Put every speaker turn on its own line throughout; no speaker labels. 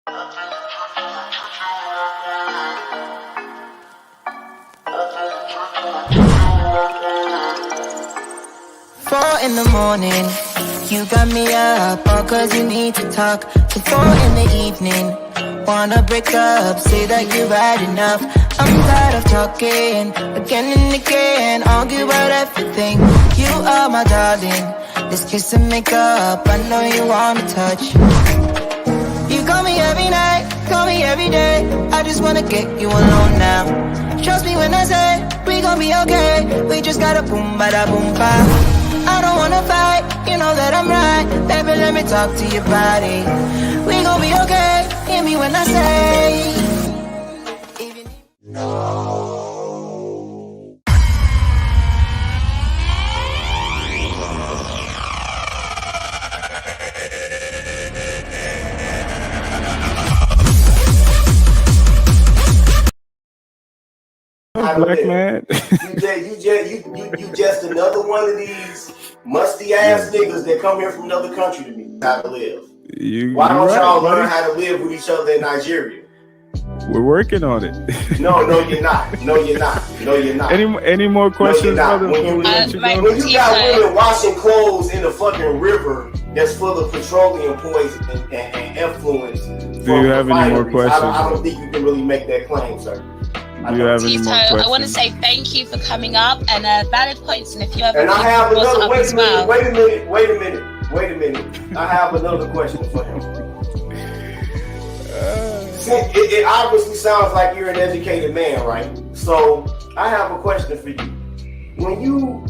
In the morning, you got me up, all cause you need to talk. To 4 in the evening, wanna break up, say that you've had enough. I'm tired of talking, again and again, argue about everything. You are my darling, this kiss and make up, I know you wanna touch. You call me every night, call me every day, I just wanna get you alone now. Trust me when I say, we gon' be okay, we just gotta boom bada boom ba. I don't wanna fight, you know that I'm right. Baby, let me talk to your body. We gon' be okay, hear me when I say.
Black man.
you just another one of these musty ass niggas that come here from another country to me. How to live. Why don't y'all learn how to live with each other in Nigeria?
We're working on it.
No, you're not. No, you're not.
Any more questions, brother?
When you got women washing clothes in the fucking river that's full of petroleum poison and influence.
Do you have any more questions?
I don't think you can really make that claim, sir.
Tito, I want to say thank you for coming up and valid points. And if you ever
I have another. Wait a minute. I have another question for him. It obviously sounds like you're an educated man, right? So I have a question for you. When you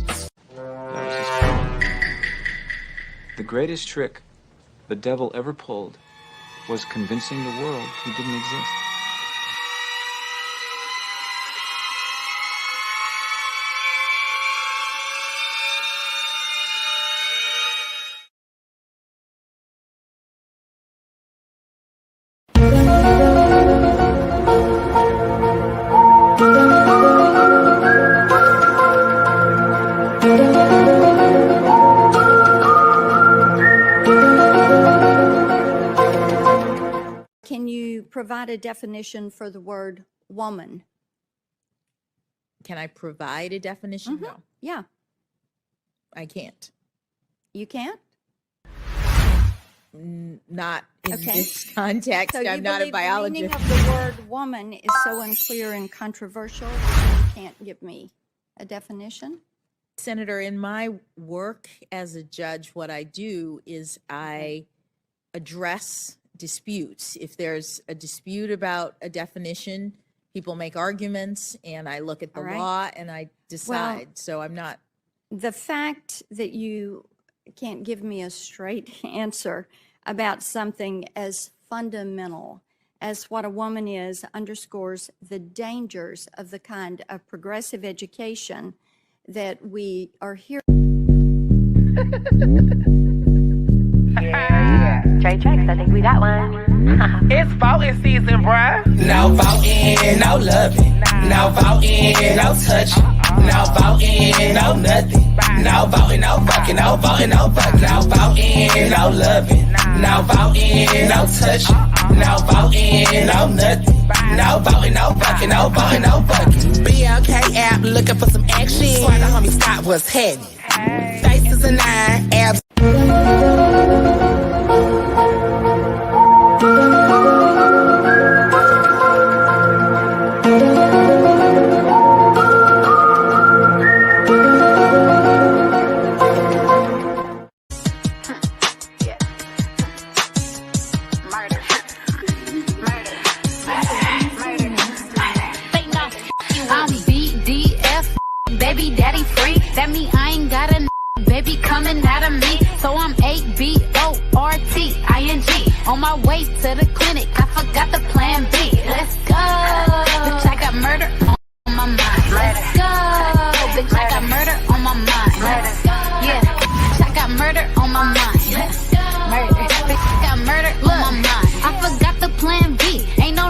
the greatest trick the devil ever pulled was convincing the world he didn't exist.
Provide a definition for the word woman.
Can I provide a definition? No.
Yeah.
I can't.
You can't?
Not in this context.
So
I'm not a biologist.
The meaning of the word woman is so unclear and controversial that you can't give me a definition?
Senator, in my work as a judge, what I do is I address disputes. If there's a dispute about a definition, people make arguments, and I look at the law and I decide. Well, so I'm not.
The fact that you can't give me a straight answer about something as fundamental as what a woman is underscores the dangers of the kind of progressive education that we are hearing.
Trey Tracks, I think we got one.
It's voting season, bruh.
No voting, no loving. No voting, no touching. No voting, no nothing. No voting, no fucking. No voting, no fucking. No voting, no loving. No voting, no touching. No voting, no nothing. No voting, no fucking. No voting, no fucking. BLK app looking for some action. Swear the homie Scott was heading. Faces and nine abs.
Baby daddy free, that mean I ain't got a baby coming out of me. So I'm ABORTING. On my way to the clinic, I forgot the plan B. Let's go. Bitch, I got murder on my mind. Let's go. Bitch, I got murder on my mind. Let's go. Yeah, bitch, I got murder on my mind. Let's go. Murder. Bitch, I got murder on my mind. I forgot the plan B. Ain't no.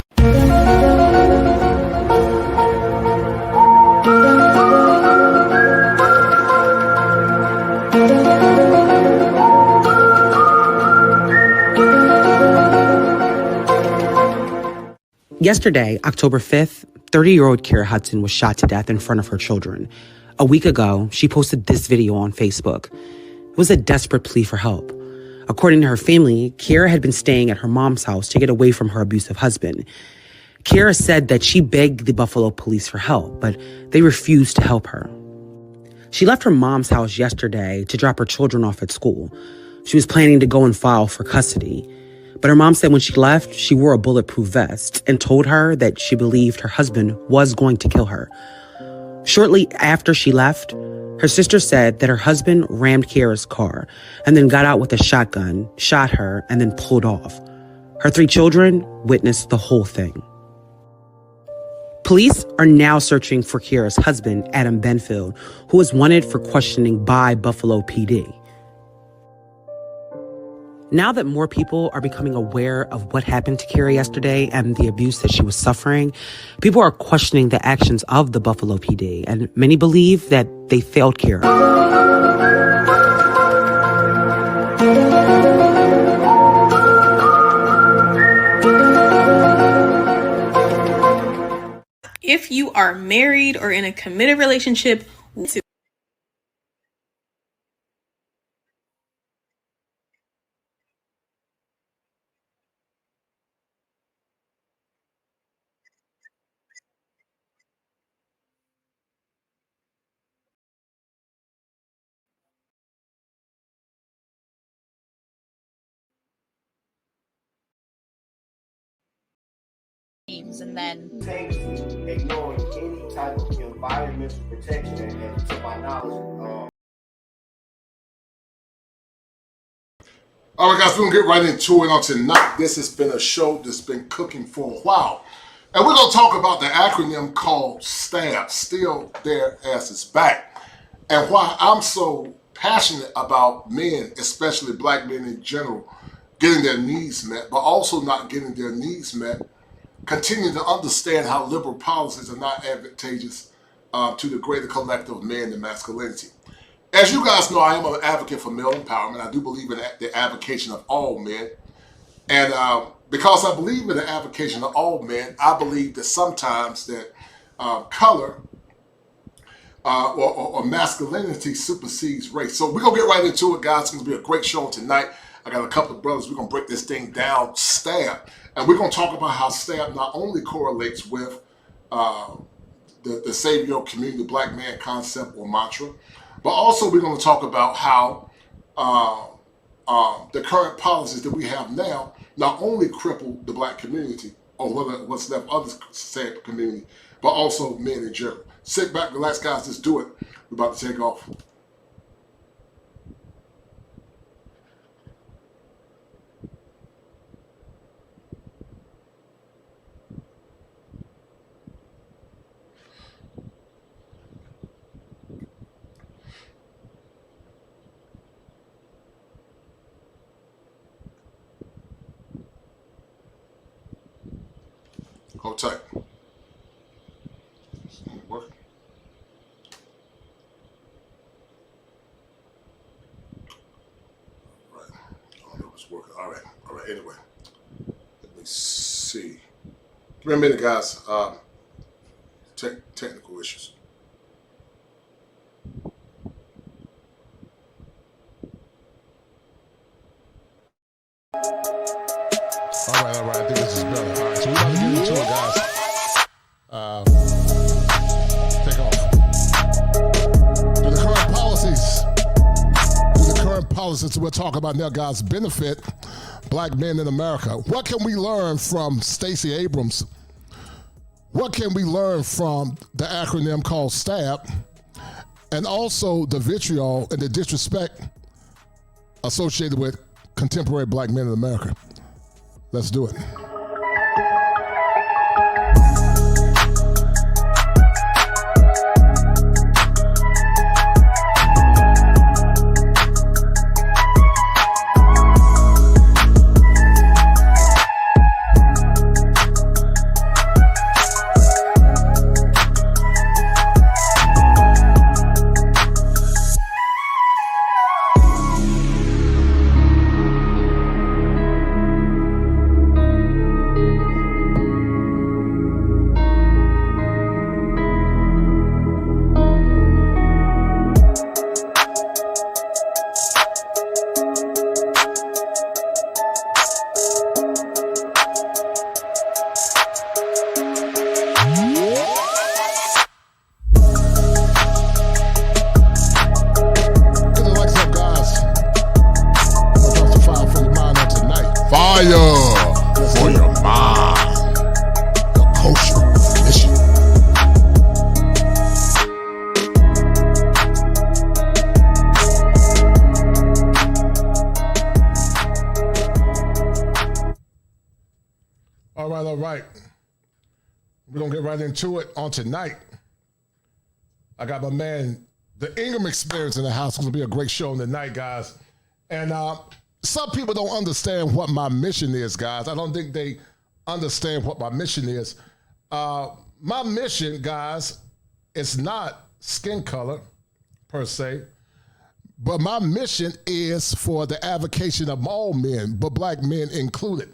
Yesterday, October 5th, 30-year-old Kira Hudson was shot to death in front of her children. A week ago, she posted this video on Facebook. It was a desperate plea for help. According to her family, Kira had been staying at her mom's house to get away from her abusive husband. Kira said that she begged the Buffalo police for help, but they refused to help her. She left her mom's house yesterday to drop her children off at school. She was planning to go and file for custody. But her mom said when she left, she wore a bulletproof vest and told her that she believed her husband was going to kill her. Shortly after she left, her sister said that her husband rammed Kira's car and then got out with a shotgun, shot her, and then pulled off. Her 3 children witnessed the whole thing. Police are now searching for Kira's husband, Adam Benfield, who was wanted for questioning by Buffalo PD. Now that more people are becoming aware of what happened to Kira yesterday and the abuse that she was suffering, people are questioning the actions of the Buffalo PD, and many believe that they failed Kira.
If you are married or in a committed relationship,
and then
ignoring any type of environmental protection, and to my knowledge,
all right, guys, we're going to get right into it on tonight. This has been a show that's been cooking for a while. And we're going to talk about the acronym called STAB, Still Their Asses Back. And why I'm so passionate about men, especially black men in general, getting their needs met, but also not getting their needs met, continue to understand how liberal policies are not advantageous to the greater collective of men and masculinity. As you guys know, I am an advocate for male empowerment. I do believe in the advocacy of all men. And because I believe in the advocacy of all men, I believe that sometimes that color or masculinity supersedes race. So we're going to get right into it, guys. It's going to be a great show tonight. I got a couple of brothers. We're going to break this thing down, STAB. And we're going to talk about how STAB not only correlates with the savior community, the black man concept or mantra, but also we're going to talk about how the current policies that we have now not only cripple the black community, or what's left of the said community, but also men in general. Sit back, relax, guys. Let's do it. We're about to take off. Hold tight. Working. Right. I don't know if it's working. All right. Anyway, let me see. Give me a minute, guys. Technical issues. All right. I think this is better. All right, so we're about to get into it, guys. Take off. Do the current policies we're talking about now, guys, benefit black men in America? What can we learn from Stacey Abrams? What can we learn from the acronym called STAB? And also the vitriol and the disrespect associated with contemporary black men in America. Let's do it. right. We're going to get right into it on tonight. I got my man, the Ingram Experience in the house. It's going to be a great show tonight, guys. And some people don't understand what my mission is, guys. I don't think they understand what my mission is. My mission, guys, is not skin color per se, but my mission is for the avocation of all men, but black men included.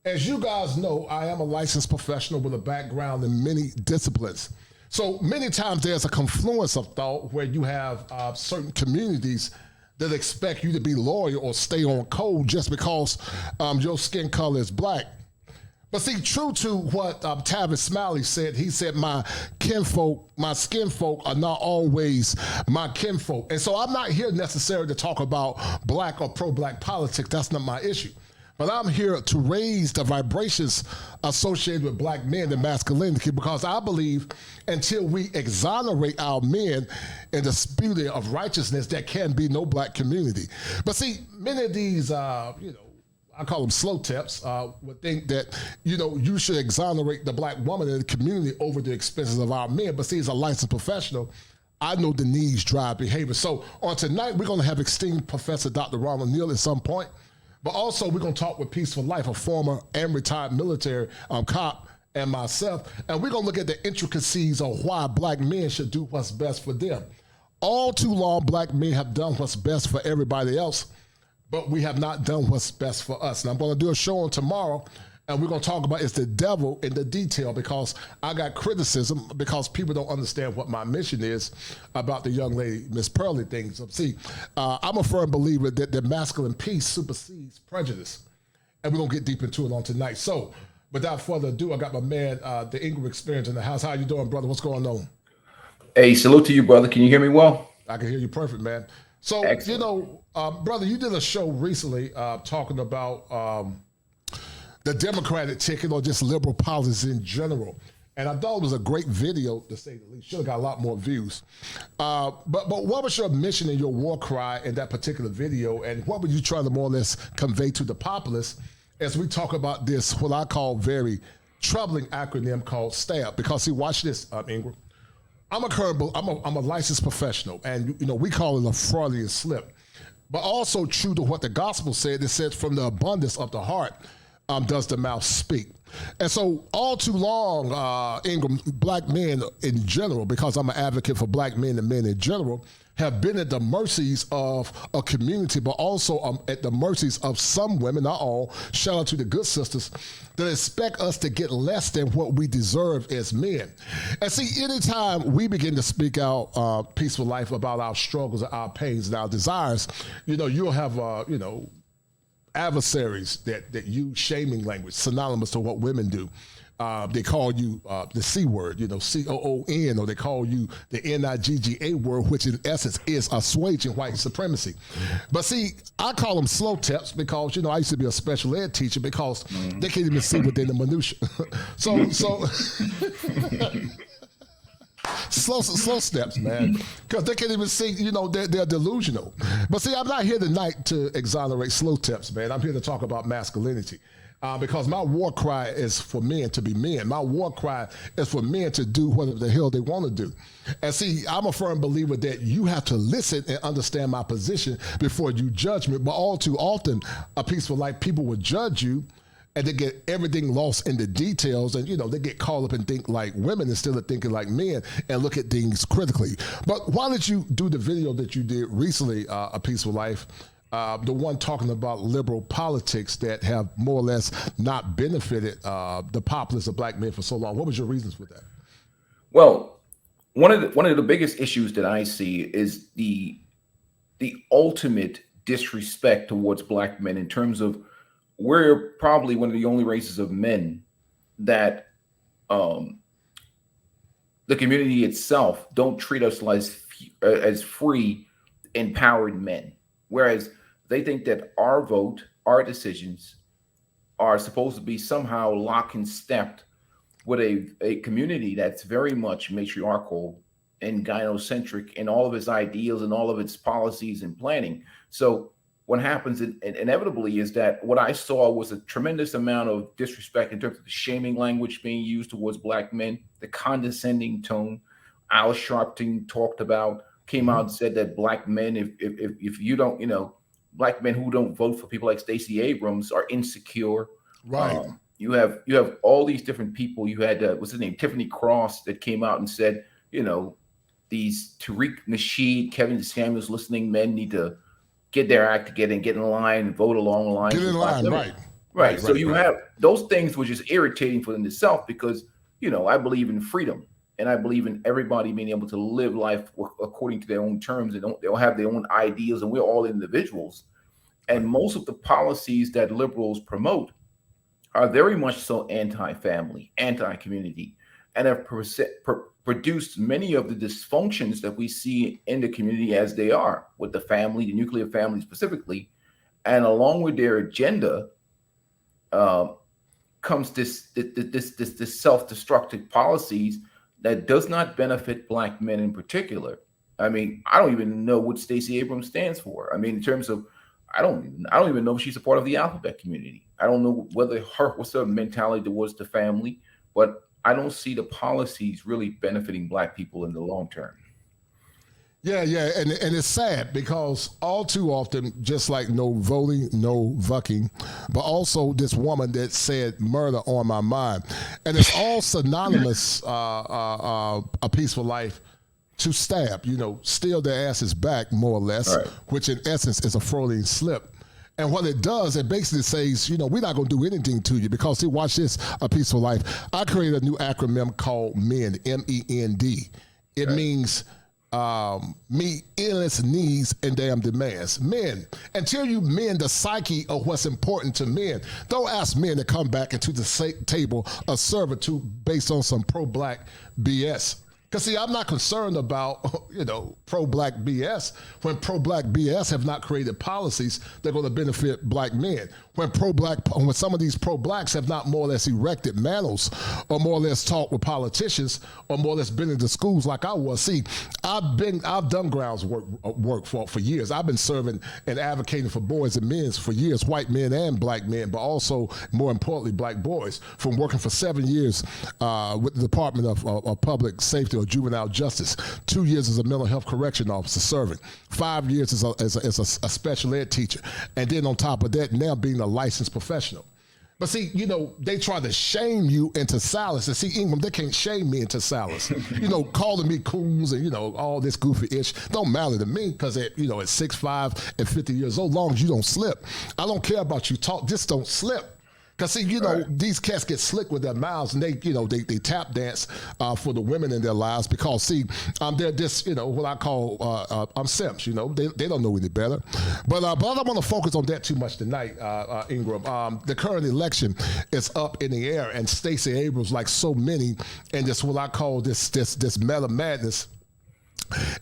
As you guys know, I am a licensed professional with a background in many disciplines. So many times there's a confluence of thought where you have certain communities that expect you to be loyal or stay on code just because your skin color is black. But see, true to what Tavis Smiley said, he said, my kinfolk, my skin folk are not always my kinfolk. And so I'm not here necessarily to talk about black or pro-black politics. That's not my issue. But I'm here to raise the vibrations associated with black men and masculinity, because I believe until we exonerate our men in the spirit of righteousness, there can be no black community. But see, many of these, I call them slow tips, would think that, you should exonerate the black woman in the community over the expenses of our men. But see, as a licensed professional, I know the needs drive behavior. So on tonight, we're going to have esteemed Professor Dr. Ronald Neal at some point. But also, we're going to talk with Peaceful Life, a former and retired military cop, and myself. And we're going to look at the intricacies of why black men should do what's best for them. All too long, black men have done what's best for everybody else, but we have not done what's best for us. And I'm going to do a show on tomorrow, and we're going to talk about it's the devil in the detail, because I got criticism because people don't understand what my mission is about the young lady, Miss Pearly things. See, I'm a firm believer that the masculine peace supersedes prejudice, and we're going to get deep into it on tonight. So without further ado, I got my man, the Ingram Experience in the house. How you doing, brother? What's going on?
Hey, salute to you, brother. Can you hear me well?
I can hear you perfect, man. So,
excellent.
Brother, you did a show recently talking about the Democratic ticket or just liberal politics in general. And I thought it was a great video, to say the least. Should have got a lot more views. But what was your mission and your war cry in that particular video? And what were you trying to more or less convey to the populace as we talk about this, what I call very troubling acronym called STAB? Because see, watch this, Ingram. I'm a licensed professional, and we call it a Freudian slip. But also true to what the gospel said, it says from the abundance of the heart, does the mouth speak. And so all too long, Ingram, black men in general, because I'm an advocate for black men and men in general, have been at the mercies of a community, but also at the mercies of some women, not all, shout out to the good sisters, that expect us to get less than what we deserve as men. And see, anytime we begin to speak out Peaceful Life about our struggles, our pains, and our desires, you'll have, adversaries that use shaming language synonymous to what women do. They call you the C word, COON, or they call you the NIGGA word, which in essence is assuaging white supremacy. But see, I call them slow tips because, I used to be a special ed teacher, because they can't even see within the minutia. so slow steps, man, because they can't even see, they're delusional. But see, I'm not here tonight to exonerate slow tips, man. I'm here to talk about masculinity. Because my war cry is for men to be men. My war cry is for men to do whatever the hell they want to do. And see, I'm a firm believer that you have to listen and understand my position before you judge me. But all too often, a Peaceful Life, people will judge you, and they get everything lost in the details, and they get caught up and think like women instead of thinking like men and look at things critically. But why did you do the video that you did recently, A Peaceful Life? The one talking about liberal politics that have more or less not benefited the populace of black men for so long. What was your reasons for that?
Well, one of the biggest issues that I see is the ultimate disrespect towards black men, in terms of we're probably one of the only races of men that the community itself don't treat us as free, empowered men. Whereas they think that our vote, our decisions are supposed to be somehow lock and stepped with a community that's very much matriarchal and gynocentric in all of its ideals and all of its policies and planning. So what happens inevitably is that what I saw was a tremendous amount of disrespect in terms of the shaming language being used towards Black men, the condescending tone. Al Sharpton came out and said that Black men, if you don't, Black men who don't vote for people like Stacey Abrams are insecure.
Right.
You have all these different people. You had what's his name, Tiffany Cross, that came out and said, these Tariq Nasheed, Kevin Samuels listening men need to get their act together and get in line and vote along the line.
Get in line,
right. So you have those things, which is irritating for them itself, because I believe in freedom and I believe in everybody being able to live life according to their own terms, and they'll have their own ideals, and we're all individuals. And most of the policies that liberals promote are very much so anti-family, anti-community, and have produced many of the dysfunctions that we see in the community as they are, with the family, the nuclear family specifically. And along with their agenda comes this self-destructive policies that does not benefit Black men in particular. I mean, I don't even know what Stacey Abrams stands for. I mean, in terms of, I don't even know if she's a part of the alphabet community. I don't know what's her mentality towards the family, but I don't see the policies really benefiting Black people in the long term.
Yeah, and it's sad because all too often, just like no voting, no vucking, but also this woman that said murder on my mind, and it's all synonymous. A Peaceful Life to stab, steal their asses back, more or less, right, which in essence is a Freudian slip. And what it does, it basically says, we're not going to do anything to you because, see, watch this, A Peaceful Life. I created a new acronym called MEND, M-E-N-D. It means meet endless needs and damn demands. Men, until you mend the psyche of what's important to men, don't ask men to come back into the table of servitude based on some pro-Black BS. Because, see, I'm not concerned about, pro-Black BS when pro-Black BS have not created policies that are going to benefit Black men. When some of these pro-Blacks have not more or less erected mantles or more or less talked with politicians or more or less been into schools like I was. See, I've done grounds work for years. I've been serving and advocating for boys and men for years, white men and Black men, but also, more importantly, Black boys, from working for 7 years with the Department of Public Safety or Juvenile Justice, 2 years as a mental health correction officer serving, 5 years as a special ed teacher, and then on top of that, now being a licensed professional. But see, they try to shame you into silence. And see, Ingram, they can't shame me into silence. Calling me coons and, all this goofy ish don't matter to me because at 6'5" and 50 years old, long as you don't slip. I don't care about you talk, just don't slip. Because, see, these cats get slick with their mouths and they tap dance for the women in their lives because, see, they're just, what I call simps, they don't know any better. But I don't want to focus on that too much tonight, Ingram. The current election is up in the air, and Stacey Abrams, like so many, and this what I call this meta madness,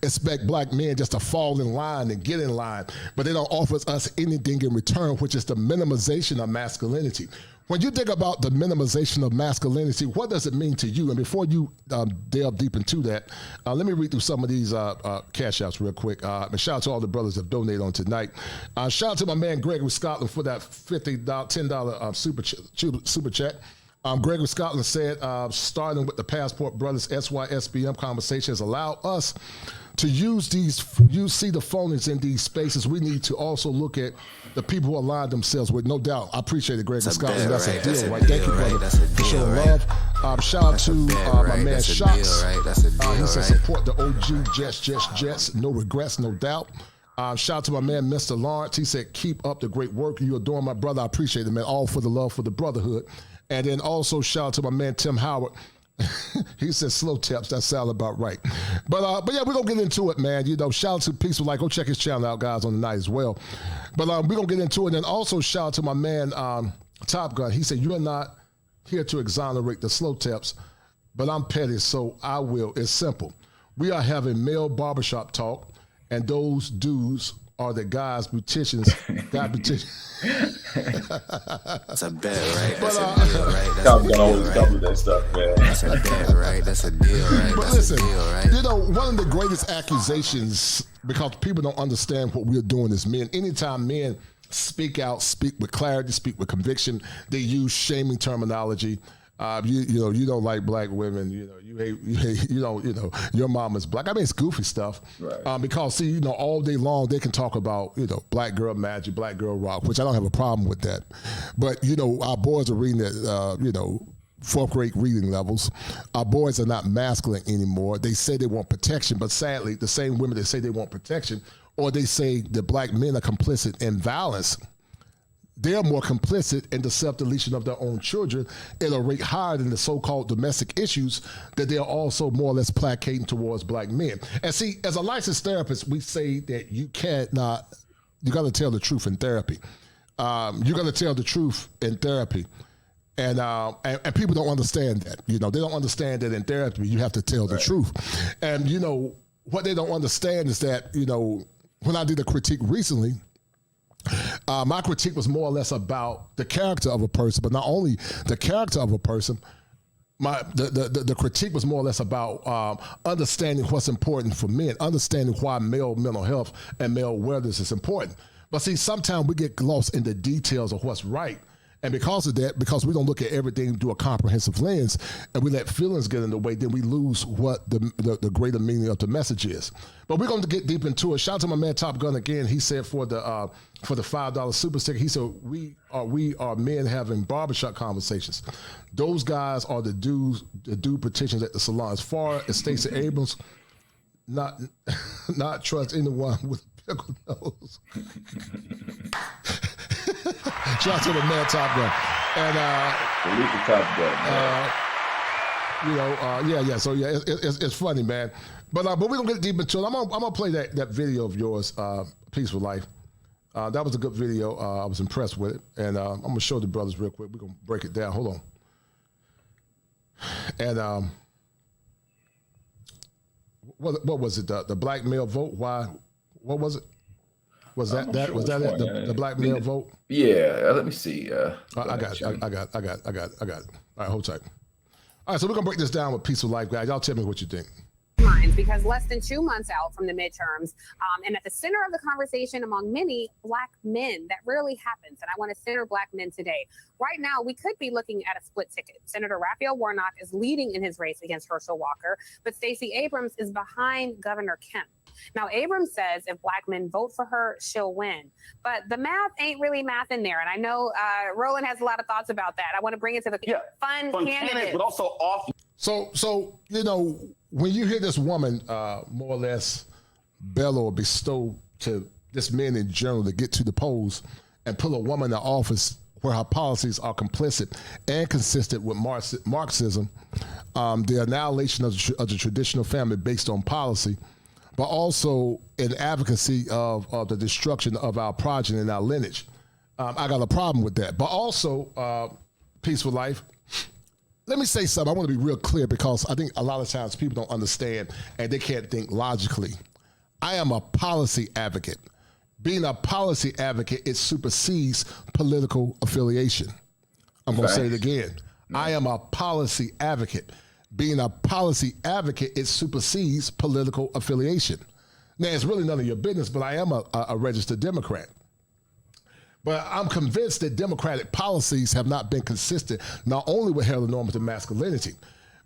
expect Black men just to fall in line and get in line, but they don't offer us anything in return, which is the minimization of masculinity. When you think about the minimization of masculinity, what does it mean to you? And before you delve deep into that, let me read through some of these cash outs real quick. And shout out to all the brothers that donated on tonight. Shout out to my man Gregory Scotland for that $10 super chat. Gregory Scotland said, starting with the Passport Brothers SYSBM conversation has allowed us to use see the phonies in these spaces. We need to also look at the people who align themselves with, no doubt. I appreciate it, Gregory Scotland. That's a deal, right? Thank you, brother, for showing love. Shout out to my man Shots. He said support the OG Jets. No regrets, no doubt. Shout out to my man, Mr. Lawrence. He said, keep up the great work. You're doing, my brother. I appreciate it, man. All for the love for the brotherhood. And then also shout out to my man, Tim Howard. He said slow tips. That sounds about right. But yeah, we're going to get into it, man. Shout out to Peaceful Life. Go check his channel out, guys, on the night as well. But we're going to get into it. And also shout out to my man, Top Gun. He said, you're not here to exonerate the slow tips, but I'm petty, so I will. It's simple. We are having male barbershop talk, and those dudes are that guys, beauticians,
That's a bet, right?
But,
That's a deal, right? That's
I'm gonna always cover that stuff, man.
That's a bet, right? That's a deal, right?
But
That's
listen,
a deal, right?
you know, one of the greatest accusations, because people don't understand what we're doing as men, anytime men speak out, speak with clarity, speak with conviction, they use shaming terminology. You don't like black women. You hate. Your mama's black. I mean, it's goofy stuff.
Right.
Because all day long they can talk about black girl magic, black girl rock, which I don't have a problem with that. But our boys are reading at fourth grade reading levels. Our boys are not masculine anymore. They say they want protection, but sadly, the same women that say they want protection, or they say that black men are complicit in violence, they're more complicit in the self-deletion of their own children at a rate higher than the so-called domestic issues that they're also more or less placating towards black men. And see, as a licensed therapist, we say that you got to tell the truth in therapy. You got to tell the truth in therapy. And people don't understand that. They don't understand that in therapy you have to tell the truth. And what they don't understand is that when I did a critique recently, my critique was more or less about the character of a person, but not only the character of a person. The critique was more or less about understanding what's important for men, understanding why male mental health and male wellness is important. But see, sometimes we get lost in the details of what's right. And because of that, because we don't look at everything through a comprehensive lens, and we let feelings get in the way, then we lose what the greater meaning of the message is. But we're going to get deep into it. Shout out to my man Top Gun again. He said for the $5 super sticker, he said we are men having barbershop conversations. Those guys are the dude petitions at the salon. As far as Stacey Abrams, not trust anyone with a pickle nose. Shout out to the man Top Gun. And So it's funny, man. But we're gonna get deep into it. I'm gonna play that video of yours, Peaceful Life. That was a good video. I was impressed with it, and I'm gonna show the brothers real quick. We're gonna break it down. Hold on. And what was it? The black male vote? Why? What was it? Was that it? The black male vote?
Yeah. Let me see.
I got it. All right, hold tight. All right, so we're gonna break this down with Peaceful Life, guys. Y'all tell me what you think.
Because less than 2 months out from the midterms, and at the center of the conversation among many black men, that rarely happens. And I want to center black men today. Right now, we could be looking at a split ticket. Senator Raphael Warnock is leading in his race against Herschel Walker, but Stacey Abrams is behind Governor Kemp. Now, Abrams says if black men vote for her, she'll win. But the math ain't really math in there. And I know Roland has a lot of thoughts about that. I want to bring it to the fun candidate.
But also off.
So when you hear this woman more or less bellow or bestow to this man in general to get to the polls and put a woman in the office where her policies are complicit and consistent with Marxism, the annihilation of the traditional family based on policy, but also an advocacy of the destruction of our progeny and our lineage. I got a problem with that. But also, Peaceful Life, let me say something. I want to be real clear because I think a lot of times people don't understand and they can't think logically. I am a policy advocate. Being a policy advocate, it supersedes political affiliation. I'm going to say it again. I am a policy advocate. Being a policy advocate, it supersedes political affiliation. Now, it's really none of your business, but I am a registered Democrat. But I'm convinced that Democratic policies have not been consistent, not only with heteronormative masculinity,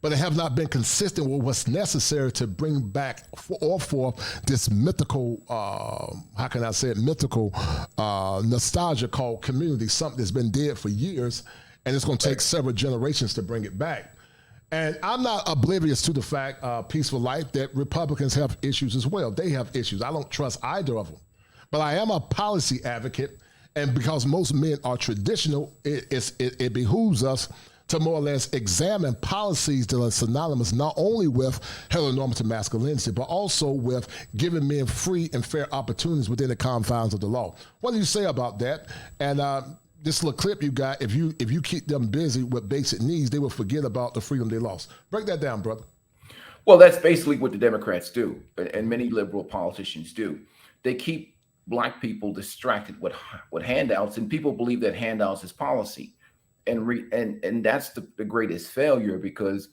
but they have not been consistent with what's necessary to bring back or forth this mythical, mythical nostalgia called community, something that's been dead for years, and it's going to take several generations to bring it back. And I'm not oblivious to the fact, Peaceful Life, that Republicans have issues as well. They have issues. I don't trust either of them. But I am a policy advocate, and because most men are traditional, it behooves us to more or less examine policies that are synonymous not only with heteronormative masculinity, but also with giving men free and fair opportunities within the confines of the law. What do you say about that? And this little clip you got, if you keep them busy with basic needs, they will forget about the freedom they lost. Break that down, brother.
Well, that's basically what the Democrats do, and many liberal politicians do. They keep Black people distracted with handouts, and people believe that handouts is policy, and that's the greatest failure, because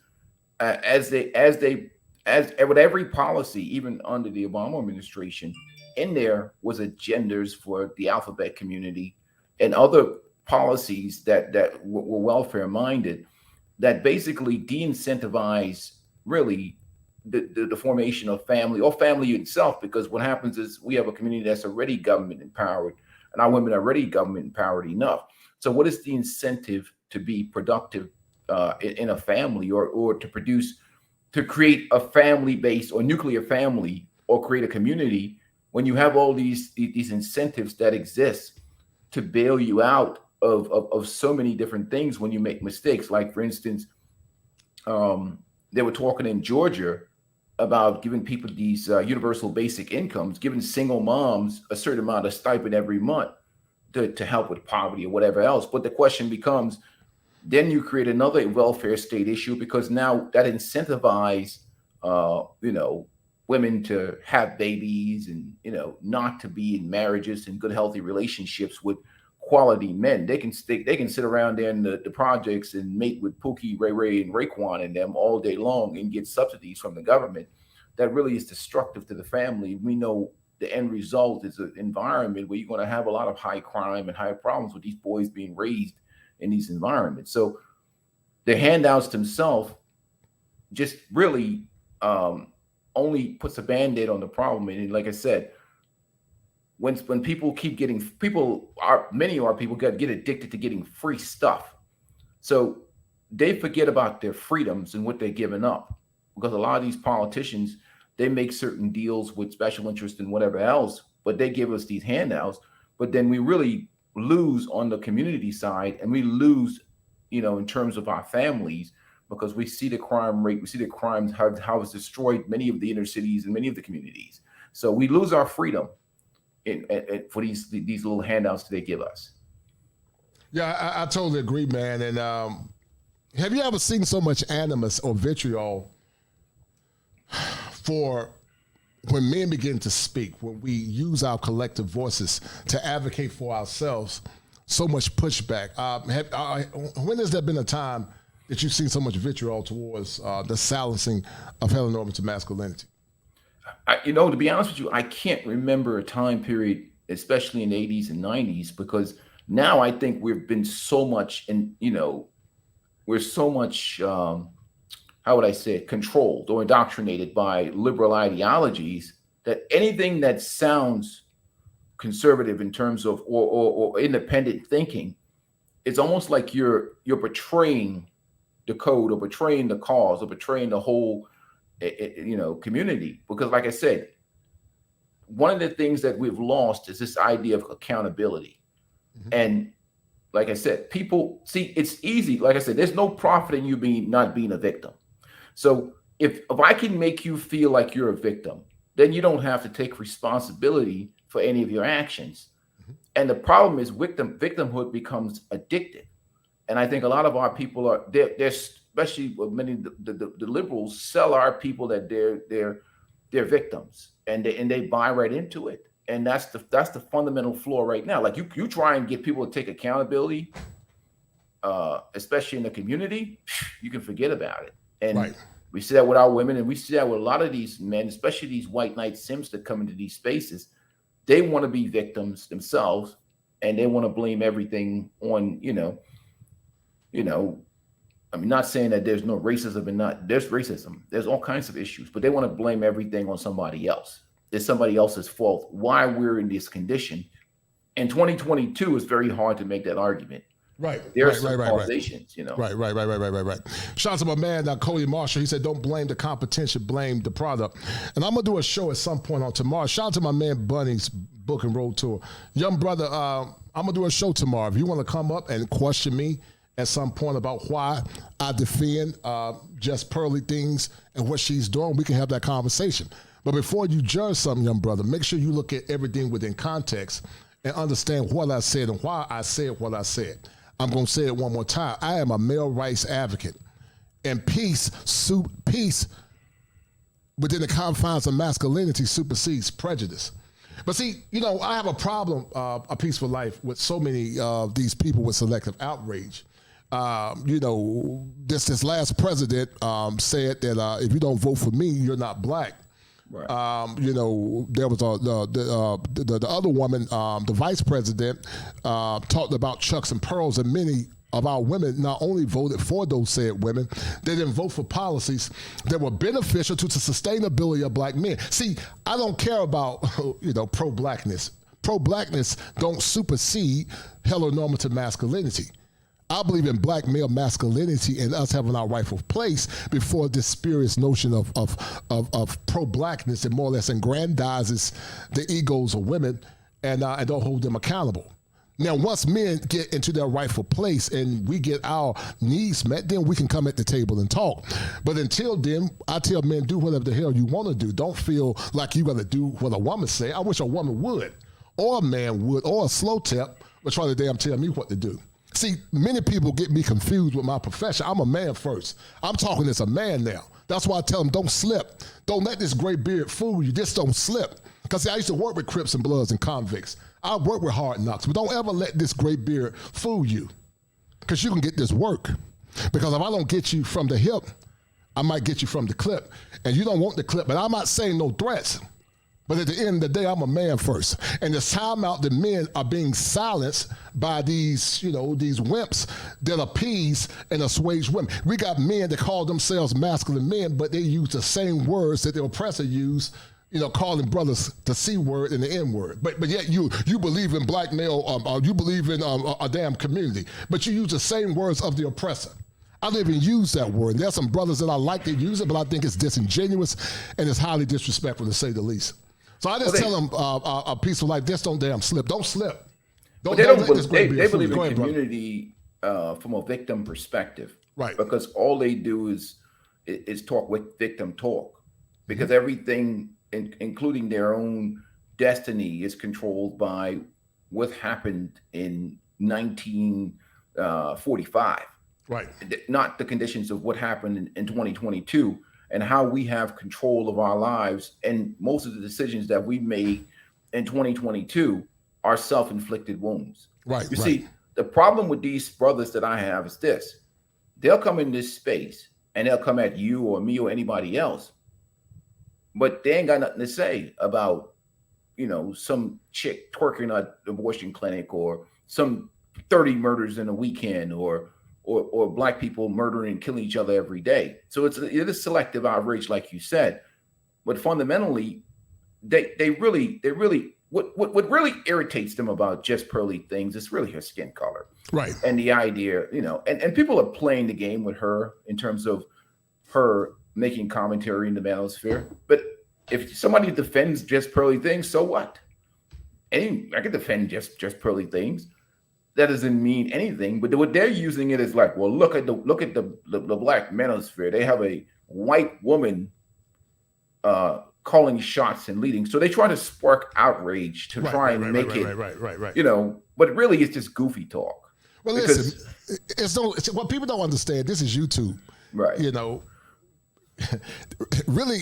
as with every policy, even under the Obama administration, in there was agendas for the alphabet community and other policies that were welfare minded, that basically de-incentivize really the formation of family or family itself. Because what happens is we have a community that's already government empowered, and our women are already government empowered enough. So what is the incentive to be productive in a family, or to create a family based or nuclear family, or create a community, when you have all these incentives that exist to bail you out of so many different things when you make mistakes? Like, for instance, they were talking in Georgia about giving people these universal basic incomes, giving single moms a certain amount of stipend every month to help with poverty or whatever else. But the question becomes, then you create another welfare state issue, because now that incentivizes, women to have babies and, not to be in marriages and good, healthy relationships with quality men. They can sit around there in the projects and mate with Pookie, Ray Ray, and Raekwon and them all day long and get subsidies from the government. That really is destructive to the family. We know the end result is an environment where you're going to have a lot of high crime and high problems with these boys being raised in these environments. So the handouts themselves just really only puts a Band-Aid on the problem. And like I said, when people keep getting, many of our people get addicted to getting free stuff. So they forget about their freedoms and what they're giving up, because a lot of these politicians, they make certain deals with special interest and whatever else, but they give us these handouts. But then we really lose on the community side, and we lose, in terms of our families, because we see the crime rate, we see the crimes, how it's destroyed many of the inner cities and many of the communities. So we lose our freedom for these little handouts that they give us.
Yeah, I totally agree, man. And have you ever seen so much animus or vitriol for when men begin to speak, when we use our collective voices to advocate for ourselves? So much pushback. When has there been a time that you've seen so much vitriol towards the silencing of heteronormative masculinity?
To be honest with you, I can't remember a time period, especially in the 80s and 90s, because now I think we've been so much we're so much, how would I say it, controlled or indoctrinated by liberal ideologies, that anything that sounds conservative in terms of or independent thinking, it's almost like you're betraying the code, or betraying the cause, or betraying the whole community. Because like I said, one of the things that we've lost is this idea of accountability. Mm-hmm. And like I said, people see, it's easy. Like I said, there's no profit in you not being a victim. So if I can make you feel like you're a victim, then you don't have to take responsibility for any of your actions. Mm-hmm. And the problem is victimhood becomes addictive. And I think a lot of our people they're especially many of the liberals sell our people that they're victims, and they buy right into it. And that's the fundamental flaw right now. Like you try and get people to take accountability, especially in the community, you can forget about it. And right. We see that with our women, and we see that with a lot of these men, especially these white knight simps that come into these spaces. They want to be victims themselves, and they want to blame everything on, I'm not saying that there's no racism, there's racism. There's all kinds of issues, but they want to blame everything on somebody else. It's somebody else's fault why we're in this condition. In 2022, it's very hard to make that argument.
Right.
There are some causations,
Right. Shout out to my man, Cody Marshall. He said, don't blame the competition, blame the product. And I'm going to do a show at some point on tomorrow. Shout out to my man, Bunny's Book and Road Tour. Young brother, I'm going to do a show tomorrow. If you want to come up and question me at some point about why I defend Just Pearly things and what she's doing, we can have that conversation. But before you judge something, young brother, make sure you look at everything within context and understand what I said and why I said what I said. I'm going to say it one more time. I am a male rights advocate. And peace within the confines of masculinity supersedes prejudice. But see, I have a problem, A Peaceful Life, with so many of these people with selective outrage. This last president said that if you don't vote for me, you're not black. Right. There was the other woman, the vice president, talked about chucks and pearls, and many of our women not only voted for those said women, they didn't vote for policies that were beneficial to the sustainability of black men. See, I don't care about pro-blackness. Pro-blackness don't supersede heteronormative masculinity. I believe in black male masculinity and us having our rightful place before this spurious notion of pro-blackness and more or less aggrandizes the egos of women and don't hold them accountable. Now, once men get into their rightful place and we get our needs met, then we can come at the table and talk. But until then, I tell men, do whatever the hell you want to do. Don't feel like you got to do what a woman say. I wish a woman would, or a man would, or a slow tip would try to damn tell me what to do. See, many people get me confused with my profession. I'm a man first. I'm talking as a man now. That's why I tell them, don't slip. Don't let this gray beard fool you. Just don't slip. Because I used to work with Crips and Bloods and convicts. I work with hard knocks, but don't ever let this gray beard fool you, because you can get this work. Because if I don't get you from the hip, I might get you from the clip. And you don't want the clip, but I'm not saying no threats. But at the end of the day, I'm a man first. And it's time out that men are being silenced by these, these wimps that appease and assuage women. We got men that call themselves masculine men, but they use the same words that the oppressor used, calling brothers the C word and the N word. But yet you believe in black male, you believe in a damn community, but you use the same words of the oppressor. I didn't even use that word. There's some brothers that I like to use it, but I think it's disingenuous and it's highly disrespectful, to say the least. So I just tell them, A Peaceful Life, just don't damn slip. Don't slip.
They believe in community from a victim perspective. Right. Because all they do is talk with victim talk. Because everything, including their own destiny, is controlled by what happened in 1945. Right. Not the conditions of what happened in 2022. And how we have control of our lives, and most of the decisions that we made in 2022 are self-inflicted wounds. Right. You see, the problem with these brothers that I have is this: they'll come in this space and they'll come at you or me or anybody else, but they ain't got nothing to say about, some chick twerking at an abortion clinic, or some 30 murders in a weekend, or black people murdering and killing each other every day. So it is selective outrage, like you said, but fundamentally, they really what really irritates them about Just Pearly Things is really her skin color, right? And the idea, and people are playing the game with her in terms of her making commentary in the manosphere. But if somebody defends Just Pearly Things, so what? I can defend just Pearly Things. That doesn't mean anything, but what they're using it is like, well, look at the black manosphere. They have a white woman calling shots and leading, so they try to spark outrage to try and make it, But really, it's just goofy talk.
Well, listen, it's what people don't understand. This is YouTube, right? Really,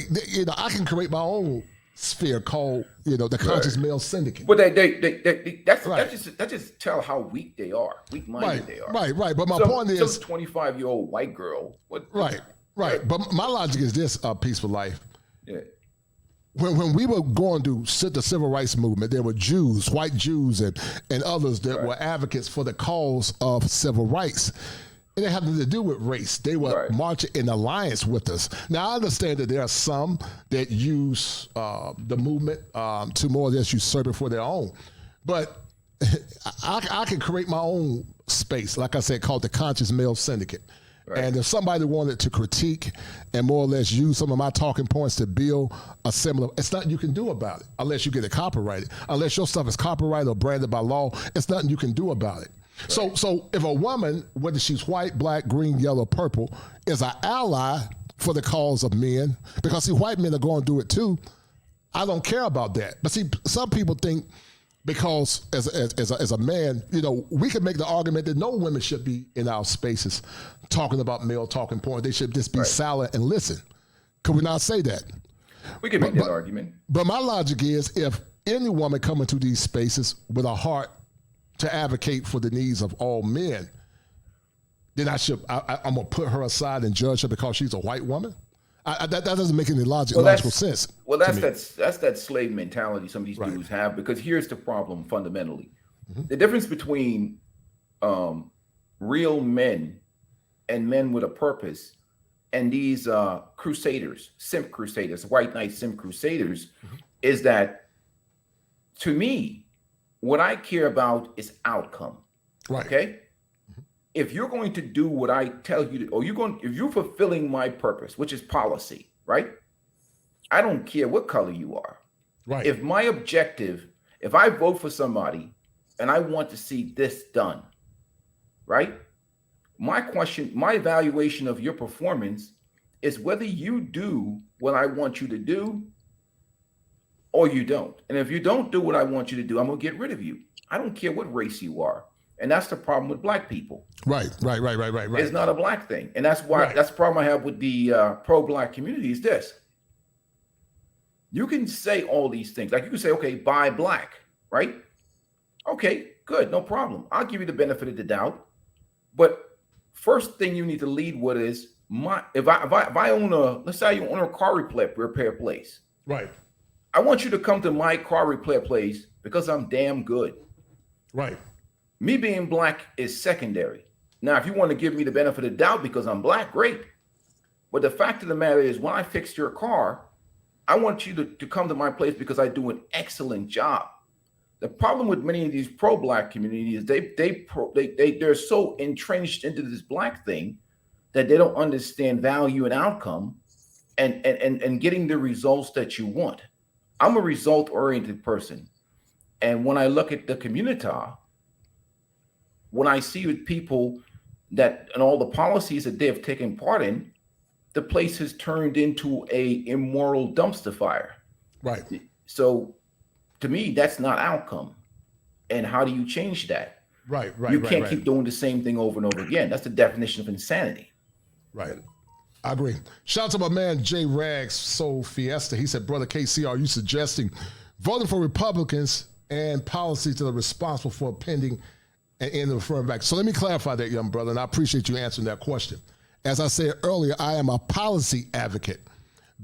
I can create my own sphere called, the conscious male syndicate.
But that just tell how weak they are, weak-minded they are.
Right. But my point is,
some 25-year-old white girl.
Right. But my logic is this: Peaceful Life. Yeah. When we were going to the civil rights movement, there were Jews, white Jews, and others that were advocates for the cause of civil rights. It didn't have nothing to do with race. They were marching in alliance with us. Now, I understand that there are some that use the movement to more or less usurp it for their own. But I can create my own space, like I said, called the Conscious Male Syndicate. Right. And if somebody wanted to critique and more or less use some of my talking points to build a similar, it's nothing you can do about it unless you get it copyrighted. Unless your stuff is copyrighted or branded by law, it's nothing you can do about it. Right. So if a woman, whether she's white, black, green, yellow, purple, is an ally for the cause of men, because see, white men are going to do it too, I don't care about that. But see, some people think because as a man, we can make the argument that no women should be in our spaces talking about male talking points. They should just be silent and listen. Could we not say that?
We can make that argument.
But my logic is, if any woman coming to these spaces with a heart to advocate for the needs of all men, then I'm gonna put her aside and judge her because she's a white woman. That doesn't make any logical sense.
Well, that's that slave mentality some of these dudes have, because here's the problem fundamentally. The difference between real men and men with a purpose and these crusaders, simp crusaders, white knight simp crusaders, is that, to me, what I care about is outcome.
Right.
Okay. If you're going to do what I tell you to, or if you're fulfilling my purpose, which is policy, right? I don't care what color you are.
Right.
If my objective, if I vote for somebody and I want to see this done, right? My evaluation of your performance is whether you do what I want you to do or you don't. And if you don't do what I want you to do, I'm going to get rid of you. I don't care what race you are. And that's the problem with black people.
Right.
It's not a black thing. And that's why that's the problem I have with the pro-black community is this. You can say all these things. Like you can say, okay, buy black, right? Okay, good, no problem. I'll give you the benefit of the doubt. But first thing you need to lead with is if I own let's say you own a car repair place.
Right.
I want you to come to my car repair place because I'm damn good.
Right.
Me being black is secondary. Now, if you want to give me the benefit of the doubt because I'm black, great. But the fact of the matter is, when I fixed your car, I want you to come to my place because I do an excellent job. The problem with many of these pro-black communities, they're so entrenched into this black thing that they don't understand value and outcome and getting the results that you want. I'm a result-oriented person. And when I look at the community, when I see with people and all the policies that they have taken part in, the place has turned into a immoral dumpster fire.
Right.
So to me, that's not outcome. And how do you change that?
Right.
You can't keep doing the same thing over and over again. That's the definition of insanity.
Right. I agree. Shout out to my man, J Rags Soul Fiesta. He said, Brother KC, are you suggesting voting for Republicans and policies that are responsible for pending and end of affirmative action? So let me clarify that, young brother, and I appreciate you answering that question. As I said earlier, I am a policy advocate.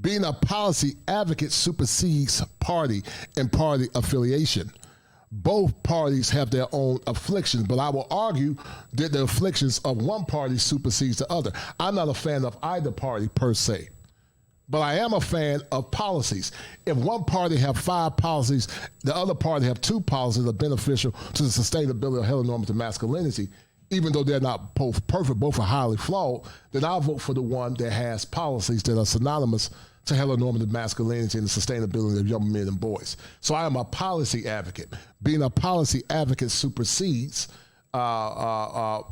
Being a policy advocate supersedes party and party affiliation. Both parties have their own afflictions, but I will argue that the afflictions of one party supersedes the other. I'm not a fan of either party per se, but I am a fan of policies. If one party have 5 policies, the other party have 2 policies that are beneficial to the sustainability of heteronormative masculinity, even though they're not both perfect, both are highly flawed, then I'll vote for the one that has policies that are synonymous to heteronormative masculinity and the sustainability of young men and boys. So I am a policy advocate. Being a policy advocate supersedes political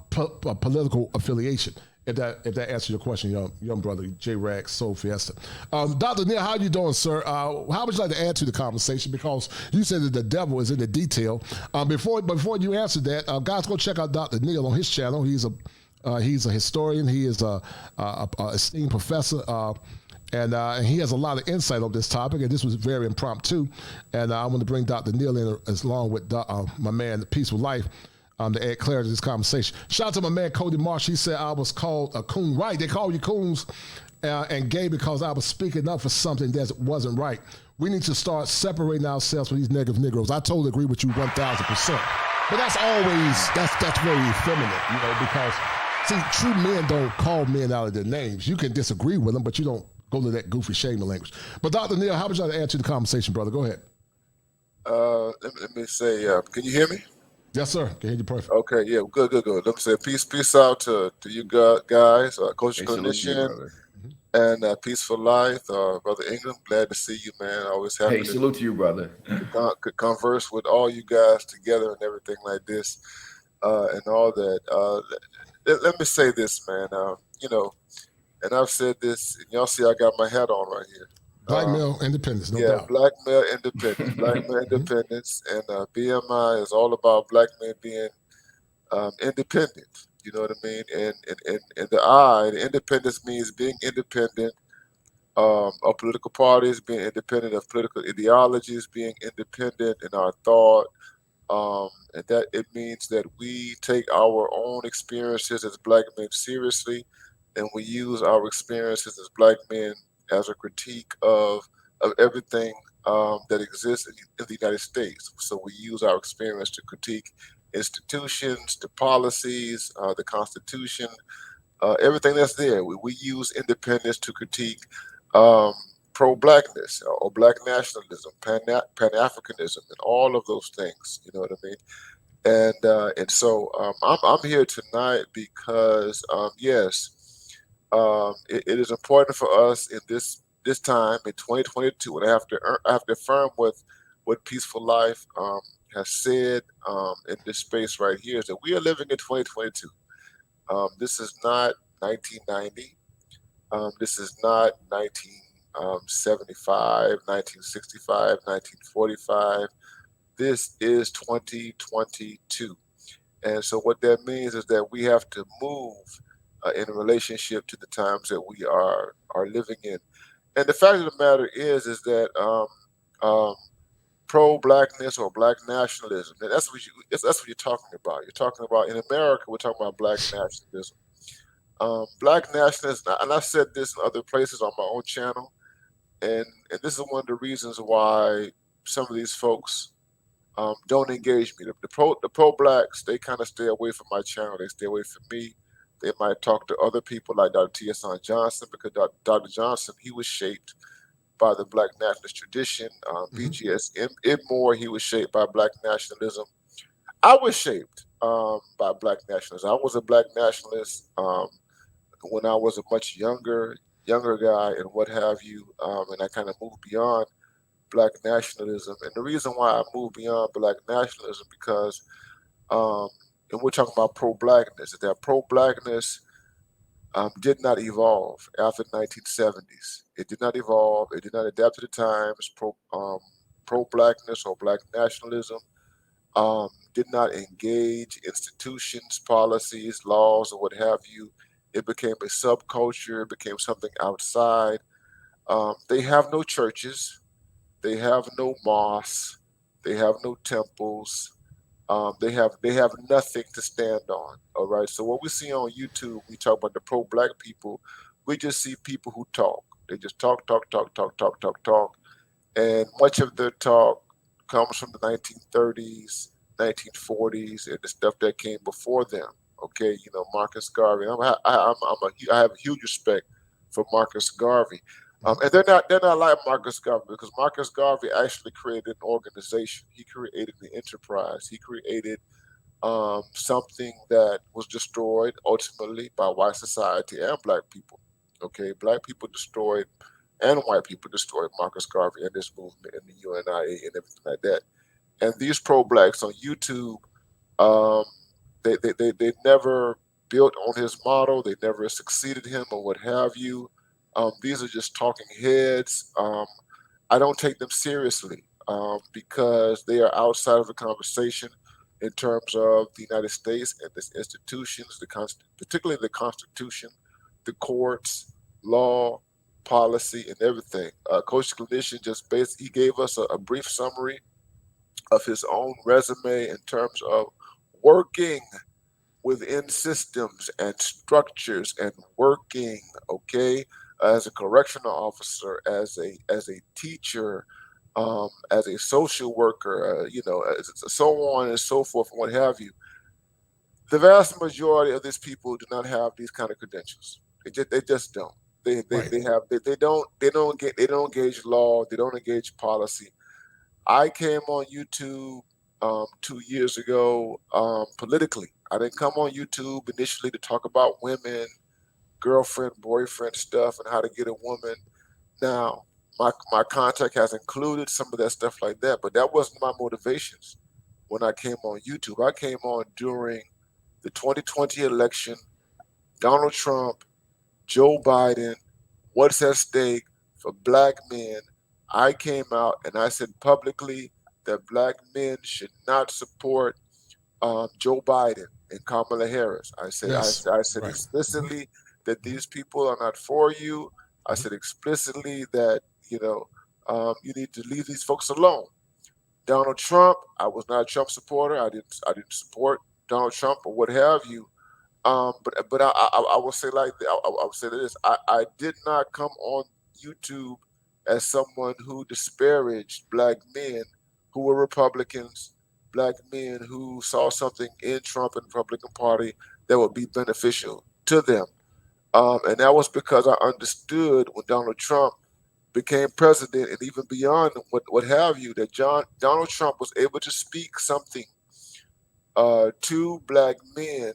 affiliation. If that answers your question, young brother, J Rags Soul Fiesta. Dr. Neal, how you doing, sir? How would you like to add to the conversation? Because you said that the devil is in the detail. Before you answer that, guys, go check out Dr. Neal on his channel. He's a historian. He is a esteemed professor. And he has a lot of insight on this topic, and this was very impromptu. And I want to bring Dr. Neal in along with my man, The Peaceful Life, to add clarity to this conversation. Shout out to my man, Cody Marsh. He said I was called a coon. Right, they call you coons and gay because I was speaking up for something that wasn't right. We need to start separating ourselves from these negative Negroes. I totally agree with you 1,000%. But that's very effeminate, because, see, true men don't call men out of their names. You can disagree with them, but you don't go to that goofy shaming language. But Dr. Neal, how would you like to add to the conversation, brother? Go ahead.
Let me say, can you hear me?
Yes, sir. Can hear you perfect.
Okay, yeah, good. Let me say peace out to you guys, Coach Clinician, and Peaceful Life, Brother Ingram. Glad to see you, man. Always happy.
Hey, salute to you, brother.
Could converse with all you guys together and everything like this, and all that. Let me say this, man. And I've said this, and y'all see I got my hat on right here.
Black male independence, no doubt.
Black male independence, black male independence, and BMI is all about black men being independent. You know what I mean? And the independence means being independent of political parties, being independent of political ideologies, being independent in our thought. And that it means that we take our own experiences as Black men seriously, and we use our experiences as Black men as a critique of everything that exists in the United States. So we use our experience to critique institutions, the policies, the Constitution, everything that's there. We use independence to critique um, pro-blackness or black nationalism, pan-Africanism, and all of those things. You know what I mean? And so I'm here tonight because yes, it is important for us in this time in 2022, and I have to affirm what Peaceful Life has said in this space right here, is that we are living in 2022. This is not 1990. This is not 1975, 1965, 1945. This is 2022. And so what that means is that we have to move in relationship to the times that we are living in. And the fact of the matter is that pro-blackness or black nationalism, and that's what you're talking about. You're talking about, in America, we're talking about black nationalism. Black nationalism, and I've said this in other places on my own channel, and this is one of the reasons why some of these folks don't engage me. The pro-blacks, they kind of stay away from my channel. They stay away from me. They might talk to other people like Dr. T.S. Johnson, because Dr. Johnson, he was shaped by the black nationalist tradition. BGS Moore, he was shaped by black nationalism. I was shaped by black nationalism. I was a black nationalist when I was a much younger guy and what have you, and I kind of moved beyond black nationalism. And the reason why I moved beyond black nationalism, because and we're talking about pro-blackness, is that pro-blackness did not evolve after the 1970s. It did not evolve. It did not adapt to the times. Pro-blackness or black nationalism did not engage institutions, policies, laws, or what have you. It became a subculture. It became something outside. They have no churches. They have no mosques. They have no temples. They have nothing to stand on. All right. So what we see on YouTube, we talk about the pro-black people. We just see people who talk. They just talk, and much of their talk comes from the 1930s, 1940s, and the stuff that came before them. Okay, you know, Marcus Garvey. I have a huge respect for Marcus Garvey. And they're not like Marcus Garvey, because Marcus Garvey actually created an organization. He created the enterprise. He created something that was destroyed ultimately by white society and black people. Okay, black people destroyed and white people destroyed Marcus Garvey and this movement and the UNIA and everything like that. And these pro-blacks on YouTube, they never built on his model. They never succeeded him or what have you. These are just talking heads. I don't take them seriously because they are outside of the conversation in terms of the United States and its institutions, particularly the Constitution, the courts, law, policy, and everything. Coach Clinician he gave us a brief summary of his own resume in terms of working within systems and structures and working, okay, as a correctional officer, as a teacher, as a social worker, so on and so forth, and what have you. The vast majority of these people do not have these kind of credentials. They just don't. They don't engage law. They don't engage policy. I came on YouTube 2 years ago politically. I didn't come on YouTube initially to talk about women, girlfriend, boyfriend stuff, and how to get a woman. Now, my contact has included some of that stuff like that, but that wasn't my motivations when I came on YouTube. I came on during the 2020 election, Donald Trump, Joe Biden, what's at stake for black men. I came out and I said publicly that black men should not support Joe Biden and Kamala Harris. I said explicitly that these people are not for you. I said explicitly that, you need to leave these folks alone. Donald Trump, I was not a Trump supporter. I didn't support Donald Trump or what have you. But I will say like I will say this. I did not come on YouTube as someone who disparaged black men who were Republicans, black men who saw something in Trump and the Republican Party that would be beneficial to them. And that was because I understood when Donald Trump became president and even beyond what have you, that Donald Trump was able to speak something to black men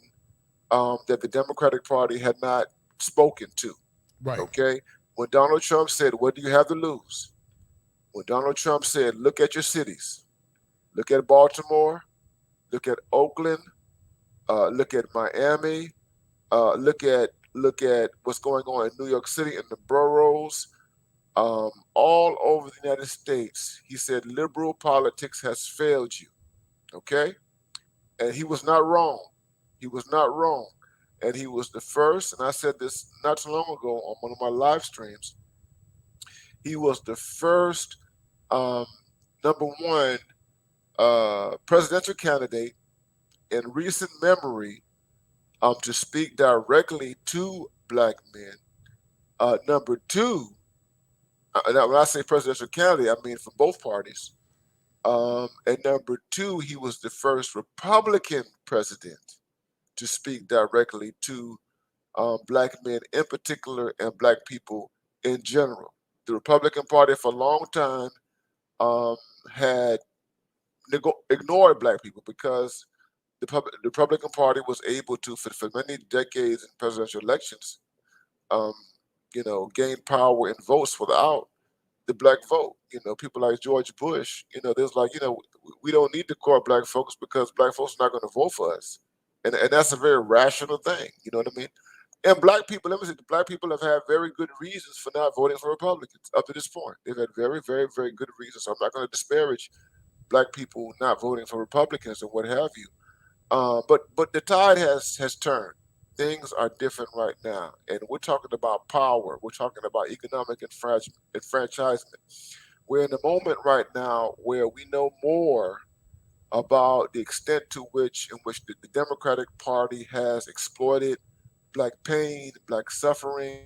that the Democratic Party had not spoken to.
Right.
Okay. When Donald Trump said, "What do you have to lose?" When Donald Trump said, "Look at your cities. Look at Baltimore. Look at Oakland. Look at Miami. Look at what's going on in New York City in the boroughs, all over the United States." He said, "Liberal politics has failed you." Okay. And he was not wrong. He was not wrong. And he was the first, and I said this not too long ago on one of my live streams, he was the first number one presidential candidate in recent memory to speak directly to black men. Number two, now when I say presidential candidate, I mean from both parties. And number two, he was the first Republican president to speak directly to black men in particular and black people in general. The Republican Party for a long time had ignored black people because the Republican Party was able to, for many decades in presidential elections, gain power and votes without the black vote. People like George Bush, there's like, we don't need to court black folks because black folks are not going to vote for us. And that's a very rational thing. You know what I mean? And black people, let me say, black people have had very good reasons for not voting for Republicans up to this point. They've had very, very, very good reasons. So I'm not going to disparage black people not voting for Republicans or what have you. But the tide has turned. Things are different right now. And we're talking about power. We're talking about economic enfranchisement. We're in a moment right now where we know more about the extent to which the Democratic Party has exploited black pain, black suffering.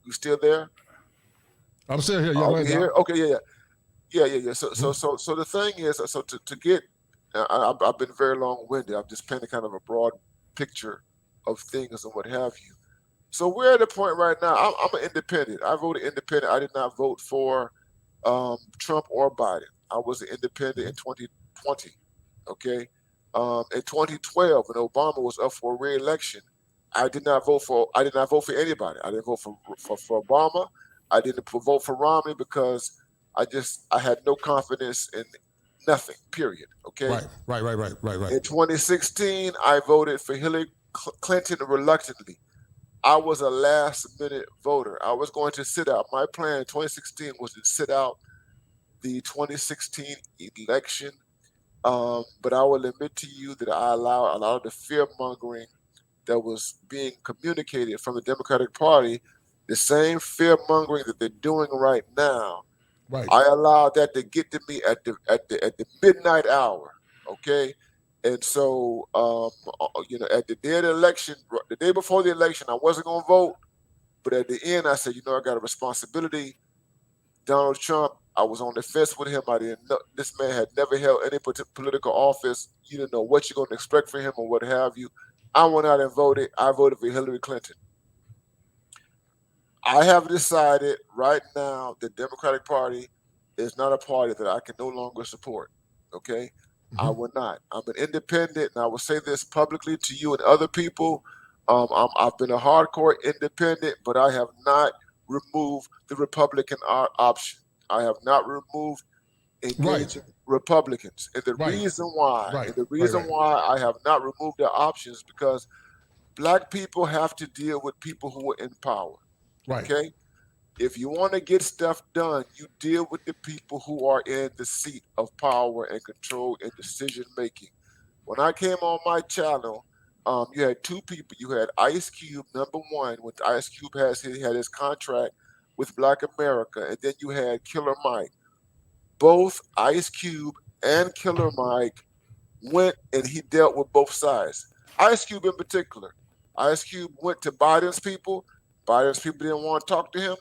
You still there?
I'm still here. Yeah,
Are
right
we here?
now.
Okay, yeah. So the thing is, so to get, I've been very long-winded. I'm just painting kind of a broad picture of things and what have you. So we're at a point right now. I'm an independent. I voted independent. I did not vote for Trump or Biden. I was an independent in 2020. Okay, in 2012 when Obama was up for re-election, I did not vote for anybody. I didn't vote for Obama. I didn't vote for Romney because I had no confidence in nothing. Period. Okay.
Right.
In 2016, I voted for Hillary Clinton reluctantly. I was a last-minute voter. I was going to sit out. My plan in 2016 was to sit out the 2016 election. But I will admit to you that I allowed a lot of the fear-mongering that was being communicated from the Democratic Party, the same fear-mongering that they're doing right now.
Right.
I allowed that to get to me at the midnight hour. Okay. And so, at the day of the election, the day before the election, I wasn't going to vote. But at the end, I said, I got a responsibility. Donald Trump, I was on the fence with him. I didn't know this man had never held any political office. You didn't know what you're going to expect from him or what have you. I went out and voted. I voted for Hillary Clinton. I have decided right now the Democratic Party is not a party that I can no longer support. Okay. I will not. I'm an independent, and I will say this publicly to you and other people. I've been a hardcore independent, but I have not removed the Republican option. I have not removed engaging Republicans. And the reason why, why I have not removed the options because black people have to deal with people who are in power.
Right.
Okay. If you want to get stuff done, you deal with the people who are in the seat of power and control and decision making. When I came on my channel, you had two people. You had Ice Cube, number one, when Ice Cube had his contract with Black America, and then you had Killer Mike. Both Ice Cube and Killer Mike went and he dealt with both sides. Ice Cube in particular. Ice Cube went to Biden's people. Biden's people didn't want to talk to him.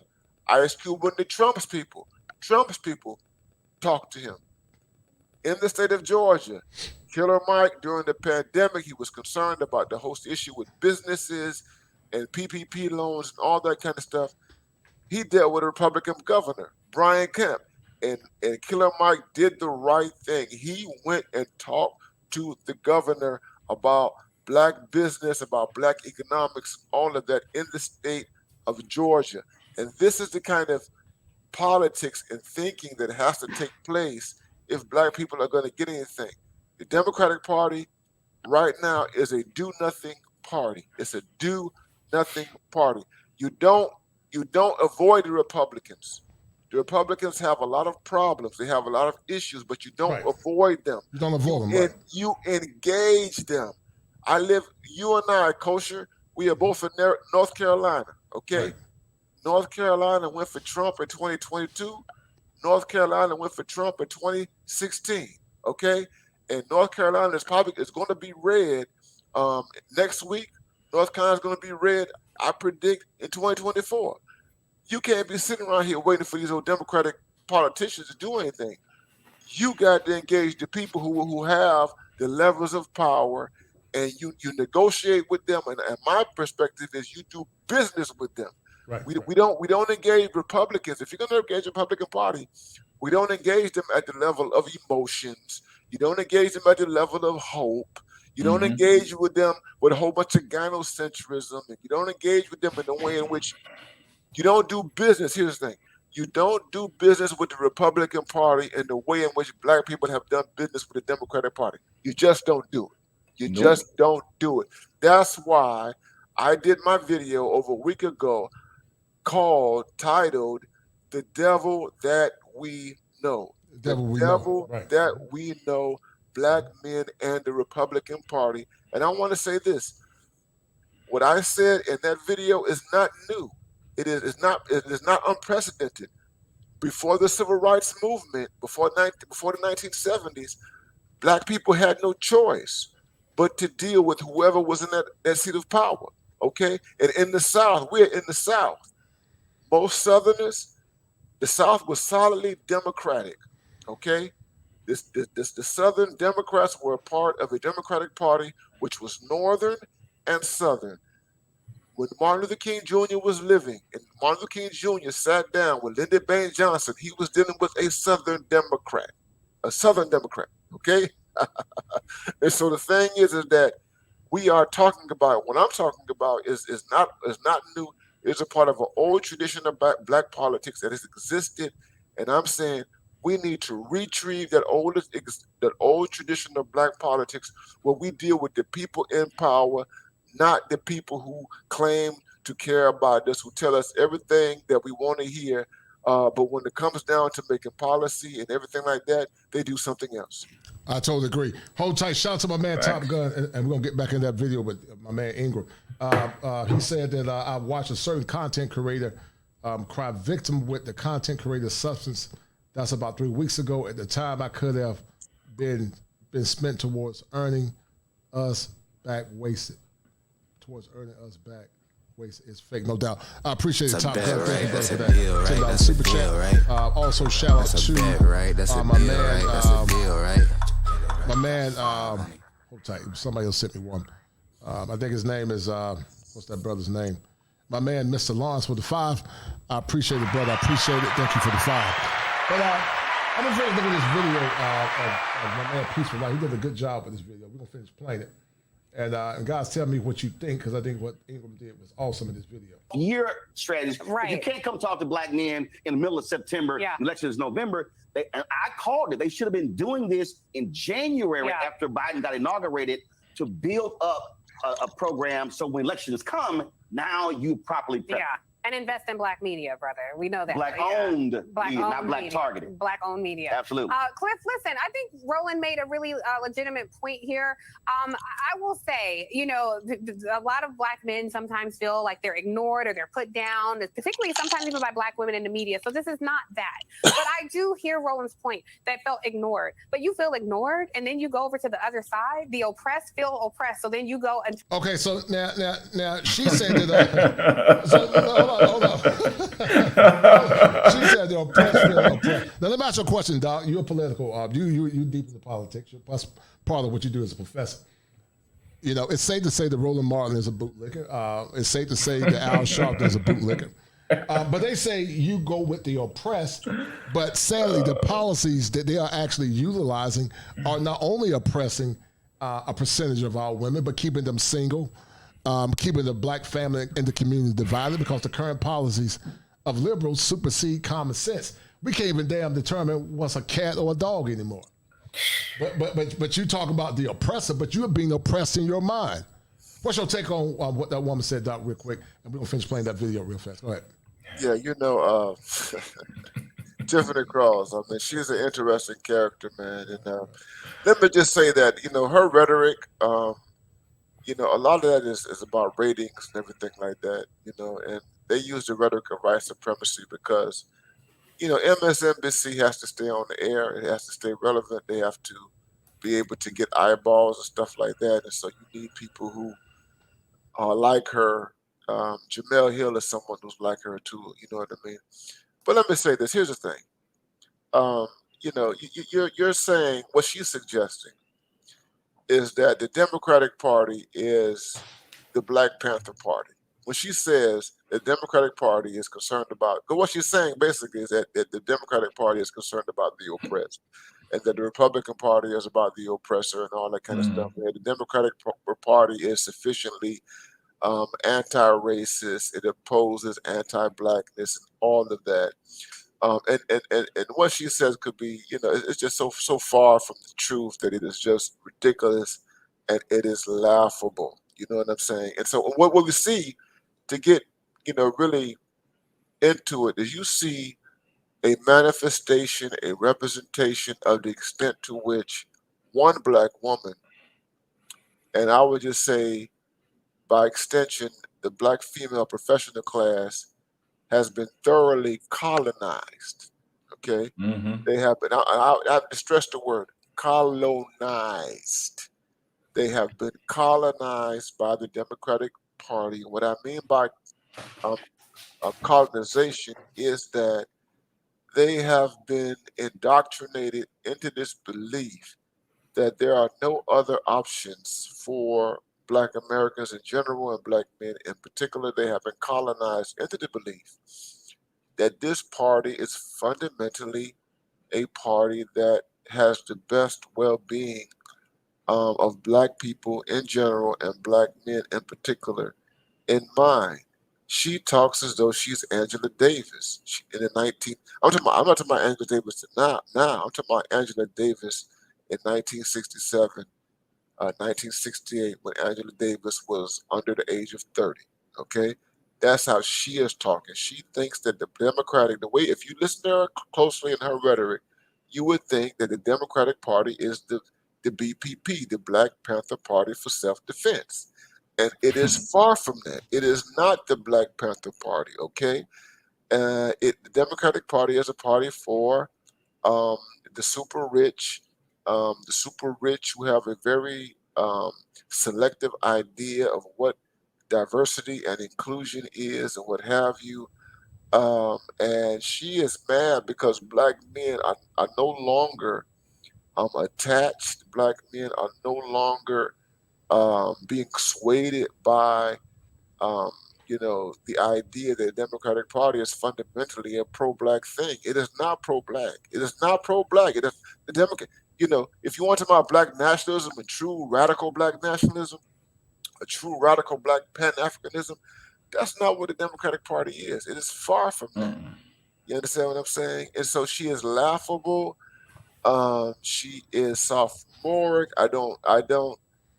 Ice Cube went to Trump's people. Trump's people talked to him. In the state of Georgia, Killer Mike, during the pandemic, he was concerned about the host issue with businesses and PPP loans and all that kind of stuff. He dealt with a Republican governor, Brian Kemp, and Killer Mike did the right thing. He went and talked to the governor about Black business, about Black economics, all of that in the state of Georgia. And this is the kind of politics and thinking that has to take place if Black people are going to get anything. The Democratic Party right now is a do-nothing party. It's a do-nothing party. You don't avoid the Republicans. The Republicans have a lot of problems. They have a lot of issues, but you don't avoid them.
You don't avoid them, right.
You engage them. You and I, Kosher, we are both in North Carolina, okay? Right. North Carolina went for Trump in 2022. North Carolina went for Trump in 2016, okay? And North Carolina is going to be red next week. North Carolina is going to be red, I predict, in 2024. You can't be sitting around here waiting for these old Democratic politicians to do anything. You got to engage the people who have the levels of power, and you negotiate with them. And my perspective is you do business with them. Right. We don't engage Republicans. If you're going to engage the Republican Party, we don't engage them at the level of emotions. You don't engage them at the level of hope. You don't engage with them with a whole bunch of gynocentrism. And you don't engage with them in the way in which you don't do business. Here's the thing. You don't do business with the Republican Party in the way in which Black people have done business with the Democratic Party. You just don't do it. You just don't do it. That's why I did my video over a week ago titled The Devil That We Know. The devil that we know, Black men and the Republican Party. And I want to say this. What I said in that video is not new. It is not unprecedented. Before the Civil Rights Movement, before the 1970s, Black people had no choice but to deal with whoever was in that seat of power, okay? And in the South, we're in the South. Most Southerners, the South was solidly Democratic, okay? The Southern Democrats were a part of a Democratic Party which was Northern and Southern. When Martin Luther King Jr. was living, and Martin Luther King Jr. sat down with Lyndon Baines Johnson, he was dealing with a Southern Democrat, okay? And so the thing is that we are talking about, what I'm talking about is not new. It's a part of an old tradition of Black politics that has existed, and I'm saying we need to retrieve that old tradition of Black politics where we deal with the people in power, not the people who claim to care about us, who tell us everything that we want to hear, but when it comes down to making policy and everything like that, they do something else.
I totally agree. Hold tight. Shout out to my man Top Gun, and we're going to get back in that video with my man Ingram. He said that I watched a certain content creator cry victim with the content creator substance. That's about 3 weeks ago. At the time, I could have been spent towards earning us back wasted. Towards earning us back wasted. It's fake, no doubt. I appreciate the Top Gun. Thank you, brother, for that. $10 super chat. Also, shout out to my man. My man, hold tight. Somebody else sent me one. I think his name is, what's that brother's name? My man, Mr. Lawrence, with the 5. I appreciate it, brother. I appreciate it. Thank you for the 5. But I'm going to look at this video of my man, Peaceful Light. He did a good job with this video. We're going to finish playing it. And guys, tell me what you think, because I think what Ingram did was awesome in this video.
Your strategy. Right. You can't come talk to Black men in the middle of September. Yeah. Election is November. And I called it. They should have been doing this in January after Biden got inaugurated to build up a program so when elections come, now you properly prep. Yeah.
And invest in black media, brother. We know that.
Black-owned
Black
media,
owned
not black
media.
targeted.
Black-owned media.
Absolutely.
Cliff, listen, I think Roland made a really legitimate point here. I will say, you know, a lot of black men sometimes feel like they're ignored or they're put down, particularly sometimes even by black women in the media. So this is not that. But I do hear Roland's point that felt ignored. But you feel ignored, and then you go over to the other side. The oppressed feel oppressed. So then you go and...
Okay, so now she said that... hold on. She said the oppressed feel oppressed. Now let me ask you a question, Doc. You're political. You deep into politics. That's part of what you do as a professor. You know, it's safe to say that Roland Martin is a bootlicker. It's safe to say that Al Sharpton is a bootlicker. But they say you go with the oppressed, but sadly the policies that they are actually utilizing are not only oppressing a percentage of our women, but keeping them single, keeping the black family and the community divided, because the current policies of liberals supersede common sense. We can't even damn determine what's a cat or a dog anymore. But you talk about the oppressor, but you're being oppressed in your mind. What's your take on what that woman said, Doc, real quick? And we're going to finish playing that video real fast. Go ahead.
Yeah, you know, Tiffany Cross, I mean, she's an interesting character, man. And let me just say that, you know, her rhetoric, you know, a lot of that is about ratings and everything like that, you know, and they use the rhetoric of white supremacy because, you know, MSNBC has to stay on the air. It has to stay relevant. They have to be able to get eyeballs and stuff like that. And so you need people who are like her. Jamel Hill is someone who's like her too. You know what I mean? But let me say this. Here's the thing. You know, you're saying what she's suggesting is that the Democratic Party is the Black Panther Party. When she says the Democratic Party is concerned about, but what she's saying basically is that the Democratic Party is concerned about the oppressed, and that the Republican Party is about the oppressor and all that kind of stuff. And the Democratic Party is sufficiently anti-racist, it opposes anti-blackness and all of that. And what she says could be, you know, it's just so far from the truth that it is just ridiculous and it is laughable. You know what I'm saying? And so what we see, to get, you know, really into it, is you see a manifestation, a representation of the extent to which one black woman, and I would just say by extension, the black female professional class has been thoroughly colonized. Okay, they have been. I have to stress the word colonized. They have been colonized by the Democratic Party. What I mean by colonization is that they have been indoctrinated into this belief that there are no other options for Black Americans in general and black men in particular. They have been colonized into the belief that this party is fundamentally a party that has the best well-being of black people in general and black men in particular in mind. She talks as though she's Angela Davis. I'm not talking about Angela Davis now. I'm talking about Angela Davis in 1967, 1968, when Angela Davis was under the age of 30. Okay, that's how she is talking. She thinks that the way, if you listen to her closely in her rhetoric, you would think that the Democratic Party is the BPP, the Black Panther Party for Self-Defense. And it is far from that. It is not the Black Panther Party, okay? The Democratic Party is a party for the super rich who have a very selective idea of what diversity and inclusion is and what have you. And she is mad because black men are no longer attached. Black men are no longer being swayed by the idea that the Democratic Party is fundamentally a pro-black thing. It is not pro-black. It is not pro-black. It is the Democrat. If you want to talk about black nationalism, a true radical black nationalism, a true radical black pan-Africanism, that's not what the Democratic Party is. It is far from that. You understand what I'm saying? And so she is laughable. She is sophomoric.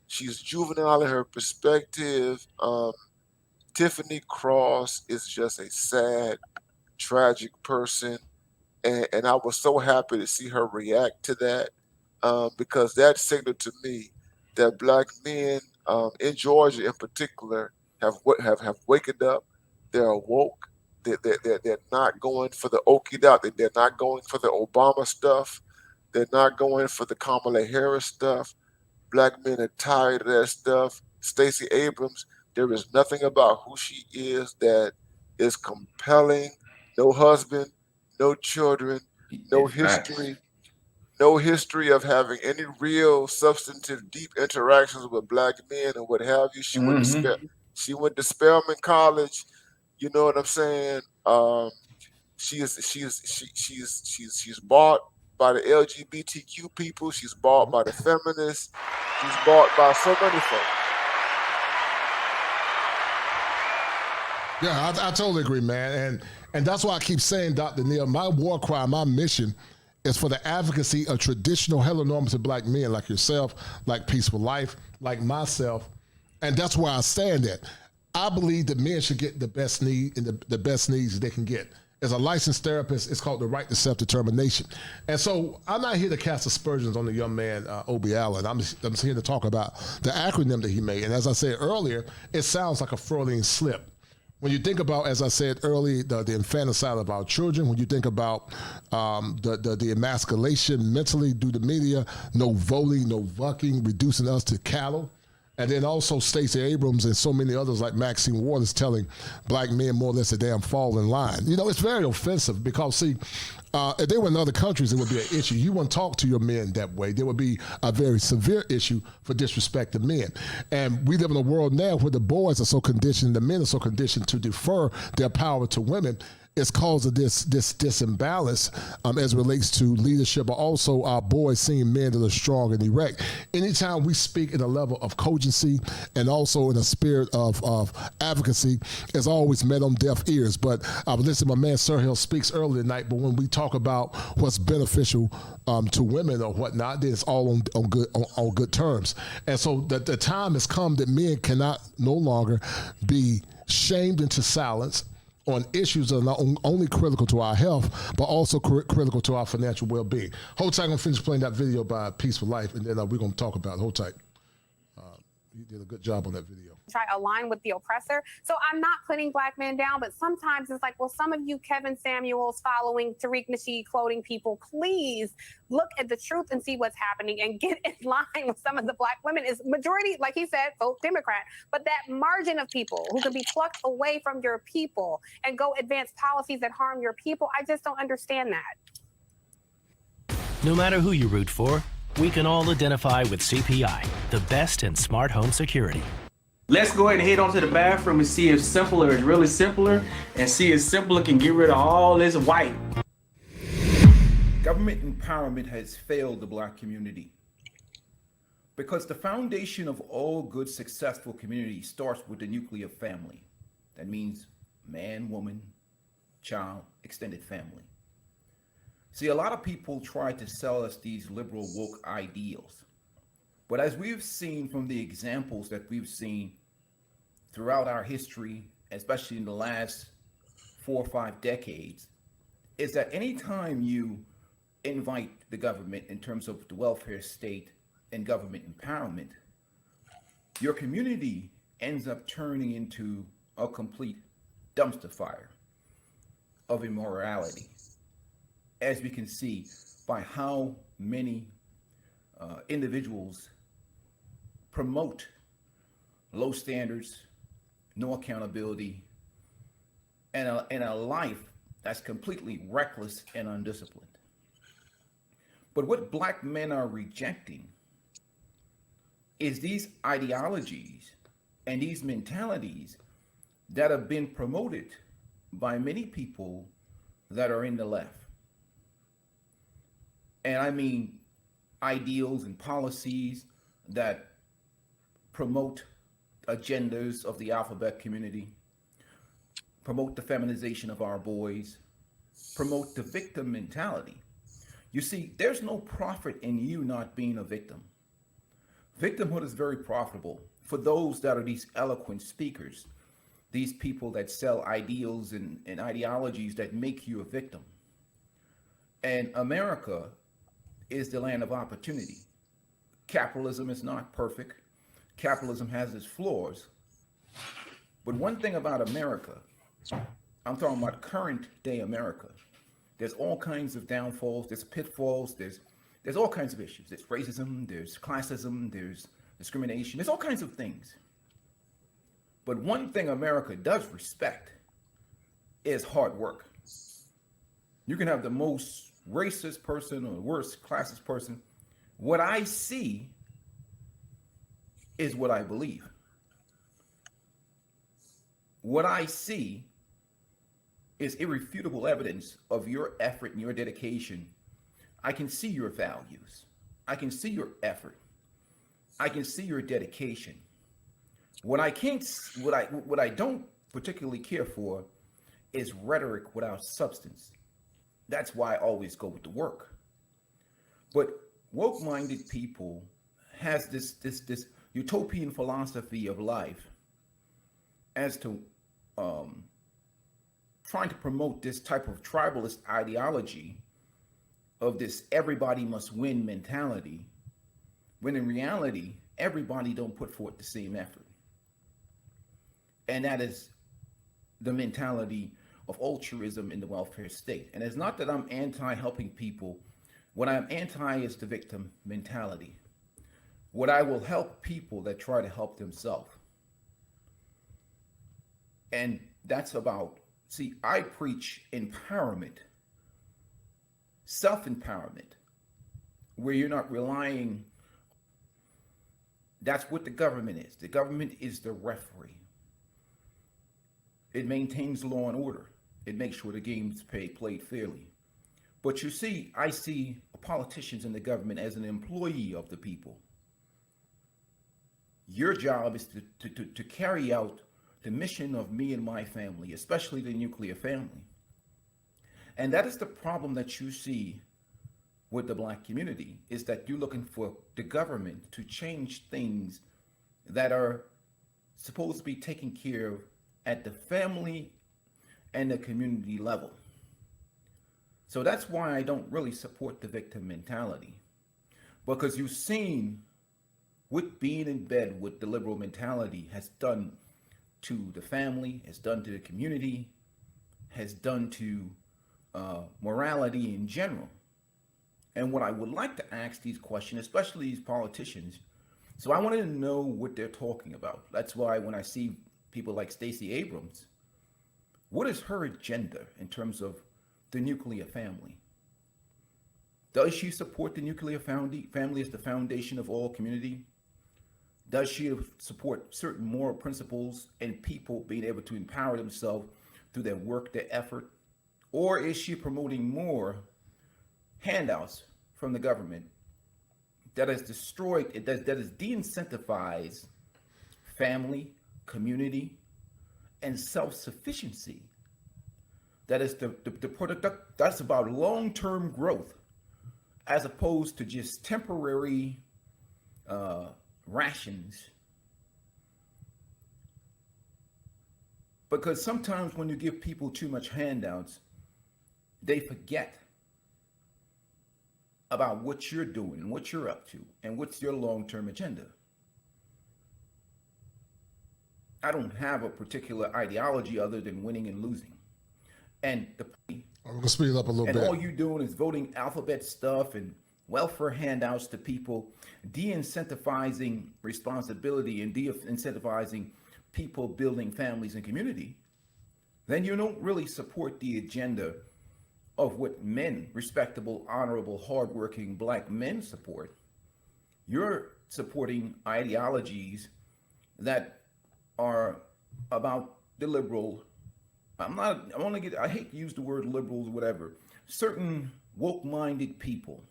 She's juvenile in her perspective. Tiffany Cross is just a sad, tragic person. And I was so happy to see her react to that because that signaled to me that Black men in Georgia in particular have wakened up. They're awoke. They're not going for the okie doke. They're not going for the Obama stuff. They're not going for the Kamala Harris stuff. Black men are tired of that stuff. Stacey Abrams, there is nothing about who she is that is compelling. No husband, no children, no history, no history of having any real substantive, deep interactions with Black men and what have you. She went to Spelman College. You know what I'm saying? She's bought by the LGBTQ people. She's bought by the feminists. She's bought by so many folks.
Yeah, I totally agree, man. And that's why I keep saying, Dr. Neal, my war cry, my mission is for the advocacy of traditional heteronormative Black men like yourself, like Peaceful Life, like myself. And that's where I stand at. I believe that men should get the best need and the best needs they can get. As a licensed therapist, it's called the right to self-determination. And so I'm not here to cast aspersions on the young man, Obie Allen. I'm here to talk about the acronym that he made. And as I said earlier, it sounds like a Freudian slip. When you think about, as I said earlier, the infanticide of our children, when you think about the emasculation mentally through the media, no voting, no bucking, reducing us to cattle. And then also Stacey Abrams and so many others like Maxine Ward is telling Black men more or less to damn fall in line. You know, it's very offensive because, see, if they were in other countries, it would be an issue. You wouldn't talk to your men that way. There would be a very severe issue for disrespect to men. And we live in a world now where the boys are so conditioned, the men are so conditioned to defer their power to women. It's causing this imbalance as it relates to leadership, but also our boys seeing men that are strong and erect. Anytime we speak in a level of cogency and also in a spirit of advocacy, it's always met on deaf ears. But I was listening to my man Sir Hill speaks earlier tonight, but when we talk about what's beneficial to women or whatnot, then it's all on good terms. And so the time has come that men cannot no longer be shamed into silence on issues that are not only critical to our health, but also critical to our financial well-being. Hold tight, I'm going to finish playing that video by Peaceful Life, and then we're going to talk about it. Hold tight. You did a good job on that video.
Try to align with the oppressor. So I'm not putting Black men down, but sometimes it's like, well, some of you Kevin Samuels following Tariq Nasheed quoting people, please look at the truth and see what's happening and get in line with some of the Black women. Is majority, like he said, vote Democrat, but that margin of people who can be plucked away from your people and go advance policies that harm your people, I just don't understand that.
No matter who you root for, we can all identify with CPI, the best in smart home security.
Let's go ahead and head on to the bathroom and see if simpler is really simpler and see if simpler can get rid of all this white.
Government empowerment has failed the Black community because the foundation of all good, successful communities starts with the nuclear family. That means man, woman, child, extended family. See, a lot of people try to sell us these liberal woke ideals. But as we've seen from the examples that we've seen throughout our history, especially in the last 4 or 5 decades, is that anytime you invite the government in terms of the welfare state and government empowerment, your community ends up turning into a complete dumpster fire of immorality, as we can see by how many individuals promote low standards, no accountability, and a life that's completely reckless and undisciplined. But what Black men are rejecting is these ideologies and these mentalities that have been promoted by many people that are in the left. And I mean ideals and policies that promote agendas of the alphabet community, promote the feminization of our boys, promote the victim mentality. You see, there's no profit in you not being a victim. Victimhood is very profitable for those that are these eloquent speakers these people that sell ideals and ideologies that make you a victim. And America is the land of opportunity. Capitalism is not perfect. Capitalism has its flaws. But one thing about America, I'm talking about current day America, there's all kinds of downfalls, there's pitfalls, there's all kinds of issues. There's racism, there's classism, there's discrimination, there's all kinds of things. But one thing America does respect is hard work. You can have the most racist person or the worst classist person. What I see is what I believe. What I see is irrefutable evidence of your effort and your dedication. I can see your values. I can see your effort. I can see your dedication. What I don't particularly care for is rhetoric without substance. That's why I always go with the work. But woke-minded people has this utopian philosophy of life as to trying to promote this type of tribalist ideology of this everybody must win mentality, when in reality, everybody don't put forth the same effort. And that is the mentality of altruism in the welfare state. And it's not that I'm anti-helping people. What I'm anti is the victim mentality. What I will help people that try to help themselves. And that's about, see, I preach empowerment, self-empowerment, where you're not relying. That's what the government is. The government is the referee. It maintains law and order. It makes sure the game's played fairly. But you see, I see politicians in the government as an employee of the people. Your job is to carry out the mission of me and my family, especially the nuclear family. And that is the problem that you see with the Black community, is that you're looking for the government to change things that are supposed to be taken care of at the family and the community level. So that's why I don't really support the victim mentality, because you've seen what being in bed with the liberal mentality has done to the family, has done to the community, has done to morality in general. And what I would like to ask these questions, especially these politicians, so I wanted to know what they're talking about. That's why when I see people like Stacey Abrams, what is her agenda in terms of the nuclear family? Does she support the nuclear family as the foundation of all community? Does she support certain moral principles and people being able to empower themselves through their work, their effort? Or is she promoting more handouts from the government that has destroyed, that has de-incentivized family, community, and self-sufficiency? That is the product that's about long-term growth, as opposed to just temporary rations. Because sometimes when you give people too much handouts, they forget about what you're doing and what you're up to and what's your long-term agenda. I don't have a particular ideology other than winning and losing. And I'm
gonna speed it up a little bit.
And all you're doing is voting alphabet stuff and welfare handouts to people, de-incentivizing responsibility and de-incentivizing people building families and community. Then you don't really support the agenda of what men, respectable, honorable, hardworking Black men support. You're supporting ideologies that are about the liberal. I hate to use the word liberals, whatever. Certain woke-minded people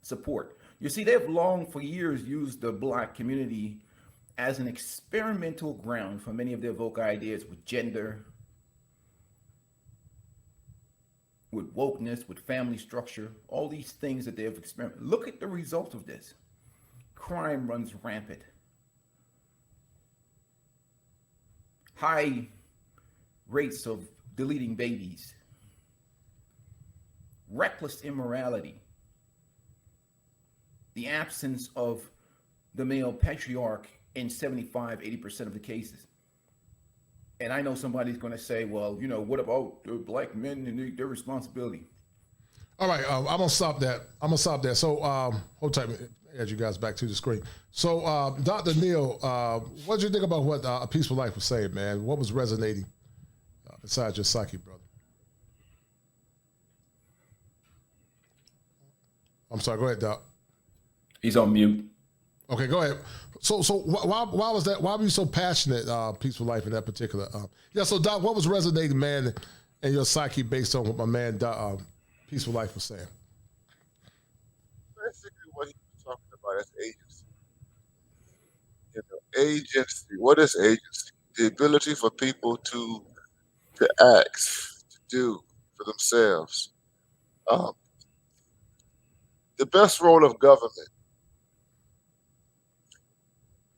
support. You see, they've long for years used the Black community as an experimental ground for many of their woke ideas with gender, with wokeness, with family structure, all these things that they've experimented. Look at the result of this. Crime runs rampant. high rates of deleting babies, reckless immorality, the absence of the male patriarch in 75, 80% of the cases. And I know somebody's going to say, well, what about the black men and their responsibility?
All right, I'm gonna stop that. So, hold tight as you guys back to the screen. So, Dr. Neal, what did you think about what A Peaceful Life was saying, man? What was resonating inside your psyche, brother? I'm sorry. Go ahead, Doc.
He's on mute.
Okay, go ahead. So why was that? Why were you so passionate, Peaceful Life, in that particular? So Doc, what was resonating, man, in your psyche based on what my man Peaceful Life was saying?
Basically, what he was talking about is agency. Agency. What is agency? The ability for people to act, to do for themselves. The best role of government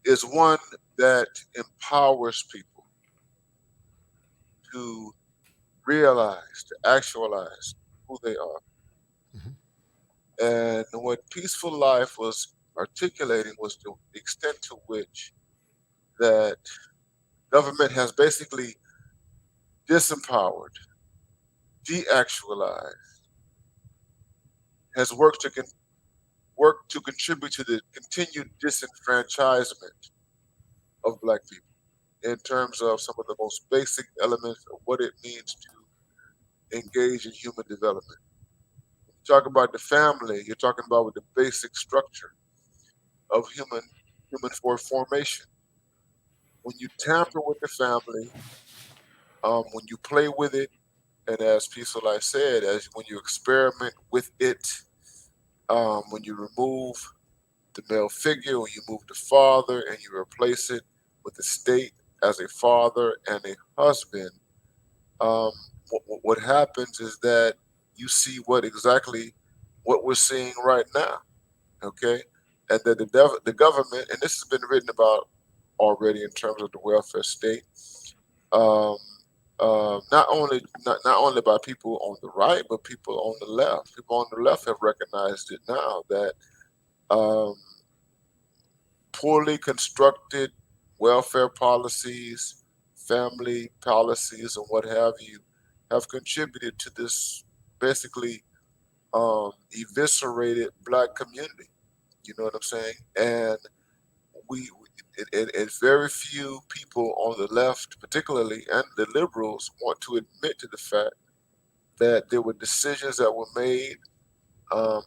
is one that empowers people to realize, to actualize who they are. Mm-hmm. And what Peaceful Life was articulating was the extent to which that government has basically disempowered, de-actualized, has worked to contribute to the continued disenfranchisement of Black people in terms of some of the most basic elements of what it means to engage in human development. When you talk about the family, you're talking about the basic structure of human formation. When you tamper with the family, when you play with it, and as Peaceful Life said, when you experiment with it, when you remove the male figure, when you move the father and you replace it with the state as a father and a husband, what happens is that you see what we're seeing right now, okay? And that the government, and this has been written about already in terms of the welfare state, not only by people on the right, but people on the left. People on the left have recognized it now that poorly constructed welfare policies, family policies, and what have you, have contributed to this basically eviscerated Black community. You know what I'm saying? And and very few people on the left, particularly, and the liberals, want to admit to the fact that there were decisions that were made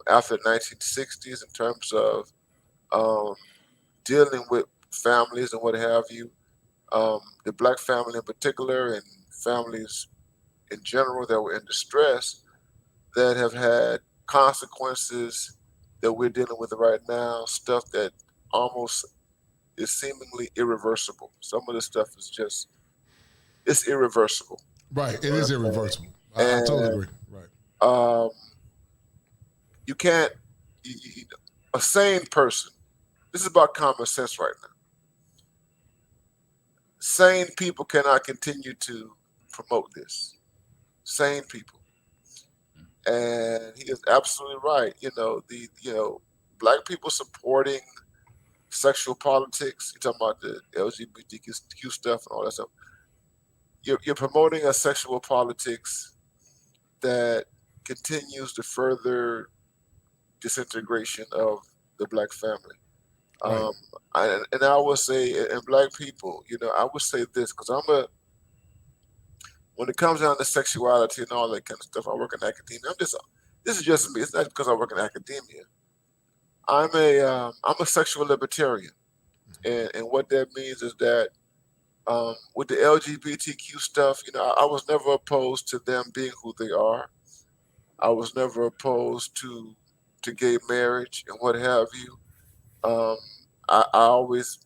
after the 1960s in terms of dealing with families and what have you, the Black family in particular, and families in general that were in distress, that have had consequences that we're dealing with right now, stuff that almost is seemingly irreversible. Some of the stuff is just, it's irreversible.
Right, it is irreversible. I totally agree. Right.
You can't, a sane person, this is about common sense right now. Sane people cannot continue to promote this. Sane people. And he is absolutely right. Black people supporting sexual politics, you're talking about the LGBTQ stuff and all that stuff. You're promoting a sexual politics that continues to further disintegration of the Black family. Right. And I would say, and Black people, I would say this, because when it comes down to sexuality and all that kind of stuff, I work in academia. This is just me. It's not because I work in academia. I'm a sexual libertarian, and what that means is that with the LGBTQ stuff, I was never opposed to them being who they are. I was never opposed to gay marriage and what have you. I always,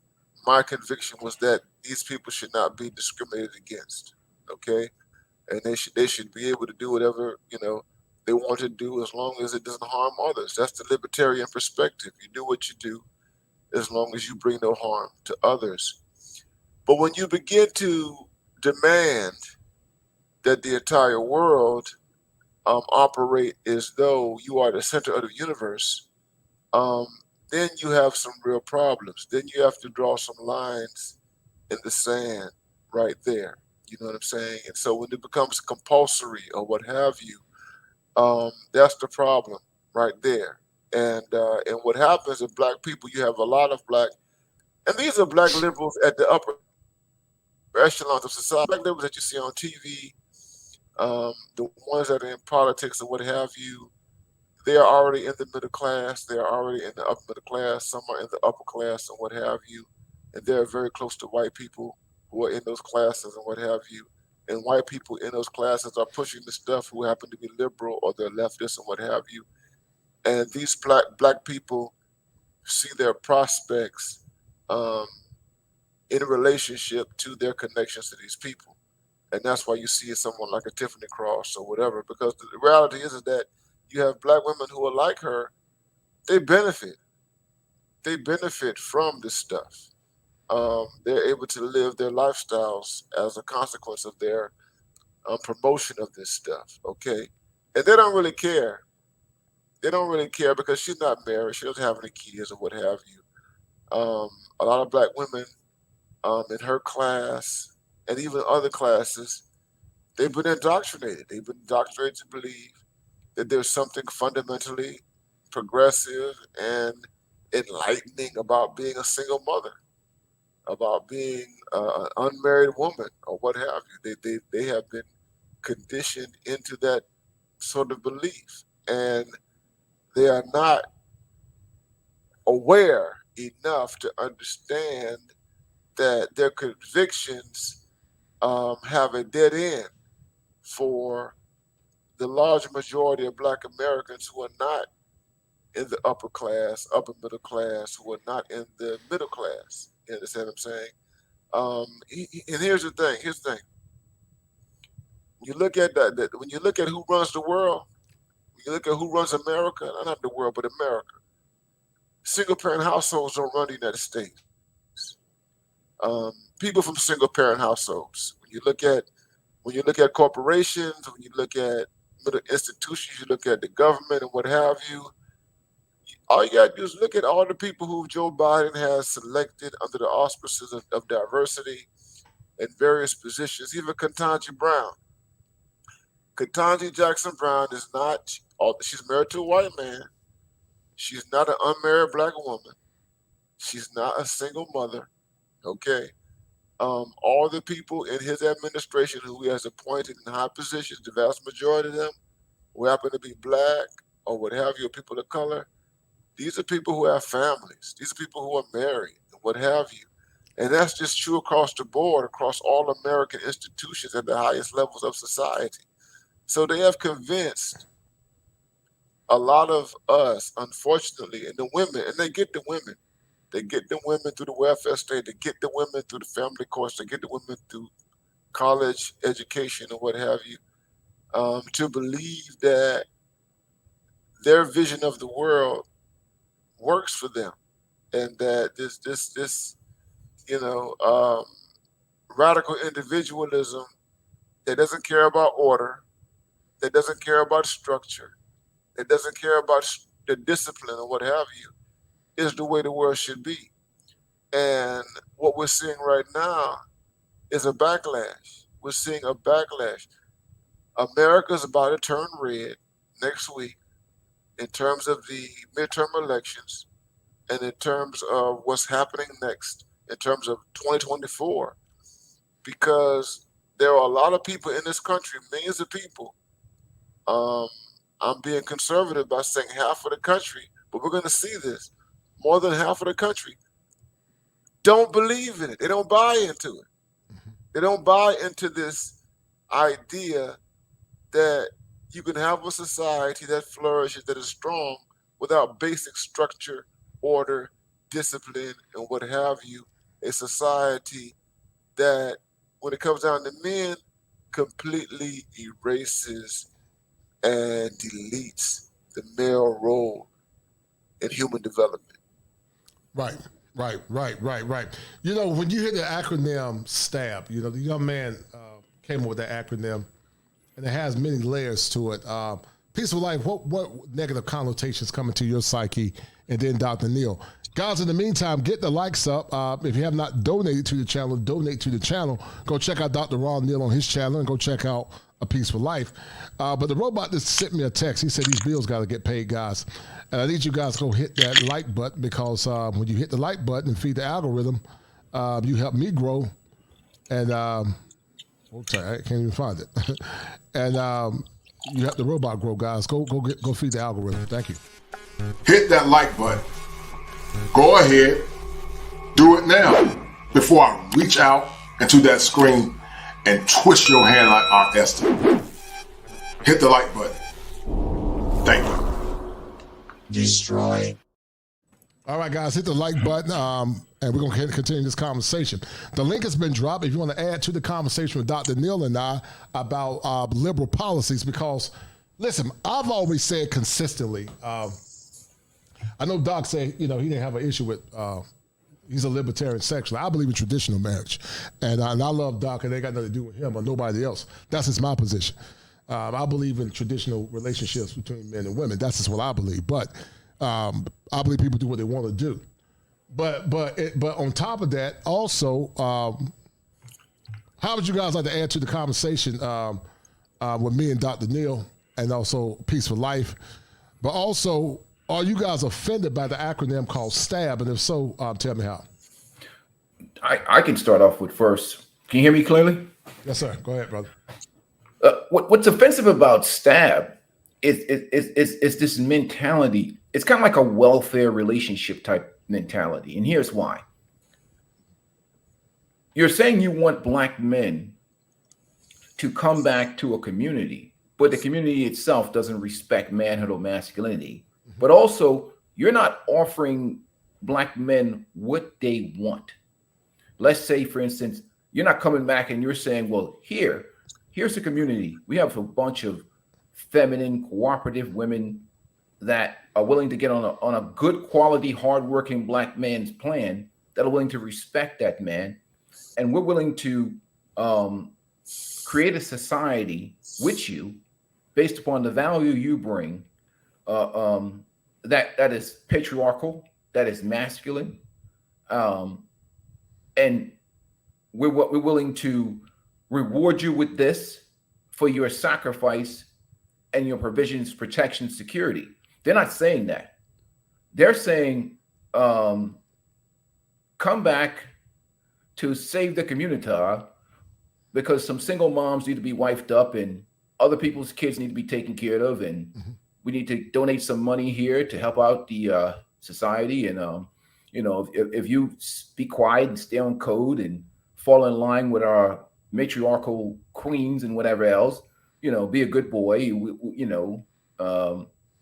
my conviction was that these people should not be discriminated against, okay? And they should be able to do whatever, they want to do, as long as it doesn't harm others. That's the libertarian perspective. You do what you do as long as you bring no harm to others. But when you begin to demand that the entire world operate as though you are the center of the universe, then you have some real problems. Then you have to draw some lines in the sand right there. You know what I'm saying? And so when it becomes compulsory or what have you, that's the problem right there. And what happens in black people, you have a lot of black, and these are black liberals at the upper echelons of society, black liberals that you see on TV, the ones that are in politics and what have you. They are already in the middle class. They are already in the upper middle class. Some are in the upper class and what have you. And they're very close to white people who are in those classes and what have you. And white people in those classes are pushing the stuff who happen to be liberal or they're leftist and what have you. And these black people see their prospects in relationship to their connections to these people. And that's why you see someone like a Tiffany Cross or whatever, because the reality is that you have black women who are like her. They benefit. They benefit from this stuff. They're able to live their lifestyles as a consequence of their promotion of this stuff, okay? And they don't really care. They don't really care because she's not married. She doesn't have any kids or what have you. A lot of black women in her class and even other classes, they've been indoctrinated. They've been indoctrinated to believe that there's something fundamentally progressive and enlightening about being a single mother, about being an unmarried woman or what have you. They have been conditioned into that sort of belief, and they are not aware enough to understand that their convictions have a dead end for the large majority of black Americans who are not in the upper class, upper middle class, who are not in the middle class. You understand what I'm saying? And here's the thing. Here's the thing. When you look at that, when you look at who runs the world, when you look at who runs America, not the world, but America, single parent households don't run the United States. People from single parent households. When you look at corporations, when you look at middle institutions, you look at the government and what have you, all you got to do is look at all the people who Joe Biden has selected under the auspices of diversity in various positions, even Ketanji Brown. Ketanji Jackson Brown is not, she's married to a white man. She's not an unmarried black woman. She's not a single mother, okay? All the people in his administration who he has appointed in high positions, the vast majority of them, who happen to be black or what have you, people of color, these are people who have families. These are people who are married and what have you. And that's just true across the board, across all American institutions at the highest levels of society. So they have convinced a lot of us, unfortunately, and the women, and they get the women. They get the women through the welfare state. They get the women through the family course. They get the women through college education or what have you, to believe that their vision of the world works for them, and that this radical individualism that doesn't care about order, that doesn't care about structure, that doesn't care about the discipline or what have you, is the way the world should be. And what we're seeing right now is a backlash. We're seeing a backlash. America's about to turn red next week in terms of the midterm elections and in terms of what's happening next in terms of 2024, because there are a lot of people in this country, millions of people. I'm being conservative by saying half of the country, but we're going to see this. More than half of the country don't believe in it. They don't buy into it. They don't buy into this idea that you can have a society that flourishes, that is strong, without basic structure, order, discipline, and what have you. A society that, when it comes down to men, completely erases and deletes the male role in human development.
Right. Right. You know, when you hear the acronym STAB, you know, the young man came up with that acronym, and it has many layers to it. Peaceful life, what negative connotations come into your psyche? And then Dr. Neil. Guys, in the meantime, get the likes up. If you have not donated to the channel, donate to the channel. Go check out Dr. Ron Neal on his channel and go check out A Peaceful Life. But the robot just sent me a text. He said these bills got to get paid, guys. And I need you guys to go hit that like button, because when you hit the like button and feed the algorithm, you help me grow. And okay, I can't even find it. And you help the robot grow, guys. Go feed the algorithm. Thank you. Hit that like button. Go ahead, do it now before I reach out into that screen and twist your hand like Aunt Esther. Hit the like button. Thank you. Destroy. All right, guys, hit the like button, and we're going to continue this conversation. The link has been dropped if you want to add to the conversation with Dr. Neal and I about liberal policies, because, listen, I've always said consistently, I know Doc said, you know, he didn't have an issue with, he's a libertarian sexually. I believe in traditional marriage. And I love Doc, and they got nothing to do with him or nobody else. That's just my position. I believe in traditional relationships between men and women. That's just what I believe. But I believe people do what they want to do. But on top of that, also, how would you guys like to add to the conversation with me and Dr. Neal, and also Peaceful Life? But also, are you guys offended by the acronym called STAB? And if so, tell me how.
I can start off with first. Can you hear me clearly?
Yes, sir. Go ahead, brother.
What's offensive about STAB is this mentality. It's kind of like a welfare relationship type mentality. And here's why. You're saying you want black men to come back to a community, but the community itself doesn't respect manhood or masculinity. But also, you're not offering black men what they want. Let's say, for instance, you're not coming back and you're saying, well, here's the community. We have a bunch of feminine, cooperative women that are willing to get on a good quality, hardworking black man's plan, that are willing to respect that man. And we're willing to create a society with you based upon the value you bring, that is patriarchal, that is masculine, and we're willing to reward you with this for your sacrifice and your provisions, protection, security. They're not saying that. They're saying, come back to save the community, because some single moms need to be wifed up and other people's kids need to be taken care of, and we need to donate some money here to help out the society. And if you be quiet and stay on code and fall in line with our matriarchal queens and whatever else, be a good boy.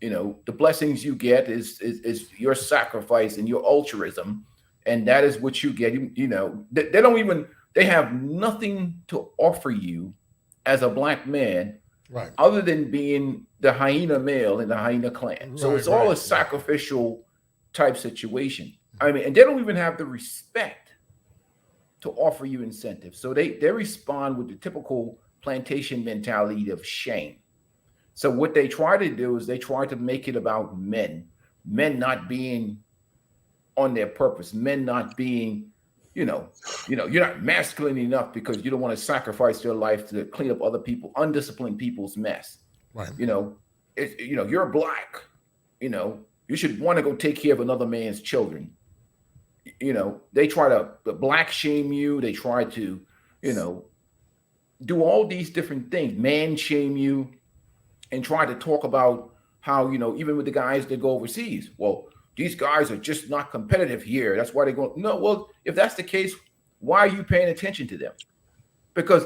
The blessings you get is your sacrifice and your altruism, and that is what you get. They have nothing to offer you as a black man, right, other than being the hyena male in the hyena clan. Right, so it's all a sacrificial type situation. I mean, and they don't even have the respect to offer you incentives. So they respond with the typical plantation mentality of shame. So what they try to do is they try to make it about men not being on their purpose, men not being, you're not masculine enough because you don't want to sacrifice your life to clean up other people, undisciplined people's mess. Right. You're black, you should want to go take care of another man's children. They try to black shame you. They try to, do all these different things, man shame you, and try to talk about how, even with the guys that go overseas, well, these guys are just not competitive here. That's why they go. No, well, if that's the case, why are you paying attention to them? Because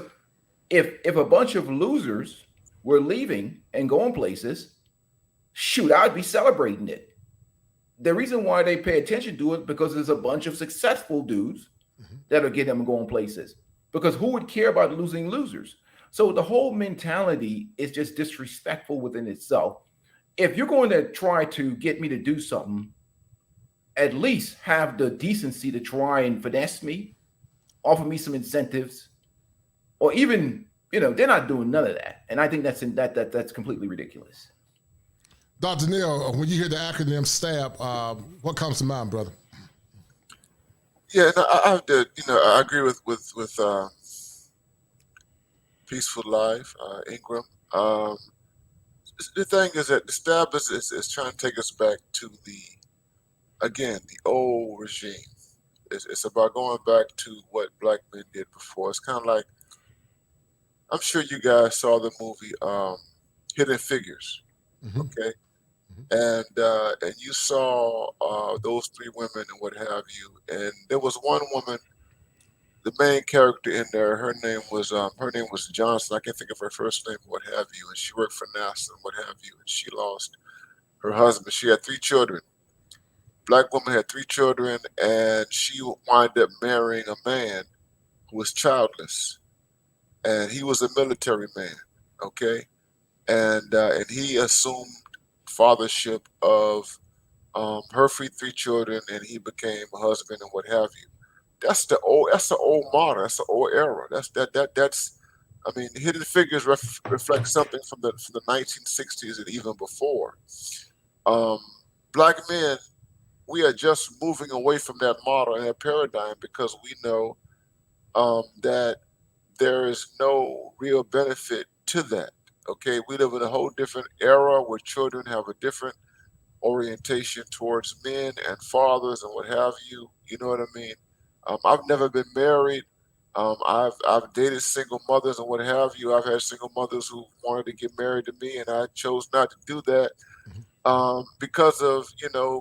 if a bunch of losers were leaving and going places, shoot, I'd be celebrating it. The reason why they pay attention to it because there's a bunch of successful dudes that are getting them going places. Because who would care about losing losers? So the whole mentality is just disrespectful within itself. If you're going to try to get me to do something at least have the decency to try and finesse me, offer me some incentives, or even, they're not doing none of that. And I think that's completely ridiculous.
Dr. Neal, when you hear the acronym STAB, what comes to mind, brother?
Yeah, no, I have to, I agree with Peaceful Life, Ingram. The thing is that the STAB is trying to take us back to the old regime. It's about going back to what black men did before. It's kind of like, I'm sure you guys saw the movie Hidden Figures, okay? And you saw those three women and what have you. And there was one woman, the main character in there. Her name was Johnson. I can't think of her first name, what have you. And she worked for NASA and what have you. And she lost her husband. She had 3 children. Black woman had 3 children, and she wound up marrying a man who was childless, and he was a military man. Okay, and he assumed fathership of her 3 children, and he became a husband and what have you. That's the old model. That's the old era. That's. I mean, Hidden Figures reflect something from the 1960s and even before. Black men, we are just moving away from that model and that paradigm because we know that there is no real benefit to that. Okay, we live in a whole different era where children have a different orientation towards men and fathers and what have you. You know what I mean? I've never been married. I've dated single mothers and what have you. I've had single mothers who wanted to get married to me, and I chose not to do that because of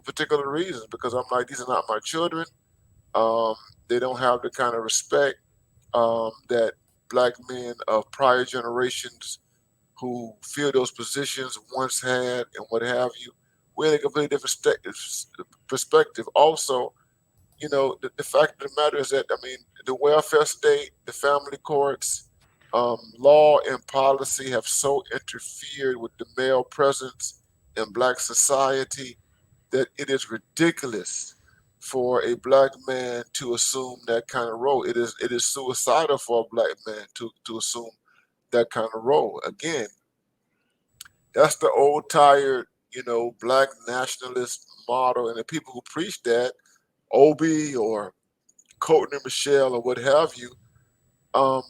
particular reasons. Because I'm like, these are not my children. They don't have the kind of respect that black men of prior generations who fill those positions once had and what have you. We're in a completely different perspective. Also, the fact of the matter is that, I mean, the welfare state, the family courts, law and policy have so interfered with the male presence in black society that it is ridiculous for a black man to assume that kind of role. It is suicidal for a black man to assume that kind of role. Again, that's the old tired, black nationalist model, and the people who preach that, Obi or Courtney Michelle or what have you,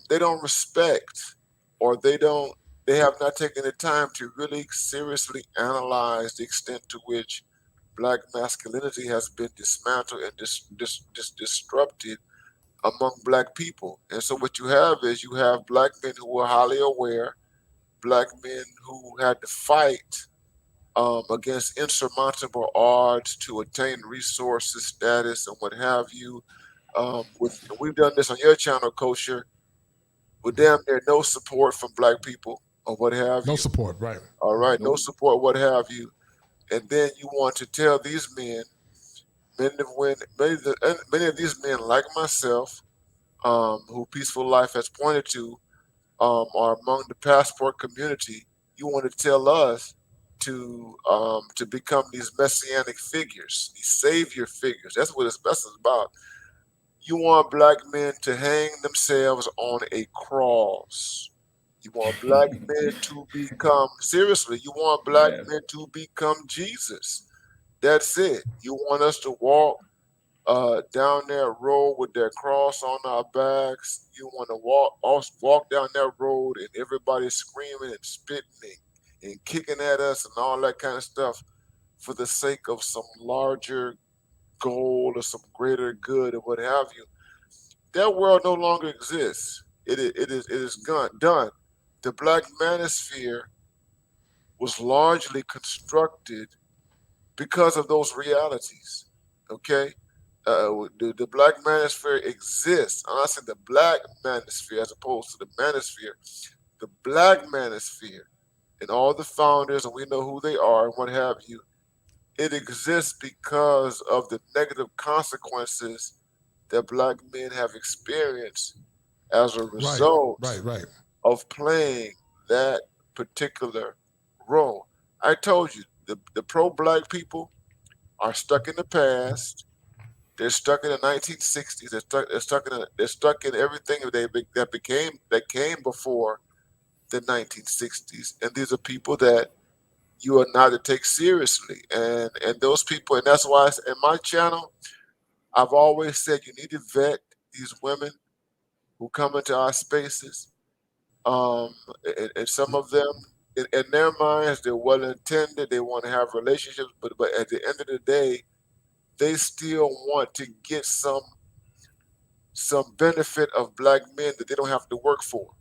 they don't respect, or they have not taken the time to really seriously analyze the extent to which black masculinity has been dismantled and disrupted among black people. And so what you have is you have black men who are highly aware, black men who had to fight against insurmountable odds to attain resources, status, and what have you. We've done this on your channel, Kosher, with damn near no support from black people or what have you.
No support, right.
All right, no support, what have you. And then you want to tell these men, many of these men like myself, who Peaceful Life has pointed to, are among the passport community. You want to tell us to become these messianic figures, these savior figures. That's what it's about. You want black men to hang themselves on a cross. You want black men to become, seriously, you want black men to become Jesus. That's it. You want us to walk down that road with that cross on our backs. You want to walk down that road and everybody screaming and spitting and kicking at us and all that kind of stuff for the sake of some larger goal or some greater good or what have you. That world no longer exists. It is done. The black manosphere was largely constructed because of those realities. Okay, the black manosphere exists. And I said the black manosphere as opposed to the manosphere. The black manosphere and all the founders, and we know who they are and what have you. It exists because of the negative consequences that black men have experienced as a result of playing that particular role. I told you, the pro-black people, are stuck in the past. They're stuck in the 1960s. They're stuck in everything that came before the 1960s. And these are people that you are not to take seriously. And those people, and that's why in my channel, I've always said you need to vet these women who come into our spaces. And some of them, in their minds, they're well intended. They want to have relationships, but at the end of the day, they still want to get some benefit of black men that they don't have to work for.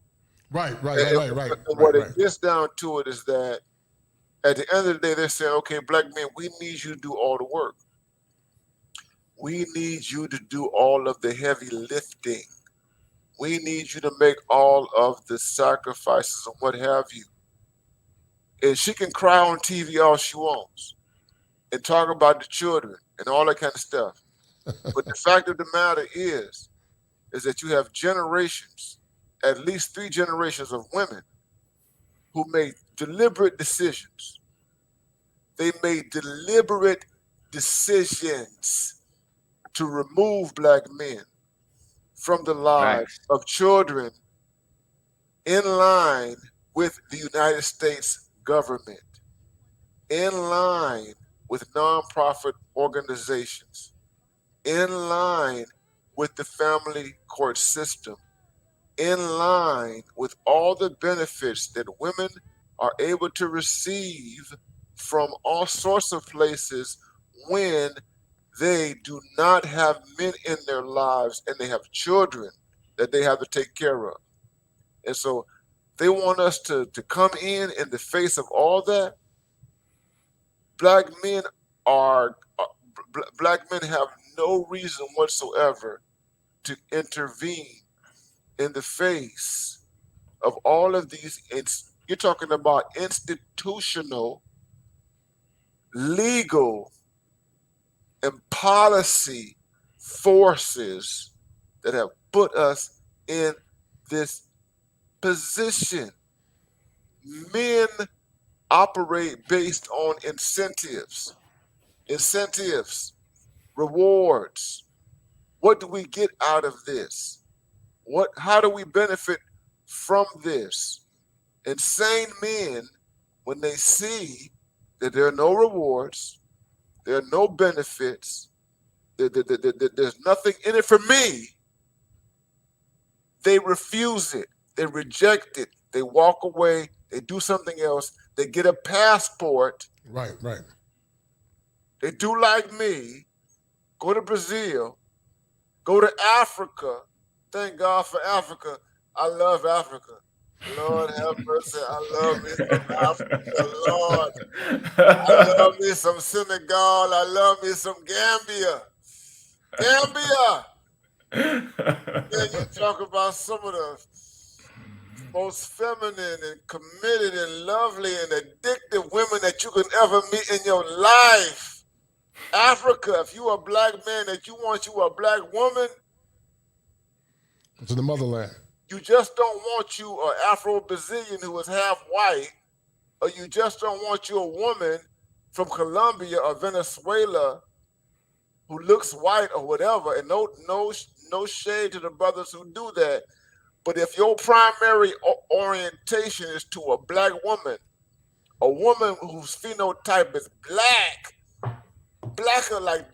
Right.
And what it gets down to it is that at the end of the day, they're saying, okay, black men, we need you to do all the work. We need you to do all of the heavy lifting. We need you to make all of the sacrifices and what have you. And she can cry on TV all she wants and talk about the children and all that kind of stuff. But the fact of the matter is that you have generations, at least 3 generations of women who made deliberate decisions. They made deliberate decisions to remove black men from the lives of children in line with the United States government, in line with nonprofit organizations, in line with the family court system, in line with all the benefits that women are able to receive from all sorts of places when they do not have men in their lives and they have children that they have to take care of. And so they want us to come in the face of all that. Black men have no reason whatsoever to intervene in the face of all of these. You're talking about institutional, legal, and policy forces that have put us in this position. Men operate based on incentives, rewards. What do we get out of this? How do we benefit from this? Insane men, when they see that there are no rewards, there are no benefits, there's nothing in it for me, they refuse it, they reject it, they walk away, they do something else, they get a passport.
Right.
They do like me, go to Brazil, go to Africa. Thank God for Africa. I love Africa. Lord have mercy. I love me some Africa, Lord. I love me some Senegal. I love me some Gambia. Then you talk about some of the most feminine and committed and lovely and addictive women that you can ever meet in your life. Africa, if you are a black man that you want you a black woman,
to the motherland.
You just don't want you an Afro-Brazilian who is half white, or you just don't want you a woman from Colombia or Venezuela who looks white or whatever. And no shade to the brothers who do that. But if your primary orientation is to a black woman, a woman whose phenotype is blacker, like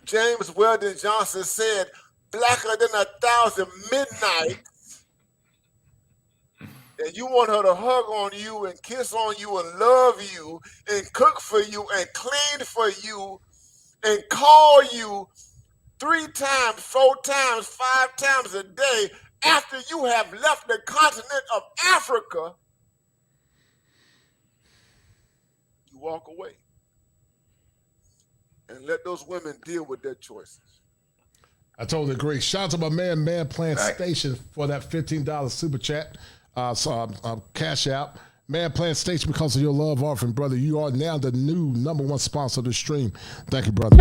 James Weldon Johnson said, blacker than 1,000 midnights, and you want her to hug on you and kiss on you and love you and cook for you and clean for you and call you 3 times, 4 times, 5 times a day after you have left the continent of Africa, you walk away and let those women deal with their choices.
I totally agree. Shout out to my man Plan Station for that $15 super chat. Cash out. Man Plan Station, because of your love offering, brother. You are now the new #1 sponsor of the stream. Thank you, brother.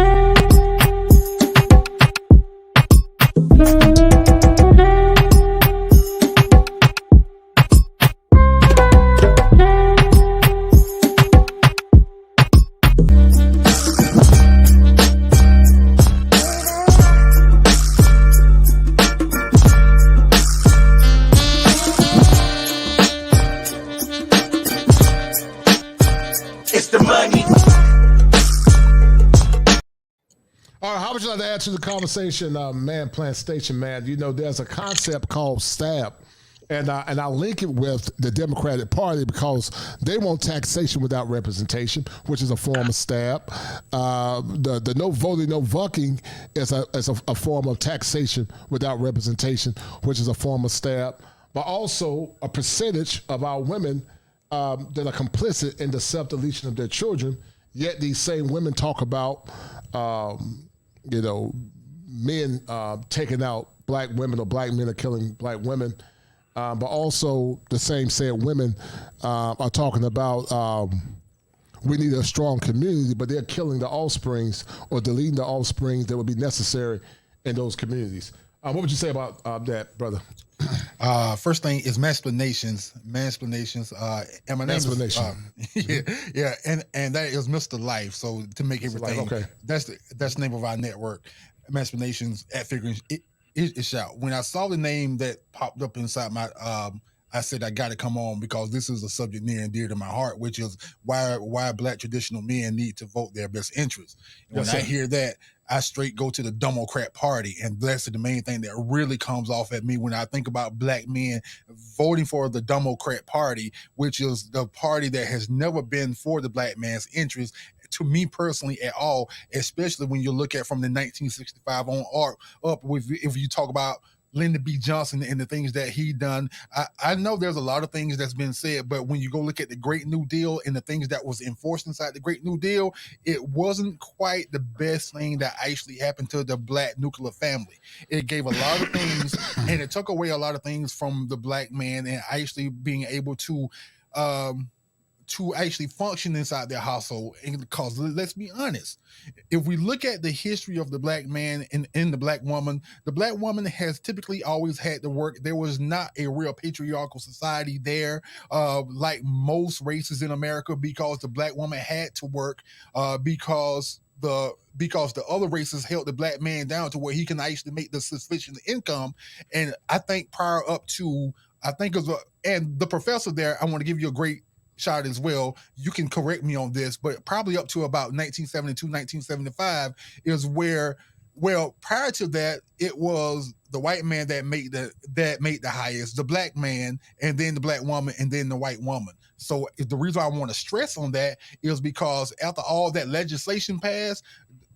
add to the conversation, man, Plant Station, man. You know, there's a concept called STAB. And I link it with the Democratic Party because they want taxation without representation, which is a form of STAB. The no voting, no voting is a form of taxation without representation, which is a form of STAB. But also a percentage of our women that are complicit in the self-deletion of their children. Yet these same women talk about, men taking out black women or black men are killing black women. But also the same said women are talking about we need a strong community, but they're killing the offsprings or deleting the offsprings that would be necessary in those communities. What would you say about that, brother?
First thing is mansplanations. And my name is, and that is Mr. Life. So to make everything,
okay.
That's the name of our network. Mansplanations at figuring it's out. When I saw the name that popped up inside my, I said I got to come on because this is a subject near and dear to my heart, which is why Black traditional men need to vote their best interest. And when I hear that, I straight go to the Democrat Party, and that's the main thing that really comes off at me when I think about Black men voting for the Democrat Party, which is the party that has never been for the Black man's interest. To me personally at all, especially when you look at from the 1965 on up, if you talk about Lyndon B. Johnson and the things that he done, I know there's a lot of things that's been said, but when you go look at the Great New Deal and the things that was enforced inside the Great New Deal, it wasn't quite the best thing that actually happened to the Black nuclear family. It gave a lot of things and it took away a lot of things from the Black man and actually being able to actually function inside their household. And because let's be honest, if we look at the history of the Black man and the Black woman has typically always had to work. There was not a real patriarchal society there, like most races in America, because the Black woman had to work because the other races held the Black man down to where he can actually make the sufficient income. And I think and the professor there, I want to give you a great shot as well. You can correct me on this, but probably up to about 1972, 1975 is where, well, prior to that, it was the white man that made the highest, the Black man, and then the Black woman, and then the white woman. So the reason I want to stress on that is because after all that legislation passed,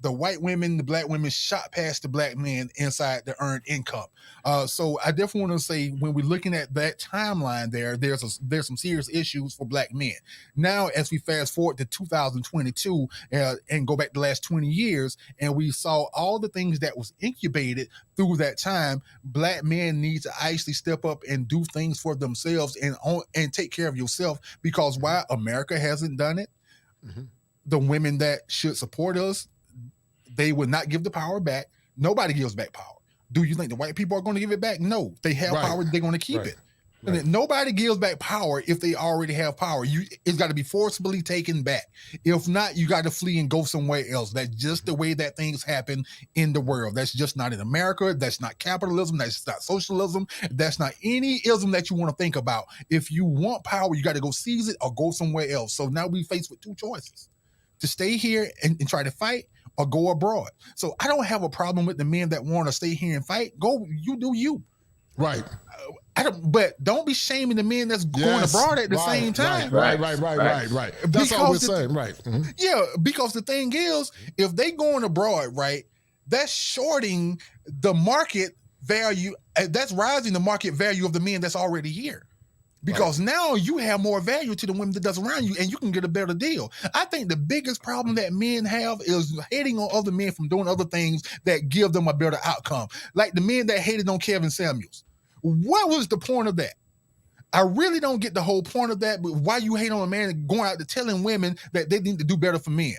the white women, the Black women shot past the Black men inside the earned income. So I definitely want to say when we're looking at that timeline there's some serious issues for Black men. Now, as we fast forward to 2022 and go back the last 20 years, and we saw all the things that was incubated through that time, Black men need to actually step up and do things for themselves and take care of yourself, because why America hasn't done it, the women that should support us, they would not give the power back. Nobody gives back power. Do you think the white people are going to give it back? No. They have power. They're going to keep it. Right. Nobody gives back power if they already have power. It's got to be forcibly taken back. If not, you got to flee and go somewhere else. That's just the way that things happen in the world. That's just not in America. That's not capitalism. That's not socialism. That's not any ism that you want to think about. If you want power, you got to go seize it or go somewhere else. So now we faced with two choices: to stay here and try to fight, or go abroad. So I don't have a problem with the men that want to stay here and fight. Go, you do you.
Right.
But don't be shaming the men that's going abroad at the same time.
Right. That's all we're saying, right. Mm-hmm.
Yeah, because the thing is, if they going abroad, right, that's shorting the market value. That's rising the market value of the men that's already here. Because now you have more value to the women that's around you and you can get a better deal. I think the biggest problem that men have is hating on other men from doing other things that give them a better outcome. Like the men that hated on Kevin Samuels. What was the point of that? I really don't get the whole point of that, but why you hate on a man and going out to telling women that they need to do better for men.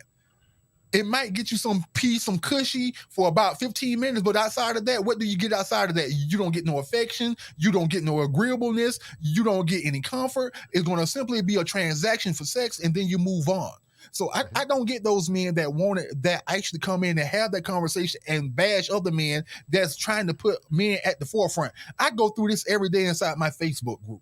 It might get you some peace, some cushy for about 15 minutes, but outside of that, what do you get outside of that? You don't get no affection. You don't get no agreeableness. You don't get any comfort. It's going to simply be a transaction for sex, and then you move on. So I don't get those men that actually come in and have that conversation and bash other men that's trying to put men at the forefront. I go through this every day inside my Facebook group.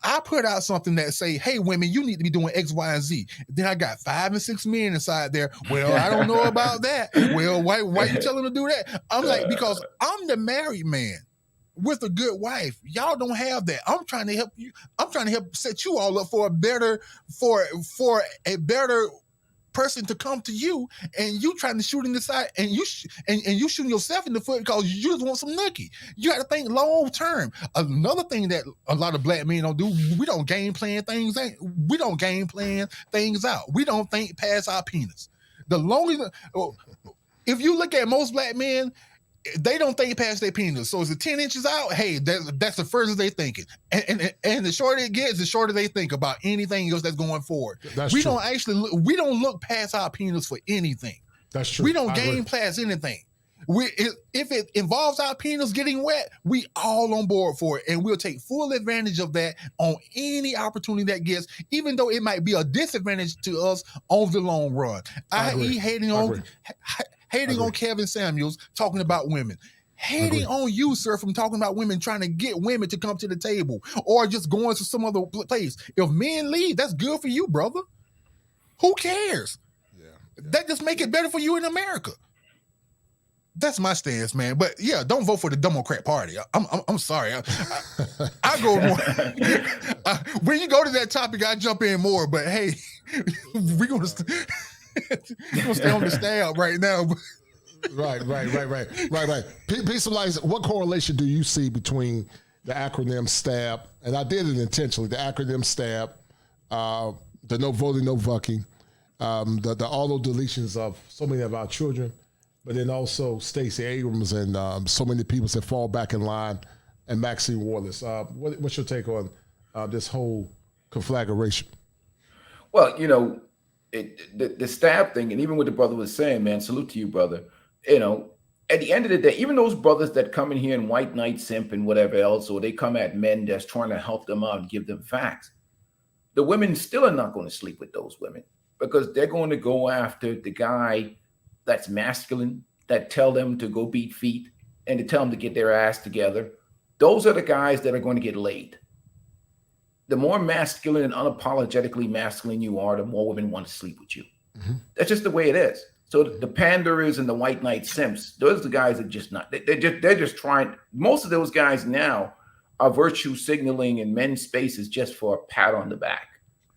I put out something that say, hey, women, you need to be doing X, Y, and Z. Then I got 5 and 6 men inside there. Well, I don't know about that. Well, why you telling them to do that? I'm like, because I'm the married man with a good wife. Y'all don't have that. I'm trying to help you. I'm trying to help set you all up for a better person to come to you, and you trying to shoot in the side, and you shooting yourself in the foot because you just want some nookie. You got to think long term. Another thing that a lot of black men don't do, we don't game plan things. We don't game plan things out. We don't think past our penis. The longest, if you look at most black men, they don't think past their penis. So is it 10 inches out? Hey, that's the furthest they thinking. And the shorter it gets, the shorter they think about anything else that's going forward. We don't look past our penis for anything.
That's true.
We don't game past anything. If it involves our penis getting wet, we all on board for it, and we'll take full advantage of that on any opportunity that gets, even though it might be a disadvantage to us on the long run. I.e. hating on Kevin Samuels talking about women. Hating on you, sir, from talking about women, trying to get women to come to the table or just going to some other place. If men leave, that's good for you, brother. Who cares? Yeah. That just make it better for you in America. That's my stance, man. But yeah, don't vote for the Democrat Party. I'm sorry. I go more. When you go to that topic, I jump in more. But hey, we're gonna stay on the stab right now.
Right. Peace of life. What correlation do you see between the acronym STAB, and I did it intentionally, the acronym STAB, the no voting, no vucking, the auto deletions of so many of our children, but then also Stacey Abrams and so many people that fall back in line, and Maxine Waters. What's your take on this whole conflagration?
Well, you know, the STAB thing, and even what the brother was saying, man, salute to you, brother. You know, at the end of the day, even those brothers that come in here in white knight simp and whatever else, or they come at men that's trying to help them out and give them facts, the women still are not going to sleep with those women, because they're going to go after the guy that's masculine, that tell them to go beat feet and to tell them to get their ass together. Those are the guys that are going to get laid. The more masculine and unapologetically masculine you are, the more women want to sleep with you. Mm-hmm. That's just the way it is. So the panderers and the white knight simps, those are the guys that just not, they're just trying. Most of those guys now are virtue signaling in men's spaces just for a pat on the back.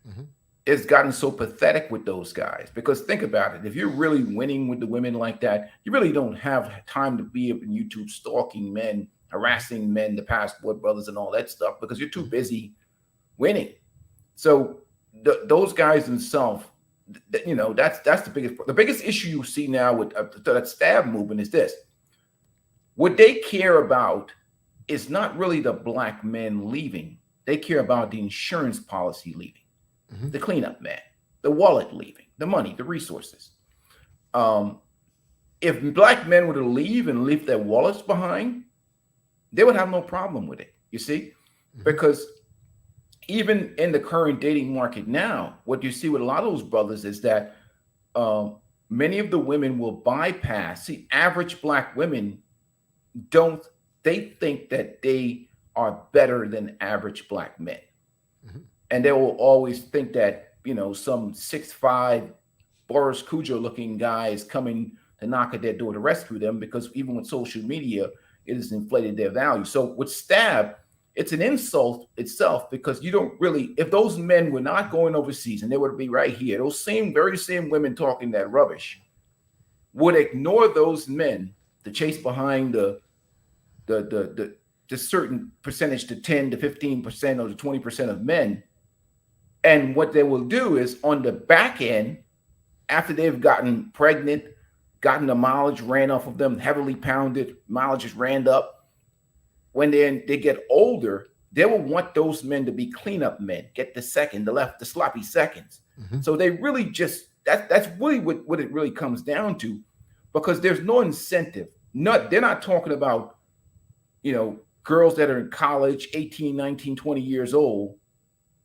Mm-hmm. It's gotten so pathetic with those guys, because think about it. If you're really winning with the women like that, you really don't have time to be up in YouTube stalking men, harassing men, the passport brothers and all that stuff, because you're too busy winning. So those guys themselves, you know, that's the biggest issue you see now with that STAB movement is this. What they care about is not really the black men leaving. They care about the insurance policy leaving, mm-hmm. the cleanup man, the wallet leaving, the money, the resources. If black men were to leave and leave their wallets behind, they would have no problem with it, you see? Mm-hmm. Because even in the current dating market now, what you see with a lot of those brothers is that many of the women will bypass. See, average black women they think that they are better than average black men. Mm-hmm. And they will always think that, you know, some 6'5" Boris Cujo looking guy is coming to knock at their door to rescue them, because even with social media, it has inflated their value. So with STAB, it's an insult itself, because you don't really, if those men were not going overseas and they would be right here, those very same women talking that rubbish would ignore those men to chase behind the certain percentage, to 10 to 15% or to 20% of men. And what they will do is, on the back end, after they've gotten pregnant, gotten the mileage ran off of them, heavily pounded, mileage is ran up, when they get older, they will want those men to be cleanup men, get the second, the left, the sloppy seconds. Mm-hmm. So they really just, that's really what it really comes down to, because there's no incentive. They're not talking about, you know, girls that are in college, 18, 19, 20 years old,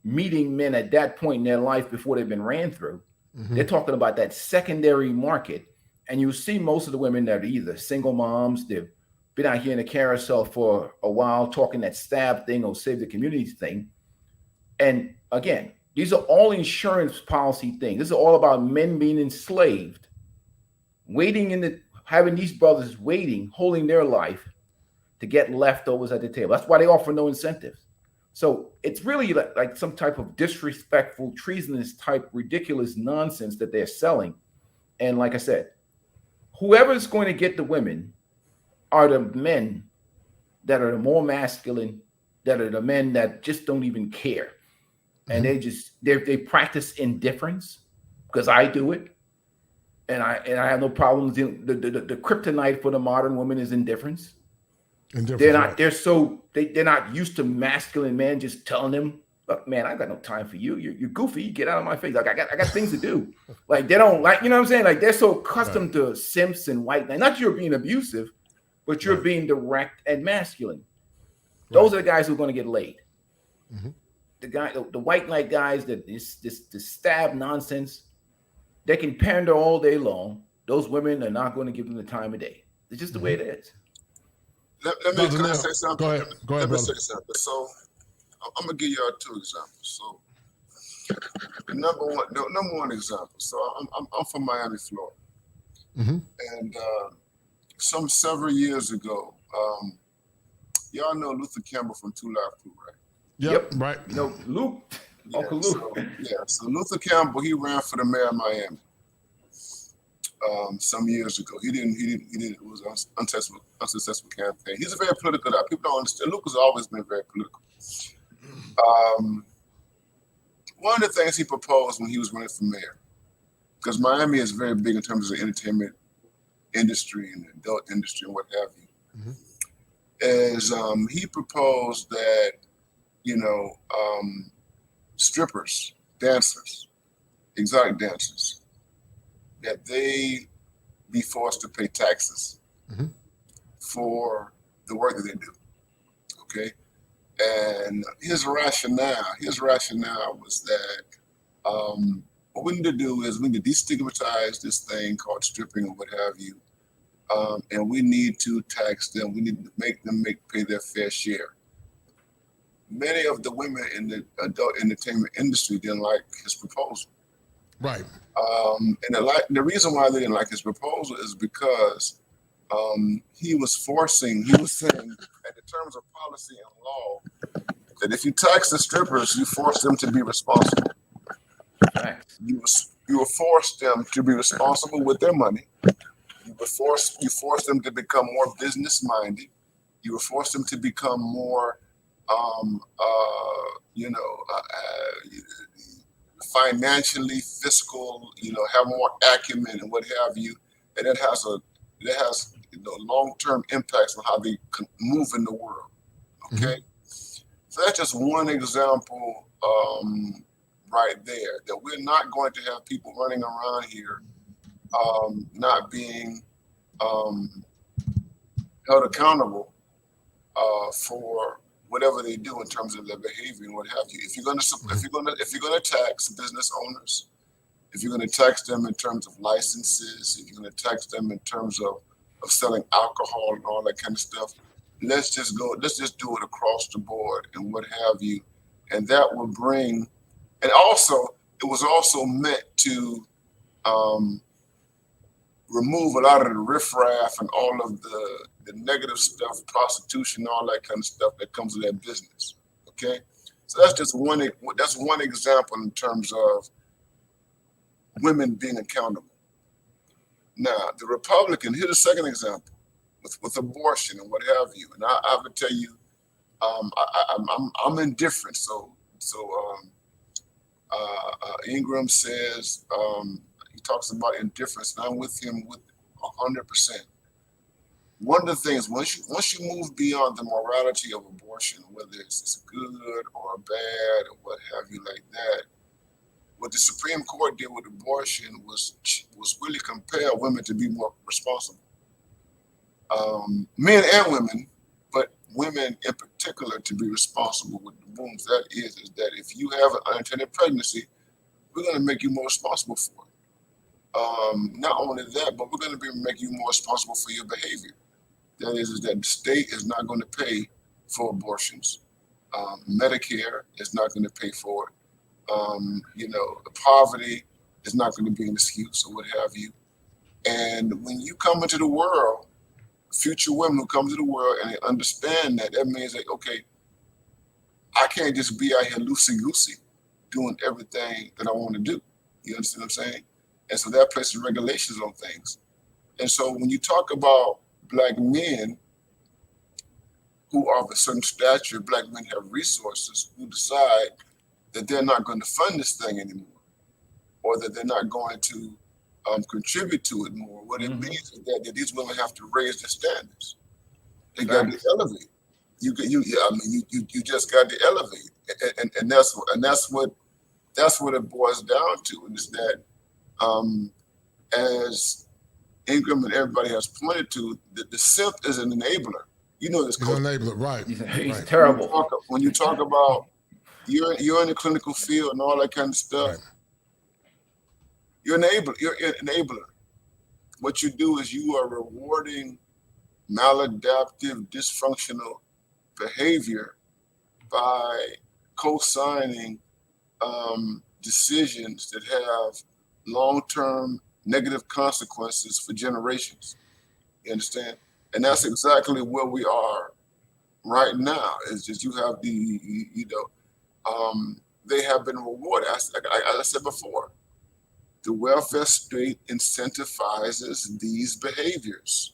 meeting men at that point in their life before they've been ran through. Mm-hmm. They're talking about that secondary market. And you see most of the women that are either single moms, they've been out here in the carousel for a while talking that STAB thing or Save the Community thing. And again, these are all insurance policy things. This is all about men being enslaved, having these brothers waiting, holding their life to get leftovers at the table. That's why they offer no incentives. So it's really like some type of disrespectful, treasonous type, ridiculous nonsense that they're selling. And like I said, whoever's going to get the women are the men that are the more masculine, that are the men that just don't even care. And they practice indifference, because I do it. And I have no problems. The kryptonite for the modern woman is indifference. They're not used to masculine men just telling them, look, man, I got no time for you. You're goofy. Get out of my face. Like I got things to do. Like they don't like, you know what I'm saying? Like they're so accustomed to simps and white knight. Not you're being abusive, but you're being direct and masculine. Those are the guys who are going to get laid. The white knight guys, that this stab nonsense, they can pander all day long. Those women are not going to give them the time of day. It's just the way it is.
Let me say something.
Go ahead,
let me
brother.
say something. So I'm gonna give y'all 2 examples. So the number one example. So I'm from Miami, Florida, and several years ago, y'all know Luther Campbell from Two Live Crew, right?
Yep. Right.
You know, Luke. Uncle Luke.
So Luther Campbell, he ran for the mayor of Miami some years ago. He didn't. It was an unsuccessful campaign. He's a very political guy. People don't understand. Luke has always been very political. One of the things he proposed when he was running for mayor, because Miami is very big in terms of the entertainment industry and the adult industry and what have you, is he proposed that, strippers, dancers, exotic dancers, that they be forced to pay taxes for the work that they do. Okay. And his rationale was that what we need to do is we need to destigmatize this thing called stripping or what have you. And we need to tax them. We need to make them pay their fair share. Many of the women in the adult entertainment industry didn't like his proposal.
Right.
And the reason why they didn't like his proposal is because he was saying, in the terms of policy and law, that if you tax the strippers, you force them to be responsible. You will force them to be responsible with their money. You force them to become more business minded. You will force them to become more, financially fiscal. Have more acumen and what have you. And it has long-term impacts on how they can move in the world. Okay, so that's just one example right there, that we're not going to have people running around here not being held accountable for whatever they do in terms of their behavior and what have you. If you're going to tax business owners, if you're going to tax them in terms of licenses, if you're going to tax them in terms of selling alcohol and all that kind of stuff, let's just do it across the board and what have you. And that will bring, and also, it was also meant to remove a lot of the riffraff and all of the negative stuff, prostitution, all that kind of stuff that comes with that business. Okay, so that's one example in terms of women being accountable. Now, the Republican, here's a second example with abortion and what have you. And I would tell you, I'm indifferent. So Ingram says, he talks about indifference, and I'm with him with 100%. One of the things, once you move beyond the morality of abortion, whether it's good or bad or what have you like that, what the Supreme Court did with abortion was really compel women to be more responsible. Men and women, but women in particular to be responsible with the wounds. That is that if you have an unintended pregnancy, we're going to make you more responsible for it. Not only that, but we're going to make you more responsible for your behavior. That is that the state is not going to pay for abortions. Medicare is not going to pay for it. You know, poverty is not going to be an excuse or what have you. And when you come into the world, future women who come to the world and they understand that, that means that, okay, I can't just be out here loosey-goosey doing everything that I want to do. You understand what I'm saying? And so that places regulations on things. And so when you talk about Black men who are of a certain stature, Black men have resources, who decide that they're not going to fund this thing anymore, or that they're not going to contribute to it more. What it means is that these women have to raise their standards. They got to elevate. You just got to elevate, and that's what it boils down to. And is that as Ingram and everybody has pointed to, the simp is an enabler. You know this.
He's an enabler, right?
He's terrible.
When you talk about you're in the clinical field and all that kind of stuff. Right. You're an enabler. What you do is you are rewarding maladaptive, dysfunctional behavior by co-signing decisions that have long-term negative consequences for generations. You understand? And that's exactly where we are right now. It's just you have they have been rewarded. As I said before, the welfare state incentivizes these behaviors.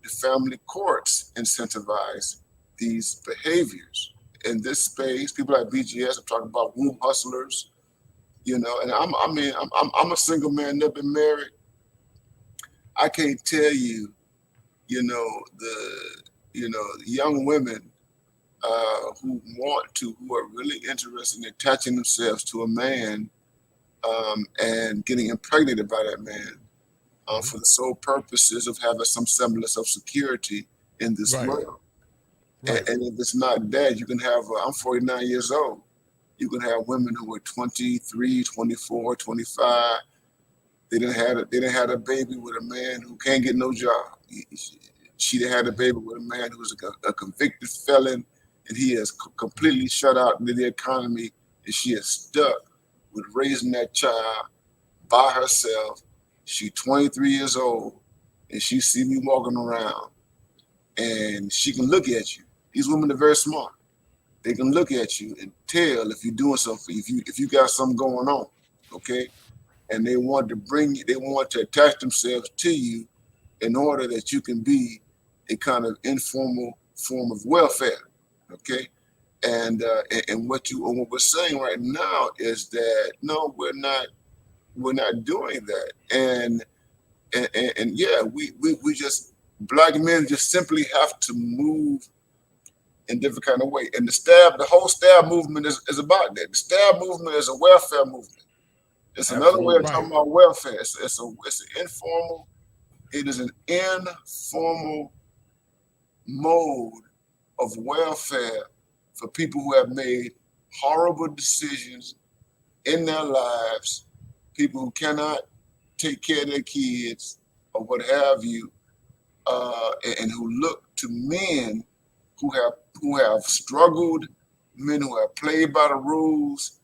The family courts incentivize these behaviors. In this space, people like BGS are talking about womb hustlers, you know. And I'm a single man, never been married. I can't tell you, the young women who are really interested in attaching themselves to a man and getting impregnated by that man for the sole purposes of having some semblance of security in this world. Right. And if it's not that, you can have, I'm 49 years old. You can have women who are 23, 24, 25. They didn't have a baby with a man who can't get no job. She had a baby with a man who's a convicted felon, and he is completely shut out into the economy, and she is stuck with raising that child by herself. She's 23 years old, and she see me walking around, and she can look at you. These women are very smart. They can look at you and tell if you're doing something, if you got something going on, okay? And they want to attach themselves to you in order that you can be a kind of informal form of welfare, okay? And what we're saying right now is that no, we're not doing that. And yeah, we just, Black men just simply have to move in different kind of way. And the whole stab movement is about that. The stab movement is a welfare movement. It's another way of talking about welfare. It's an informal. It is an informal mode of welfare for people who have made horrible decisions in their lives, people who cannot take care of their kids or what have you, and who look to men who have struggled, men who have played by the rules,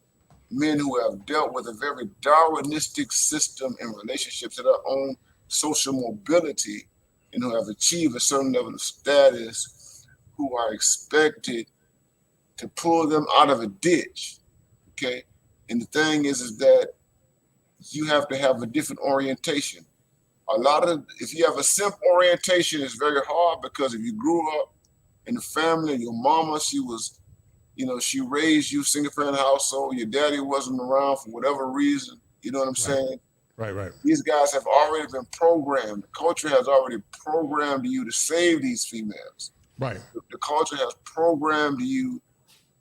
men who have dealt with a very Darwinistic system in relationships to their own social mobility, and who have achieved a certain level of status, who are expected to pull them out of a ditch, okay? And the thing is that you have to have a different orientation. If you have a simp orientation, it's very hard, because if you grew up in a family, your mama, she raised you single parent household, your daddy wasn't around for whatever reason, you know what I'm saying?
Right.
These guys have already been programmed. The culture has already programmed you to save these females. Right. The culture has programmed you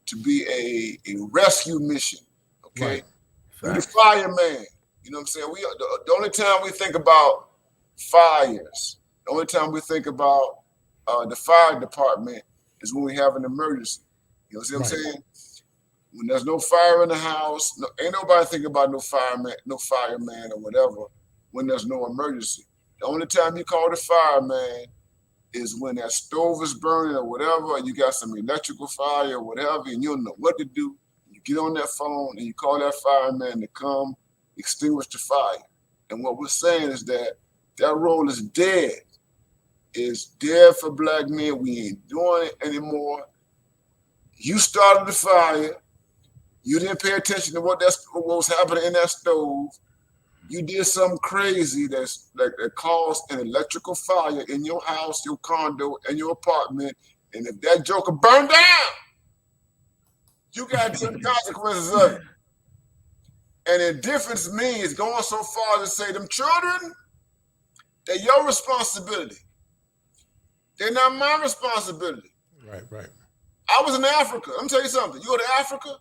to be a rescue mission, okay? Right. You're the fireman, you know what I'm saying? The only time we think about fires, the only time we think about the fire department is when we have an emergency. You know what I'm saying? When there's no fire in the house, ain't nobody thinking about no fireman or whatever when there's no emergency. The only time you call the fireman is when that stove is burning or whatever, and you got some electrical fire or whatever, and you don't know what to do. You get on that phone and you call that fireman to come extinguish the fire. And what we're saying is that role is dead. It's dead for black men. We ain't doing it anymore. You started the fire. You didn't pay attention to what was happening in that stove. You did something crazy that caused an electrical fire in your house, your condo, and your apartment. And if that joker burned down, you got to take the consequences of it. And indifference means going so far as to say, them children, they're your responsibility. They're not my responsibility.
Right.
I was in Africa. Let me tell you something. You go to Africa,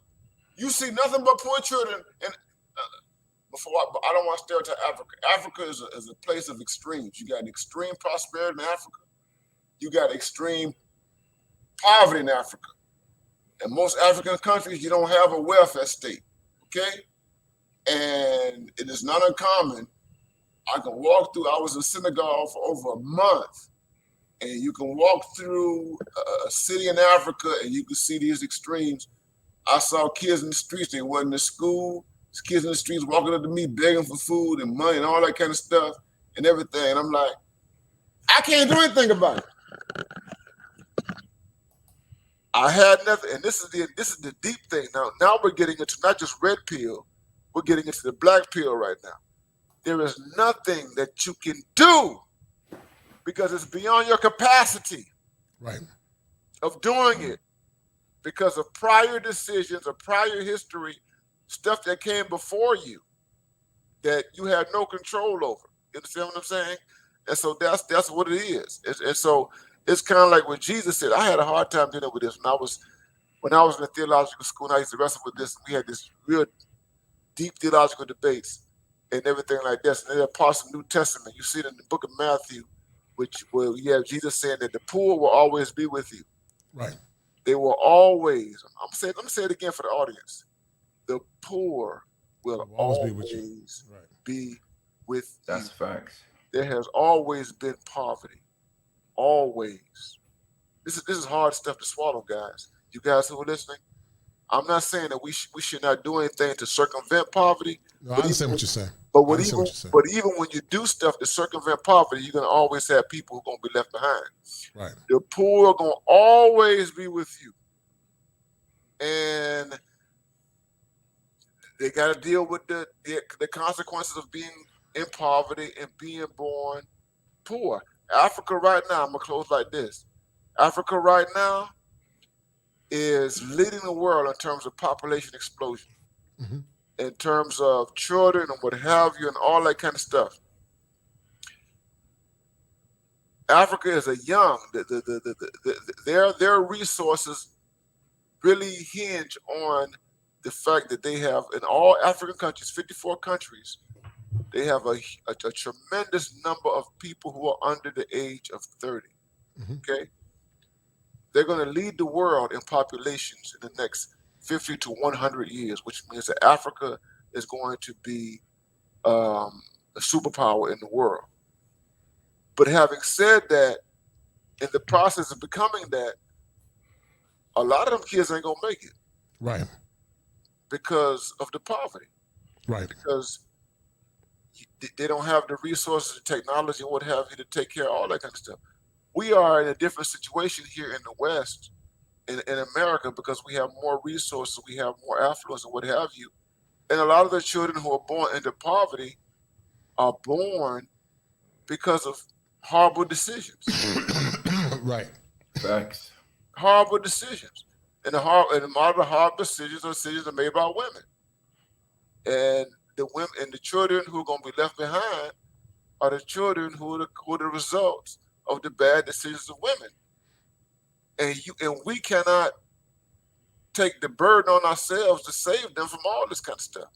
you see nothing but poor children. And I don't want to stereotype Africa. Africa is a place of extremes. You got extreme prosperity in Africa. You got extreme poverty in Africa. In most African countries, you don't have a welfare state, okay? And it is not uncommon. I can walk through, I was in Senegal for over a month, and you can walk through a city in Africa and you can see these extremes. I saw kids in the streets, they wasn't in school. These kids in the streets walking up to me begging for food and money and all that kind of stuff and everything. And I'm like, I can't do anything about it. I had nothing, and this is the deep thing. Now we're getting into not just red pill, we're getting into the black pill right now. There is nothing that you can do because it's beyond your capacity of doing it because of prior decisions or prior history, stuff that came before you that you had no control over. You understand what I'm saying? And so that's what it is. And so it's kind of like what Jesus said. I had a hard time dealing with this when I was in the theological school, and I used to wrestle with this. We had this real deep theological debates and everything like this. And then parts of the New Testament, you see it in the book of Matthew, where you have Jesus saying that the poor will always be with you.
Right.
They will always. Let me say it again for the audience. The poor will always be with you. Be with
That's facts.
There has always been poverty. Always. This is hard stuff to swallow, guys. You guys who are listening, I'm not saying that we should not do anything to circumvent poverty.
No, I understand what you're saying.
But even when you do stuff to circumvent poverty, you're gonna always have people who are gonna be left behind.
Right.
The poor are gonna always be with you, and they got to deal with the consequences of being in poverty and being born poor. Africa right now, I'm gonna close like this. Africa right now is leading the world in terms of population explosion, in terms of children and what have you, and all that kind of stuff. Africa is a young. Their resources really hinge on the fact that they have, in all African countries, 54 countries, they have a tremendous number of people who are under the age of 30. Okay? They're going to lead the world in populations in the next 50 to 100 years, which means that Africa is going to be a superpower in the world. But having said that, in the process of becoming that, a lot of them kids ain't going to make it.
Right.
Because of the poverty.
Right.
Because they don't have the resources, the technology, what have you, to take care of all that kind of stuff. We are in a different situation here in the West, in America, because we have more resources, we have more affluence and what have you. And a lot of the children who are born into poverty are born because of horrible decisions.
Right.
Facts.
Horrible decisions. And a lot of the hard decisions are made by women. And the women and the children who are going to be left behind are the children who are the results of the bad decisions of women. And we cannot take the burden on ourselves to save them from all this kind of stuff.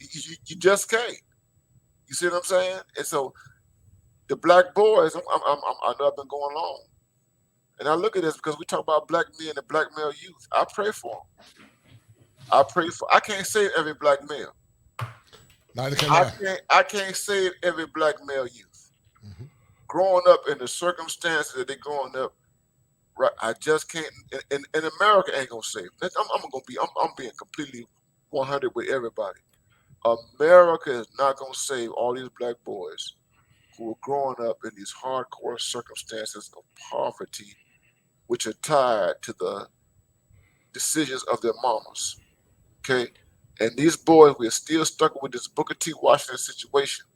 You just can't. You see what I'm saying? And so the black boys, I know I've been going long. And I look at this because we talk about black men and black male youth. I pray for them. I can't save every black male.
Neither can I.
I can't save every black male youth. growing up in the circumstances that they're growing up, right? I just can't. And America ain't gonna save. I'm being completely 100 with everybody. America is not gonna save all these black boys who are growing up in these hardcore circumstances of poverty, which are tied to the decisions of their mamas. Okay, and these boys, we're still stuck with this Booker T. Washington situation,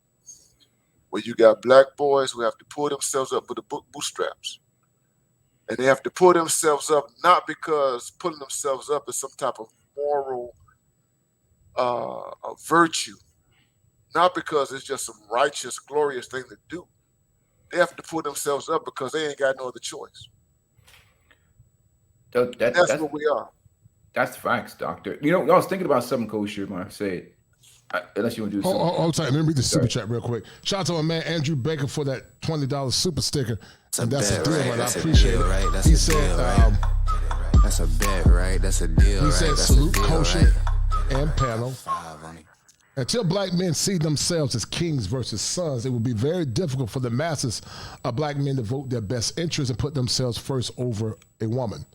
where you got black boys who have to pull themselves up with the bootstraps. And they have to pull themselves up, not because pulling themselves up is some type of moral virtue, not because it's just some righteous, glorious thing to do. They have to pull themselves up because they ain't got no other choice. That's what we are.
That's facts, Doctor. You know, I was thinking about something, Coach, when I said, unless you want to do something.
Hold tight. Let me read the super chat real quick. Shout out to my man Andrew Baker for that $20 super sticker. That's a deal, right? I appreciate it. Right? He said,
that's a bet, right? That's a deal.
He said, salute Kosher and panel. Until black men see themselves as kings versus sons, it will be very difficult for the masses of black men to vote their best interests and put themselves first over a woman.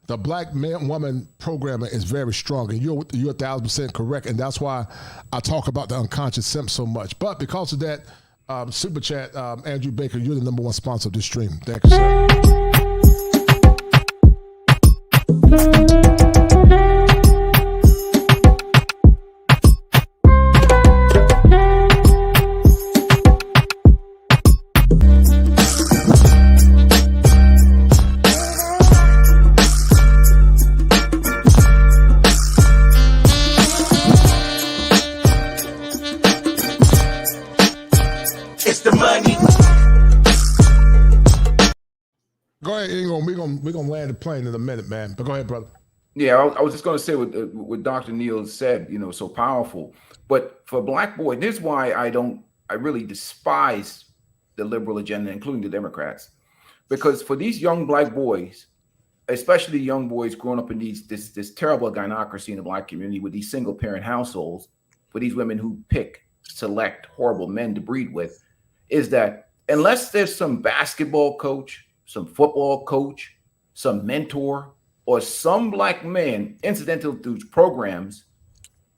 The black man-woman programming is very strong, and you're 1,000% correct, and that's why I talk about the unconscious simp so much. But because of that super chat, Andrew Baker, you're the #1 sponsor of this stream. Thank you, sir. Go ahead, Ingo. We're gonna land the plane in a minute, man. But go ahead, brother.
Yeah, I was just gonna say what Dr. Neal said. You know, so powerful. But for black boys, this is why I really despise the liberal agenda, including the Democrats, because for these young black boys, especially young boys growing up in this terrible gynocracy in the black community with these single parent households, for these women who select horrible men to breed with, is that unless there's some basketball coach, some football coach, some mentor, or some black man incidental to programs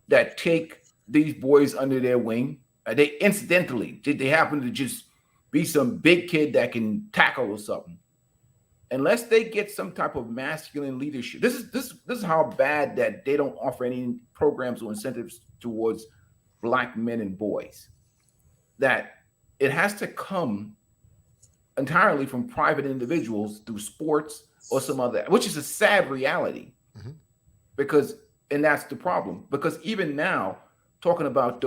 that take these boys under their wing, they happen to just be some big kid that can tackle or something. Unless they get some type of masculine leadership, this is how bad that they don't offer any programs or incentives towards black men and boys. That it has to come entirely from private individuals through sports or some other, which is a sad reality. And that's the problem. Because even now, talking about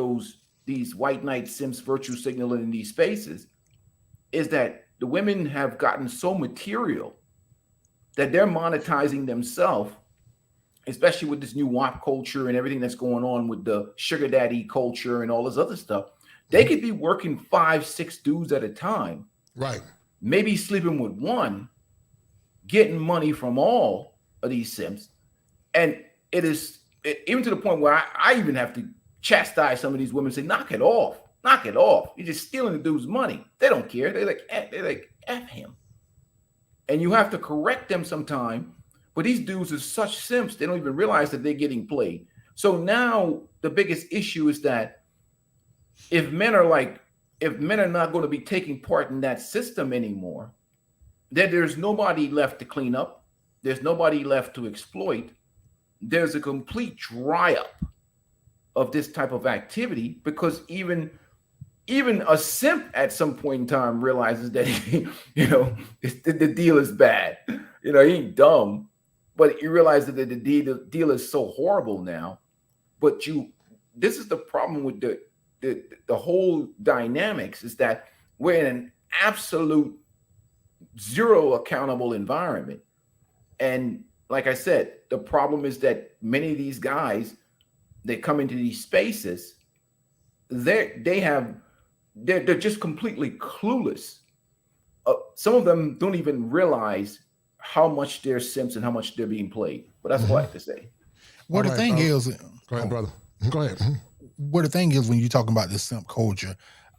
these white knight simps virtue signaling in these spaces, is that the women have gotten so material that they're monetizing themselves, especially with this new WAP culture and everything that's going on with the sugar daddy culture and all this other stuff. They could be working 5-6 dudes at a time.
Right.
Maybe sleeping with one, getting money from all of these simps. And it is even to the point where I even have to chastise some of these women and say, knock it off. Knock it off. You're just stealing the dude's money. They don't care. They're like, F him. And you have to correct them sometime. But these dudes are such simps, they don't even realize that they're getting played. So now the biggest issue is that if men are not going to be taking part in that system anymore, then there's nobody left to clean up. There's nobody left to exploit. There's a complete dry up of this type of activity, because even a simp at some point in time realizes that the deal is bad. He ain't dumb, but he realizes that the deal is so horrible now. But this is the problem with the whole dynamics, is that we're in an absolute zero accountable environment. And like I said, the problem is that many of these guys, they come into these spaces, they're just completely clueless. Some of them don't even realize how much they're simps and how much they're being played. But that's what I have to say.
Well, the thing is,
go ahead, brother. Go ahead.
Well, the thing is, when you're talking about this simp culture,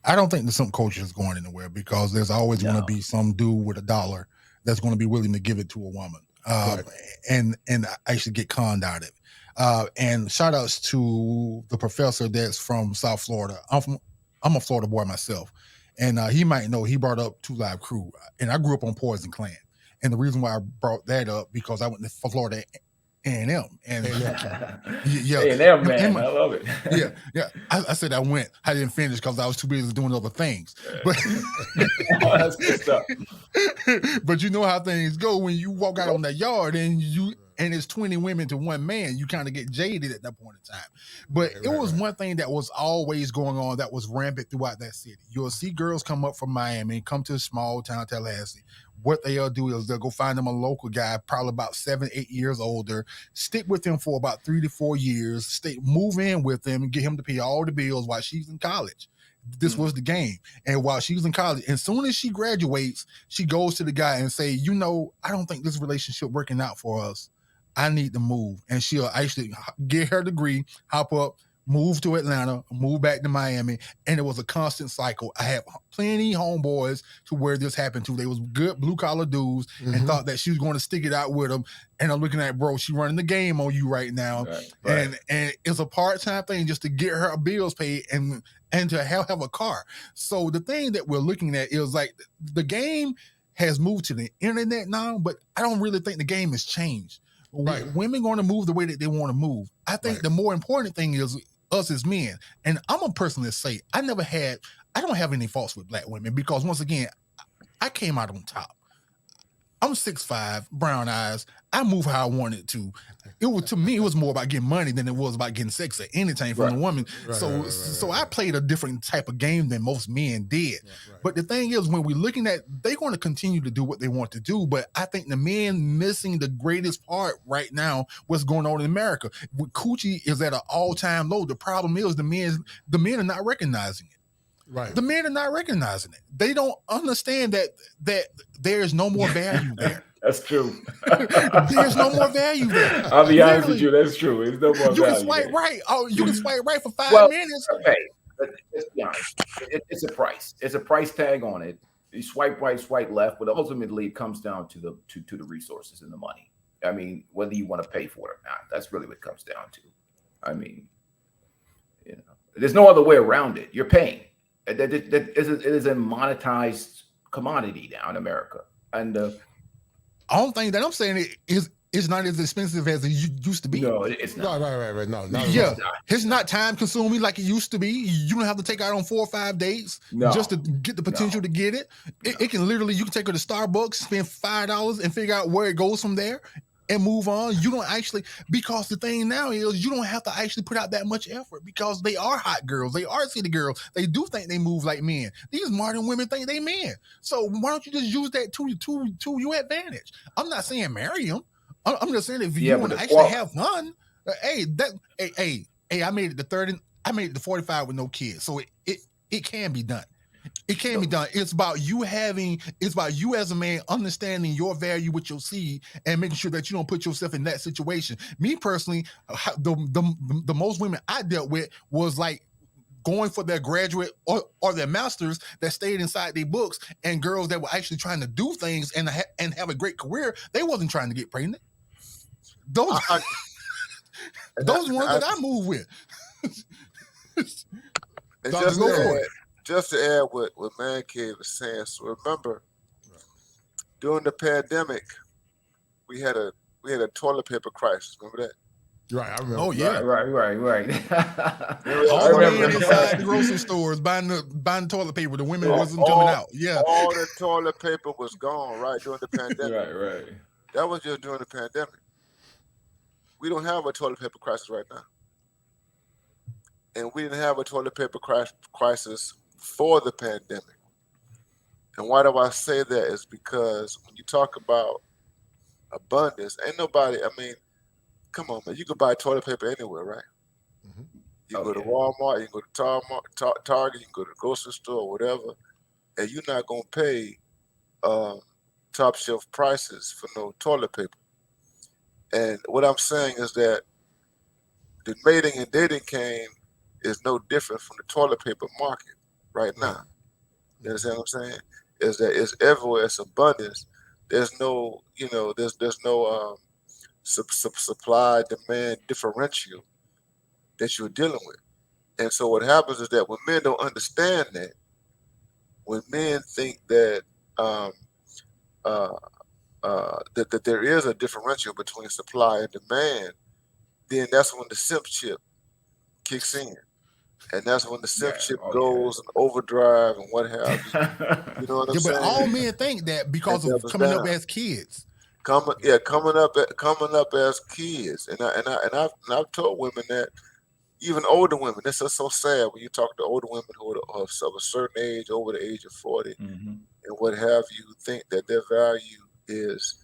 I don't think the simp culture is going anywhere because there's always going to be some dude with $1 that's going to be willing to give it to a woman, and actually get conned out of it. And shout outs to the professor that's from South Florida. I'm a Florida boy myself, and he might know. He brought up 2 Live Crew, and I grew up on Poison Clan. And the reason why I brought that up because I went to Florida A&M, and
A&M, man, I love it.
yeah. I said I went. I didn't finish because I was too busy doing other things. But
that's good stuff.
But you know how things go when you walk out on that yard and it's 20 women to one man. You kind of get jaded at that point in time. But it was one thing that was always going on that was rampant throughout that city. You'll see girls come up from Miami, come to a small town, Tallahassee. What they'll do is they'll go find them a local guy, probably about 7, 8 years older, stick with him for about 3 to 4 years, move in with him and get him to pay all the bills while she's in college. This was the game. And while she's in college, as soon as she graduates, she goes to the guy and say, I don't think this relationship working out for us. I need to move. And she'll actually get her degree, hop up, move to Atlanta, move back to Miami, and it was a constant cycle. I had plenty homeboys to where this happened to. They was good blue-collar dudes and thought that she was going to stick it out with them. And I'm looking at, bro, she running the game on you right now. Right. And it's a part-time thing just to get her bills paid and to have a car. So the thing that we're looking at is like the game has moved to the internet now, but I don't really think the game has changed. Right. Women going to move the way that they want to move. I think the more important thing is us as men. And I'm a person that say I don't have any faults with black women because once again, I came out on top. I'm 6'5", brown eyes. I move how I wanted to. To me, it was more about getting money than it was about getting sex at any time from a woman. So I played a different type of game than most men did. But the thing is, when we're looking at, they're going to continue to do what they want to do. But I think the men missing the greatest part right now, what's going on in America. Coochie is at an all-time low. The problem is the men are not recognizing it. Right. The men are not recognizing it. They don't understand that there's no more value there.
That's true.
There's no more value there.
I'll be honest with you. That's true. There's no more value.
You can swipe right. Oh, you can swipe right for 5 minutes.
Okay. But let's be honest. It's a price. It's a price tag on it. You swipe right, swipe left, but ultimately it comes down to the resources and the money. I mean, whether you want to pay for it or not, that's really what it comes down to. I mean, there's no other way around it. You're paying. It is a monetized commodity now in America, and the
only thing that I'm saying is not as expensive as it used to be.
No, it's not.
Right. No,
it's not time consuming like it used to be. You don't have to take out on 4 or 5 dates just to get the potential to get it. It can literally, you can take her to Starbucks, spend $5 and figure out where it goes from there and move on. You don't actually, because the thing now is you don't have to actually put out that much effort because they are hot girls. They are city girls. They do think they move like men. These modern women think they men. So why don't you just use that to your advantage? I'm not saying marry them. I'm just saying if you want to actually have fun, I made it to 30. I made it to 45 with no kids. So it can be done. It can be done. It's about you as a man understanding your value with your seed and making sure that you don't put yourself in that situation. Me personally, the most women I dealt with was like going for their graduate or their masters that stayed inside their books, and girls that were actually trying to do things and have a great career. They wasn't trying to get pregnant. Those ones that I move with.
Just to add what Man Cave was saying, so remember, during the pandemic, we had a toilet paper crisis. Remember that?
Right, I remember.
Oh yeah,
right.
All the men inside the grocery stores buying the toilet paper. The women wasn't coming out. Yeah,
all the toilet paper was gone right during the pandemic.
right.
That was just during the pandemic. We don't have a toilet paper crisis right now, and we didn't have a toilet paper crisis for the pandemic. And why do I say that is because when you talk about abundance, ain't nobody, I mean, come on, man, you can buy toilet paper anywhere, right? Mm-hmm. You can go to Walmart, you can go to Target, you can go to the grocery store, or whatever, and you're not going to pay top shelf prices for no toilet paper. And what I'm saying is that the mating and dating game is no different from the toilet paper market. right now. You understand what I'm saying? Is that it's everywhere. It's abundance. There's no, there's no supply demand differential that you're dealing with. And so what happens is that when men don't understand that, when men think that that there is a differential between supply and demand, then that's when the simp chip kicks in. And that's when the simp chip goes and overdrive and what have you. You know what I'm saying?
But all men think that because of coming up as kids.
Coming up as kids. And I've told women that, even older women, this is so sad when you talk to older women who are of a certain age, over the age of 40, and what have you, think that their value is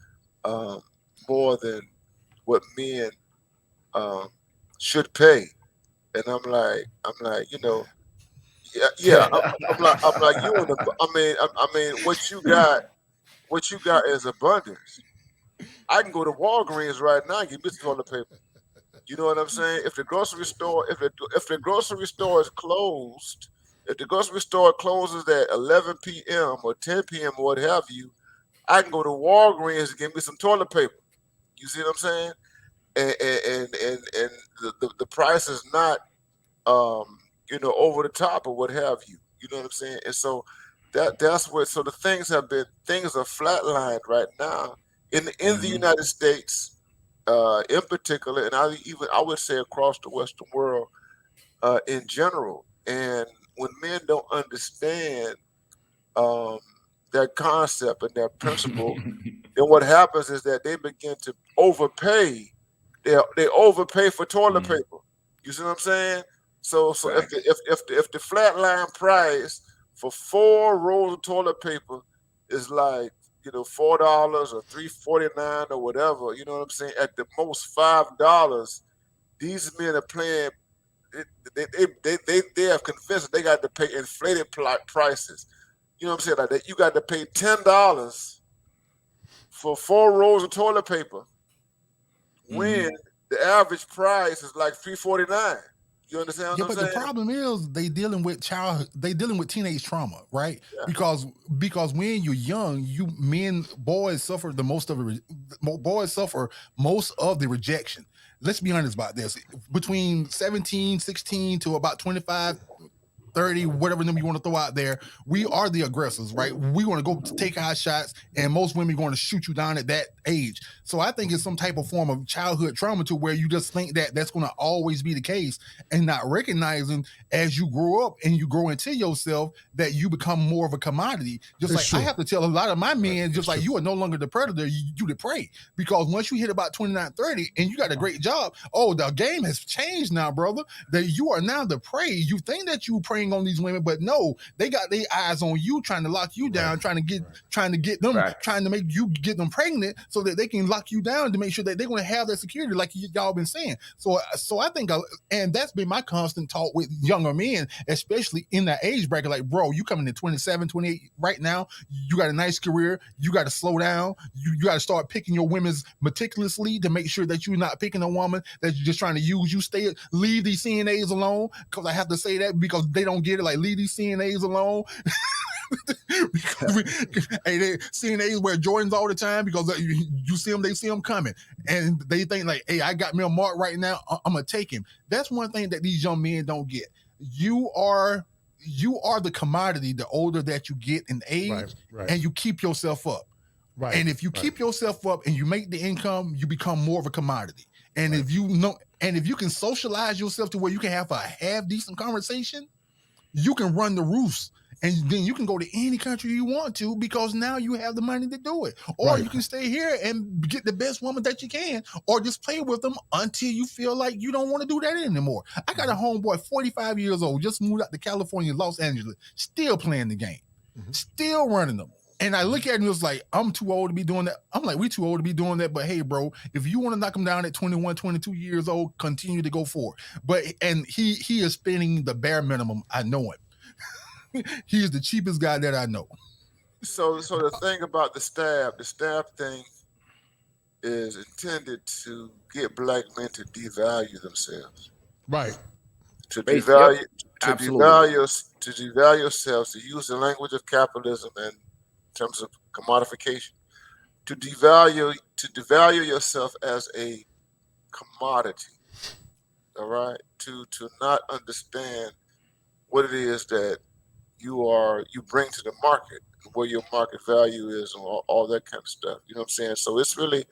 more than what men should pay. And I'm like, I'm like, you in the, I mean, what you got is abundance. I can go to Walgreens right now and get me some toilet paper. You know what I'm saying? If the grocery store, if the grocery store is closed, if the grocery store closes at 11 p.m. or 10 p.m. or what have you, I can go to Walgreens and get me some toilet paper. You see what I'm saying? And the price is not over the top or what have you. You know what I'm saying? And so that's what. So the things are flatlined right now in the United States. In particular, and I would say across the Western world in general. And when men don't understand that concept and that principle, then what happens is that they begin to overpay. They overpay for toilet paper. You see what I'm saying? So if the flatline price for 4 rolls of toilet paper is like $4 or $3.49 or whatever, you know what I'm saying? At the most $5, these men are playing. They have convinced they got to pay inflated prices. You know what I'm saying? Like that, you got to pay $10 for 4 rolls of toilet paper when the average price is like $3.49. You understand what I'm saying?
But the problem is they dealing with teenage trauma, right? Yeah. Because when you're young, boys suffer most of the rejection. Let's be honest about this. Between 17, 16 to about 25, 30, whatever number you want to throw out there, we are the aggressors, right? We want to go take our shots, and most women are going to shoot you down at that age. So I think it's some type of form of childhood trauma to where you just think that that's going to always be the case, and not recognizing as you grow up and you grow into yourself that you become more of a commodity. I have to tell a lot of my men, you are no longer the predator, you the prey. Because once you hit about 29, 30 and you got a great job, the game has changed now, brother. That you are now the prey. You think that you preying on these women, but no, they got their eyes on you, trying to lock you down, trying to get them, trying to make you get them pregnant so that they can lock you down to make sure that they're going to have that security, like y'all been saying. So I think, and that's been my constant talk with younger men, especially in that age bracket. Like, bro, you coming to 27, 28 right now. You got a nice career. You got to slow down. You got to start picking your women meticulously to make sure that you're not picking a woman that you're just trying to use. Leave these CNAs alone, because I have to say that because they don't get it. Like, leave these CNAs alone. They CNAs wear Jordans all the time because you see them, they see them coming, and they think like, hey, I got me a mark right now, I'm gonna take him. That's one thing that these young men don't get. You are the commodity the older that you get in age, right. And you keep yourself up. Right. And if you keep yourself up and you make the income, you become more of a commodity. And if you can socialize yourself to where you can have a half decent conversation, you can run the roost. And then you can go to any country you want to because now you have the money to do it. Or you can stay here and get the best woman that you can, or just play with them until you feel like you don't want to do that anymore. I got a homeboy, 45 years old, just moved out to California, Los Angeles, still playing the game, still running them. And I look at him and it's like, I'm too old to be doing that. I'm like, we too old to be doing that. But hey, bro, if you want to knock him down at 21, 22 years old, continue to go for it. And he is spending the bare minimum. I know him. He is the cheapest guy that I know.
So the thing about the stab thing is intended to get black men to devalue themselves.
Right.
to
Absolutely.
devalue yourselves, to use the language of capitalism and in terms of commodification, to devalue yourself as a commodity. All right, to not understand what it is that you bring to the market, where your market value is, and all that kind of stuff. You know what I'm saying? So it's really,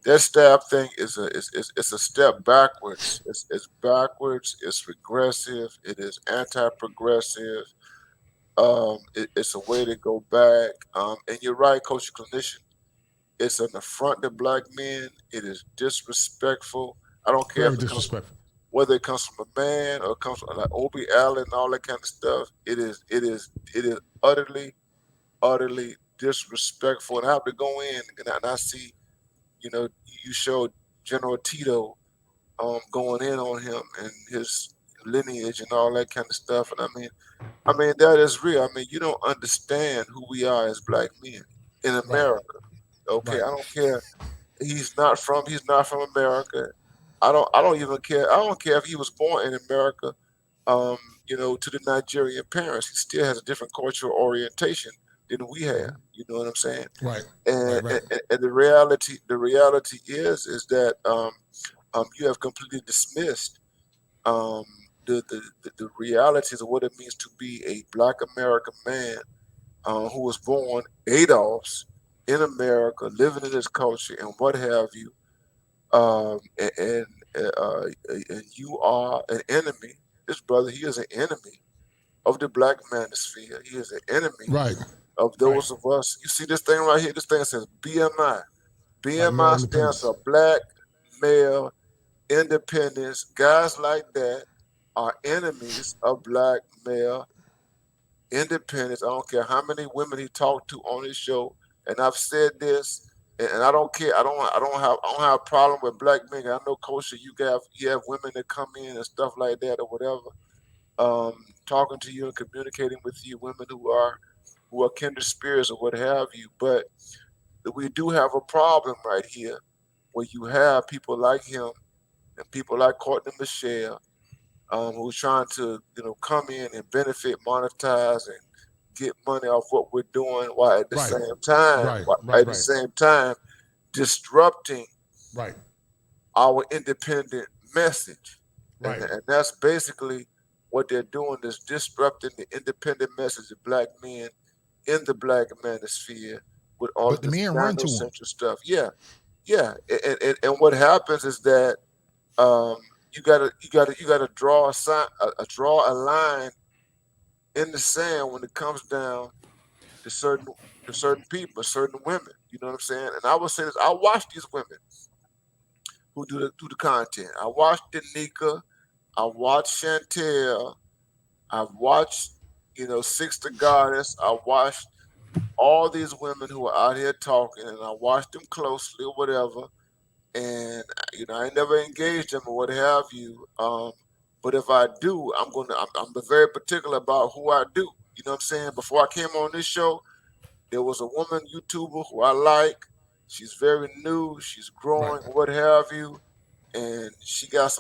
that stab thing is a step backwards. It's backwards. It's regressive. It is anti-progressive. It's a way to go back. And you're right, Coach Clinician. It's an affront to black men. It is disrespectful. I don't care
Very
if it
disrespectful.
whether it comes from a man or it comes from like Obie Allen and all that kind of stuff. It is utterly disrespectful. And I have to go in and I see, you showed General Tito going in on him and his lineage and all that kind of stuff. And I mean that is real. I mean, you don't understand who we are as black men in America. Okay,
Right.
I don't care. He's not from America. I don't even care. I don't care if he was born in America. To the Nigerian parents, he still has a different cultural orientation than we have. You know what I'm saying?
Right.
And,
Right.
and the reality is that you have completely dismissed the realities of what it means to be a Black American man who was born Adolphs in America, living in this culture and what have you. And you are an enemy. This brother, he is an enemy of the Black manosphere. He is an enemy of those of us. You see this thing right here? This thing says BMI. BMI stands for Black Male Independence. Guys like that are enemies of Black male independence. I don't care how many women he talked to on his show, and I've said this, and I don't care. I don't have a problem with black men. I know, Coach, you have women that come in and stuff like that or whatever, talking to you and communicating with you, women who are kindred spirits or what have you. But we do have a problem right here, where you have people like him and people like Courtney Michelle, who's trying to come in and benefit, monetize, and get money off what we're doing, while at the same time disrupting our independent message. And that's basically what they're doing, is disrupting the independent message of black men in the Black manosphere with all of this central stuff. Yeah. And what happens is that you gotta draw a line in the sand when it comes down to certain people, certain women. You know what I'm saying? And I would say this: I watch these women who do the content. I watched Danica, I watched Chantel, I've watched Six the Goddess. I watched all these women who are out here talking, and I watched them closely or whatever. And I never engaged them or what have you. But if I do, I'm very particular about who I do. You know what I'm saying? Before I came on this show, there was a woman YouTuber who I like. She's very new. She's growing, what have you. And she got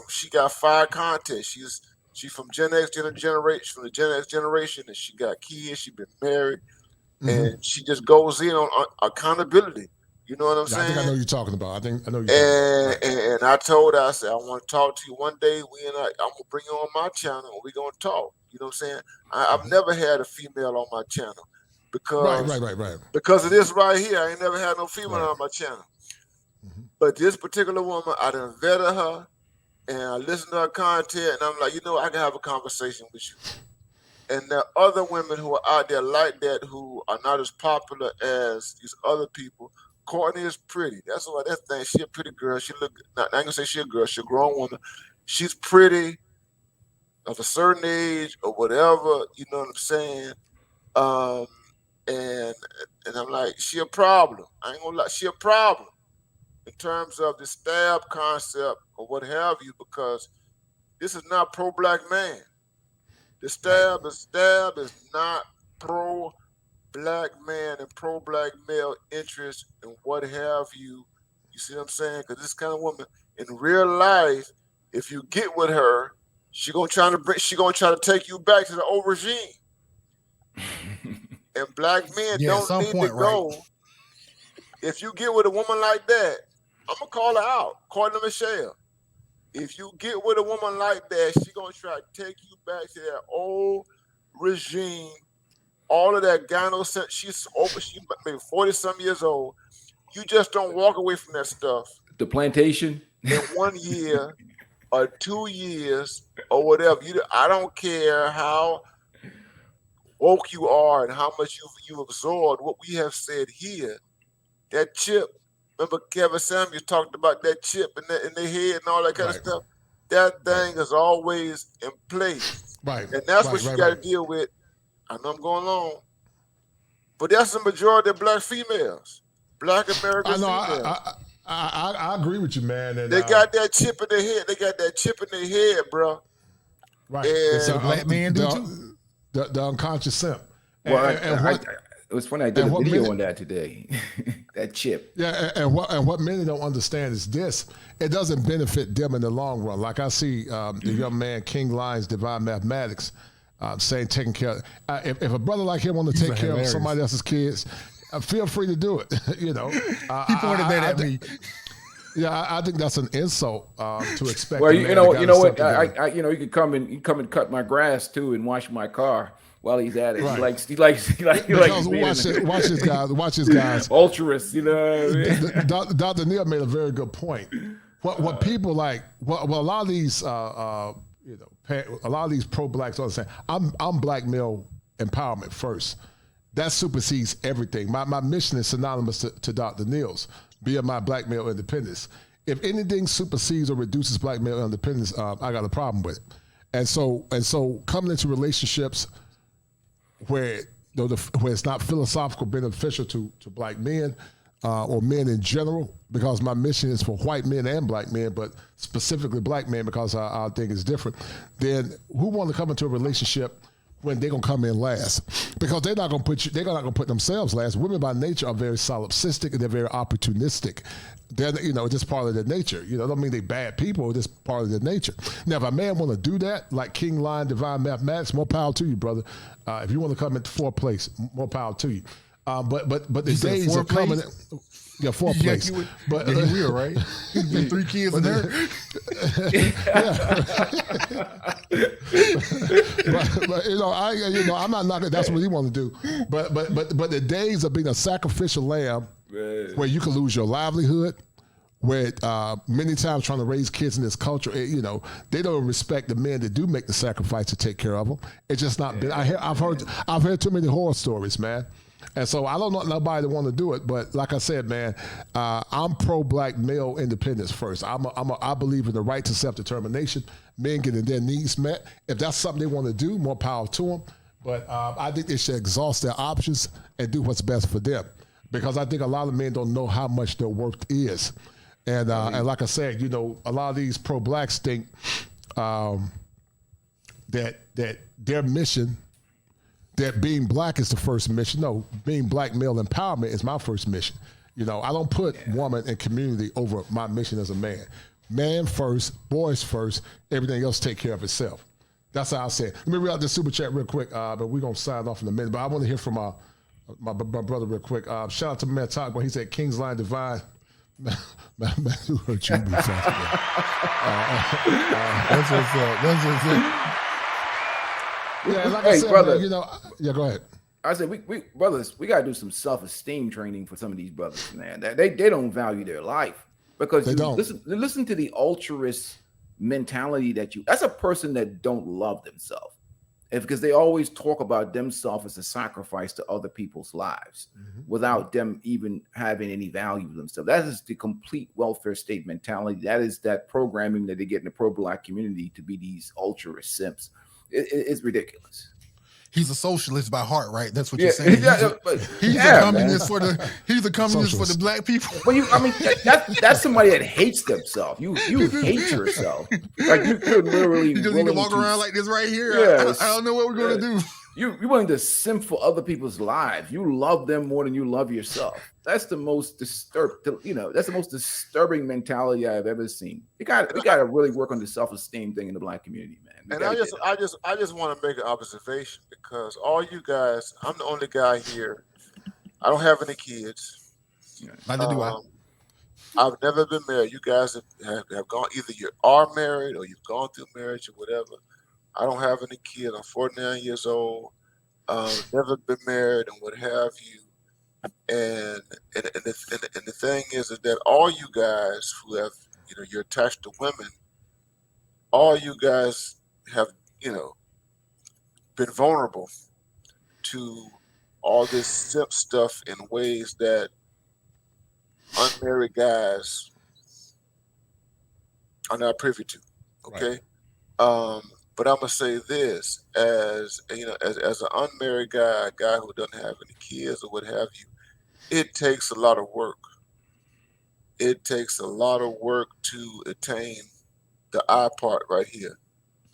fire content. She's from Gen X generation, from the Gen X generation, and she got kids. She's been married, and she just goes in on accountability. You know what I'm saying?
I think I know you're talking about. I know you're
talking about. And I told her, I said, I want to talk to you one day. I'm gonna bring you on my channel and we're gonna talk. You know what I'm saying? I've never had a female on my channel because because of this right here. I ain't never had no female on my channel. But this particular woman, I done vetted her and I listened to her content, and I'm like, I can have a conversation with you. And there are other women who are out there like that who are not as popular as these other people. Courtney is pretty. That's why that thing. She a pretty girl. She look. Not gonna say she a girl. She a grown woman. She's pretty, of a certain age or whatever. You know what I'm saying? And I'm like, she a problem. I ain't gonna lie. She a problem in terms of the stab concept or what have you, because this is not pro-black man. The stab is not pro-black man and pro-black male interest and what have you. You see what I'm saying? Because this kind of woman, in real life, if you get with her, She gonna try to take you back to the old regime. And black men don't need to go. Right. If you get with a woman like that, I'm gonna call her out, according to Michelle. If you get with a woman like that, she gonna try to take you back to that old regime. All of that gyno, she's maybe 40-some years old. You just don't walk away from that stuff.
The plantation?
In 1 year or 2 years or whatever. I don't care how woke you are and how much you absorbed what we have said here. That chip, remember Kevin Samuels talked about that chip in their head and all that kind of stuff? That thing is always in place.
Right.
And that's what you got to deal with. I know I'm going long, but that's the majority of black females, black American females.
I agree with you, man. And
they got that chip in their head. They got that chip in their head, bro.
Right.
And black men do too.
The unconscious simp.
Well, it was funny. I did a video on that today. That chip.
Yeah, and what many don't understand is this: it doesn't benefit them in the long run. Like I see the young man King Lyons, Divine Mathematics. Saying taking care of, if a brother like him want to take care of somebody else's kids, feel free to do it. You know,
he pointed that at me.
Yeah, I think that's an insult to expect.
Well, you know what? You can come and cut my grass too and wash my car while he's at it. Right. He likes
watch his guys.
Ultras, you know.
Dr. Neal made a very good point. What people like, a lot of these. A lot of these pro-blacks understand. I'm black male empowerment first. That supersedes everything. My mission is synonymous to Dr. Neal's, being my black male independence. If anything supersedes or reduces black male independence, I got a problem with it. And so coming into relationships where where it's not philosophical beneficial to black men or men in general, because my mission is for white men and black men, but specifically black men because our thing is different, then who want to come into a relationship when they're going to come in last? Because they're not going to put themselves last. Women by nature are very solipsistic and they're very opportunistic. They're, just part of their nature. I don't mean they're bad people, it's just part of their nature. Now, if a man want to do that, like King Lion, Divine Mathematics, more power to you, brother. If you want to come into fourth place, more power to you. But the days are coming. Yeah, fourth place. But
you will, right? You 3 kids in there.
but I'm not knocking. That's what he want to do. But the days of being a sacrificial lamb, where you can lose your livelihood, where many times trying to raise kids in this culture, they don't respect the men that do make the sacrifice to take care of them. It's just not been. I've heard too many horror stories, man. And so I don't know nobody that want to do it, but like I said, man, I'm pro-black male independence first. I believe in the right to self-determination, men getting their needs met. If that's something they want to do, more power to them. But I think they should exhaust their options and do what's best for them, because I think a lot of men don't know how much their worth is. And like I said, a lot of these pro-blacks think that their mission, that being black is the first mission. No, being black male empowerment is my first mission. I don't put woman and community over my mission as a man. Man first, boys first, everything else take care of itself. That's how I say it. Let me read out this super chat real quick, but we're going to sign off in a minute. But I want to hear from my brother real quick. Shout out to man Todd when he said King's Line Divine. Man, who hurt you? That's what's up. That's what's up. Yeah, like I said, brother, man, yeah, go ahead.
I said, we brothers, we gotta do some self-esteem training for some of these brothers, man. They don't value their life because
they don't
listen to the ultrist mentality that's a person that don't love themselves, because they always talk about themselves as a sacrifice to other people's lives without them even having any value to themselves. That is the complete welfare state mentality. That is that programming that they get in the pro-black community to be these ultra simps. It's ridiculous.
He's a socialist by heart, right? That's what you're saying. He's a communist for the black people.
Well, that's somebody that hates themselves. You hate yourself. Like you're literally.
You just need to walk around like this right here. Yes. I don't know what we're gonna do.
You're willing to simp for other people's lives. You love them more than you love yourself. That's the most that's the most disturbing mentality I've ever seen. We got to really work on the self-esteem thing in the Black community, man.
And I just want to make an observation, because all you guys, I'm the only guy here. I don't have any kids.
Neither do I.
I've never been married. You guys have gone, either you are married or you've gone through marriage or whatever. I don't have any kids. I'm 49 years old. Never been married and what have you. And the thing is that all you guys who have, you're attached to women, all you guys have, been vulnerable to all this simp stuff in ways that unmarried guys are not privy to. Okay. Right. But I'm gonna say this, as an unmarried guy, a guy who doesn't have any kids or what have you, it takes a lot of work. It takes a lot of work to attain the I part right here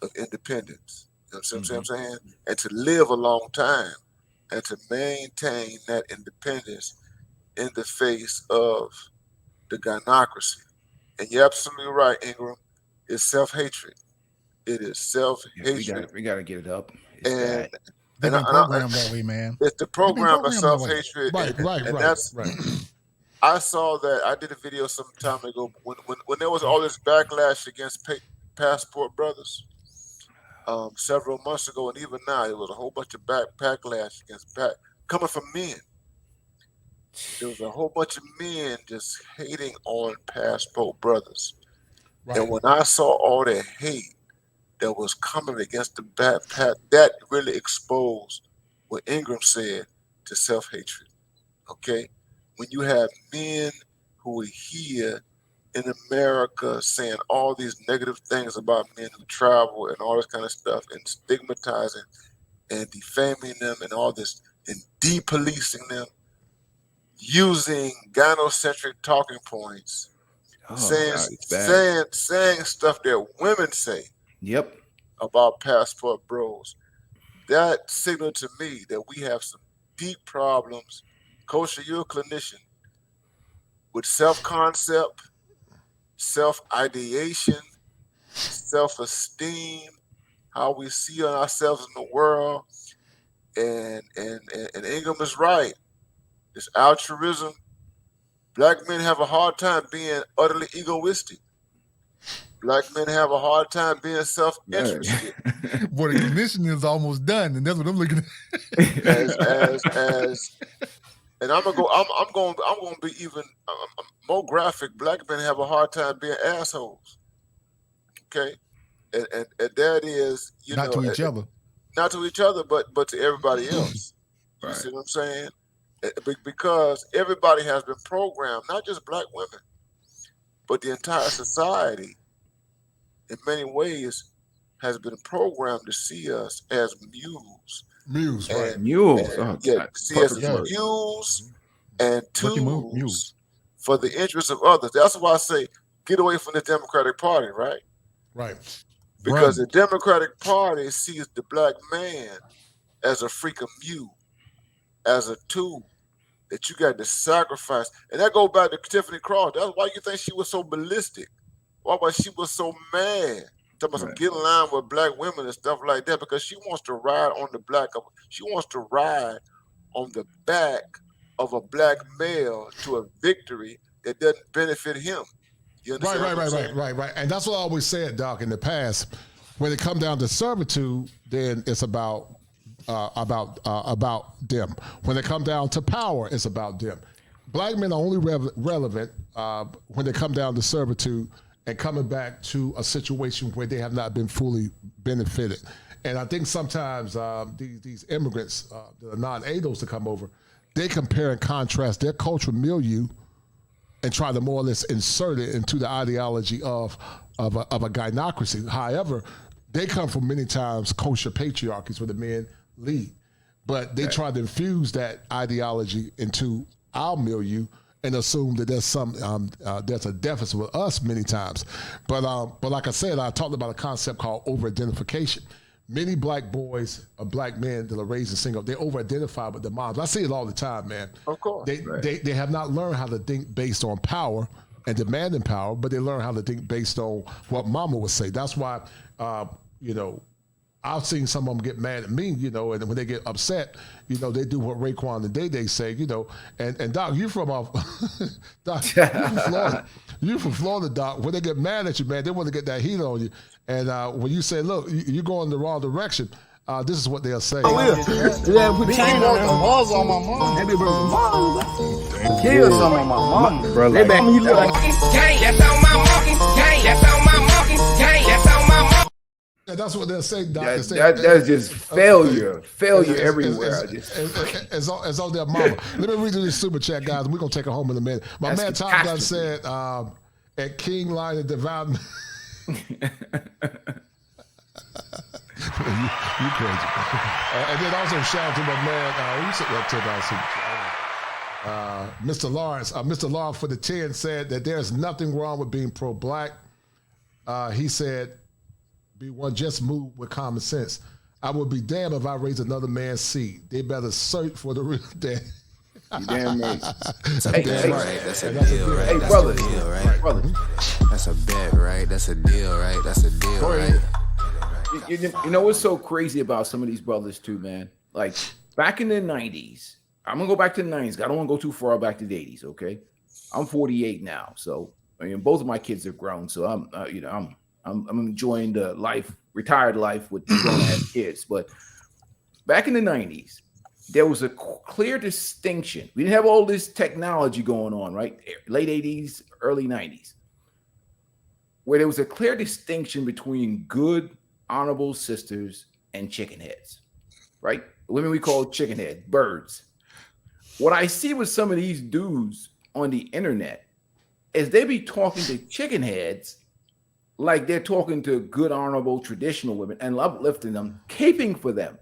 of independence. You know what I'm saying? And to live a long time and to maintain that independence in the face of the gynocracy. And you're absolutely right, Ingram. It's self-hatred. It is self-hatred.
We gotta get it up.
They've been programmed that way, man.
It's the program of self-hatred.
Right.
I saw that. I did a video some time ago when there was all this backlash against passport brothers several months ago, and even now there was a whole bunch of backlash against coming from men. There was a whole bunch of men just hating on passport brothers. Right. And when I saw all that hate that was coming against the backpack, that really exposed what Ingram said to self-hatred. Okay? When you have men who are here in America saying all these negative things about men who travel and all this kind of stuff, and stigmatizing and defaming them and all this, and depolicing them, using gynocentric talking points, saying stuff that women say.
Yep.
About passport bros. That signaled to me that we have some deep problems. Coach, you're a clinician, with self-concept, self-ideation, self-esteem, how we see ourselves in the world. And Ingram is right. This altruism. Black men have a hard time being utterly egoistic. Black men have a hard time being self-interested.
Boy, the conditioning is almost done, and that's what I'm looking at.
And I'm going to be even more graphic. Black men have a hard time being assholes. Okay, and that is
not to each other,
not to each other, but to everybody else. You see what I'm saying? Because everybody has been programmed, not just black women, but the entire society, in many ways, has been programmed to see us as mules.
Mules, right?
Mules.
See us as mules and tools for the interests of others. That's why I say get away from the Democratic Party, right?
Right.
Because the Democratic Party sees the black man as a freaking mule, as a tool that you got to sacrifice. And that goes back to Tiffany Cross. That's why you think she was so ballistic. Why she was so mad? Talking about some get in line with black women and stuff like that, because she wants to ride on the back of a black male to a victory that doesn't benefit him. You understand?
Right. And that's what I always said, Doc, in the past. When it comes down to servitude, then it's about them. When it comes down to power, it's about them. Black men are only relevant when they come down to servitude and coming back to a situation where they have not been fully benefited. And I think sometimes these immigrants, the non-ADOs to come over, they compare and contrast their cultural milieu and try to more or less insert it into the ideology of a gynocracy. However, they come from many times kosher patriarchies where the men lead. But they try to infuse that ideology into our milieu and assume that there's a deficit with us many times. But like I said, I talked about a concept called over-identification, many black boys or black men that are raised in single, they over-identify with their moms. I see it all the time, man.
Of course.
They have not learned how to think based on power and demanding power, but they learn how to think based on what mama would say. That's why, I've seen some of them get mad at me, and when they get upset, they do what Raekwon and Day say, and Doc, you from Doc, you from Florida. You from Florida, Doc. When they get mad at you, man, they want to get that heat on you. And when you say, look, you're going the wrong direction, this is what they'll say.
Oh, yeah, put chain on the balls on my mom. That be mom. Kill some of my mom. Bro, they back me look like that's on my monkey. That's on my monkey. That's on my monkey.
And that's what they'll say, Doc.
That's just failure everywhere.
It's on their mama. Let me read you this super chat, guys. We're going to take it home in a minute. My man Top Gun said, at King Line and Divine... you crazy. And then also shout out to my man, who said that to Mr. Lawrence. Mr. Lawrence for the 10 said that there's nothing wrong with being pro-black. He said, be one, just move with common sense. I would be damned if I raise another man's seed. They better search for the real dad.
You damn right.
That's a deal, right? That's a deal, right?
Hey, brother. Brother.
That's a bet, right? That's a deal, right? That's a deal, right?
You know what's so crazy about some of these brothers too, man? Like back in the 90s, I'm gonna go back to the 90s. I don't want to go too far back to the 80s, okay? I'm 48 now, so both of my kids are grown, so I'm enjoying the retired life with grown-ass kids. But back in the 90s, there was a clear distinction. We didn't have all this technology going on, right? Late 80s, early 90s, where there was a clear distinction between good, honorable sisters and chicken heads, right? Women we call chicken head, birds. What I see with some of these dudes on the internet is they be talking to chicken heads like they're talking to good, honorable, traditional women and uplifting them, caping for them.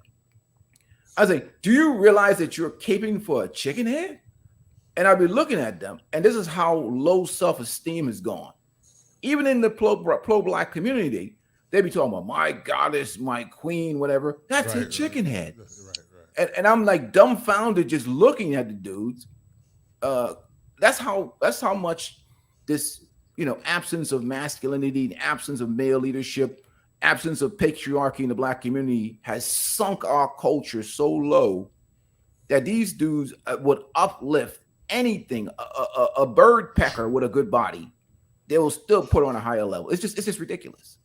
I was like, do you realize that you're caping for a chicken head? And I'd be looking at them, and this is how low self-esteem has gone. Even in the pro-black community, they be talking about my goddess, my queen, whatever. That's a chicken head. Right. And I'm like dumbfounded just looking at the dudes. That's how much this absence of masculinity, absence of male leadership, absence of patriarchy in the black community has sunk our culture so low that these dudes would uplift anything. A bird pecker with a good body, they will still put on a higher level. It's just ridiculous.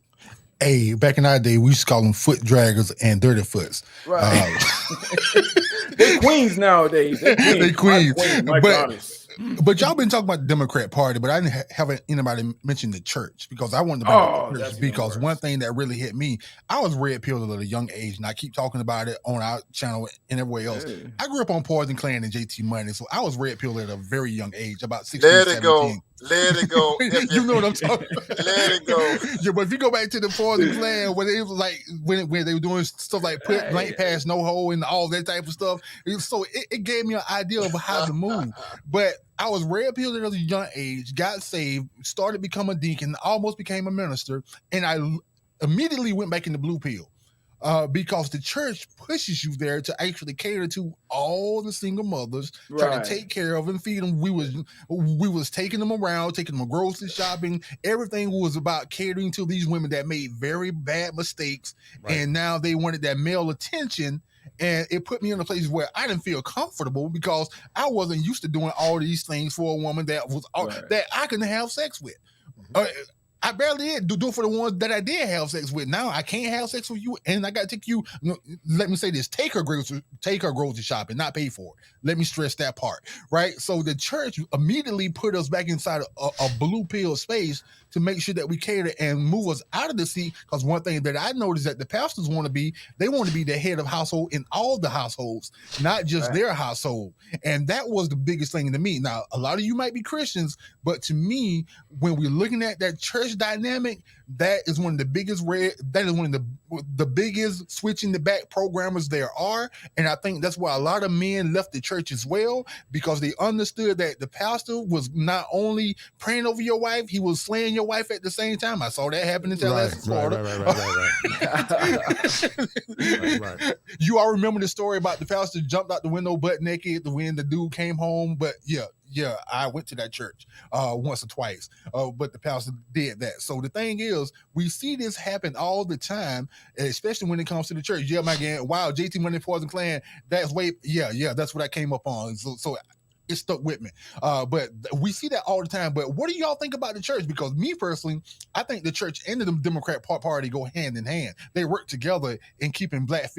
Hey, back in our day, we used to call them foot draggers and dirty foots.
Right. They're queens nowadays.
They're queens. But y'all been talking about the Democrat Party, but I didn't have anybody mention the church because I wanted to bring up the church because one thing that really hit me, I was red pilled at a young age, and I keep talking about it on our channel and everywhere else. Yeah. I grew up on Poison Clan and JT Money, so I was red pilled at a very young age, about 16,
Let it
17.
go. Let it go.
You know what I'm talking about.
Let it go.
Yeah, but if you go back to the Poison Clan, when it was like when they were doing stuff like put blank pass, no hole, and all that type of stuff, so it gave me an idea of how to move. But I was red pilled at a young age, got saved, started becoming a deacon, almost became a minister, and I immediately went back in the blue pill. Because the church pushes you there to actually cater to all the single mothers, trying to take care of and feed them. We was taking them around, taking them grocery shopping. Everything was about catering to these women that made very bad mistakes, and now they wanted that male attention. And it put me in a place where I didn't feel comfortable because I wasn't used to doing all these things for a woman that was that I couldn't have sex with. I barely did do it for the ones that I did have sex with. Now I can't have sex with you, and I got to take you. Let me say this: take her grocery shopping, not pay for it. Let me stress that part, right? So the church immediately put us back inside a blue pill space to make sure that we cater and move us out of the seat. Because one thing that I noticed that the pastors want to be the head of household in all the households, not just their household. And that was the biggest thing to me. Now, a lot of you might be Christians, but to me, when we're looking at that church dynamic, that is one of the biggest the biggest switching the back programmers there are. And I think that's why a lot of men left the church as well, because they understood that the pastor was not only praying over your wife, he was slaying your wife at the same time. I saw that happen in Tallahassee, Florida.
Right.
You all remember the story about the pastor jumped out the window butt naked when the dude came home. But yeah, I went to that church once or twice, but the pastor did that. So the thing is, we see this happen all the time, especially when it comes to the church. Yeah, my gang, wow, JT Money Poison Clan, that's what I came up on. So it stuck with me. But we see that all the time. But what do y'all think about the church? Because me personally, I think the church and the Democrat Party go hand in hand. They work together in keeping black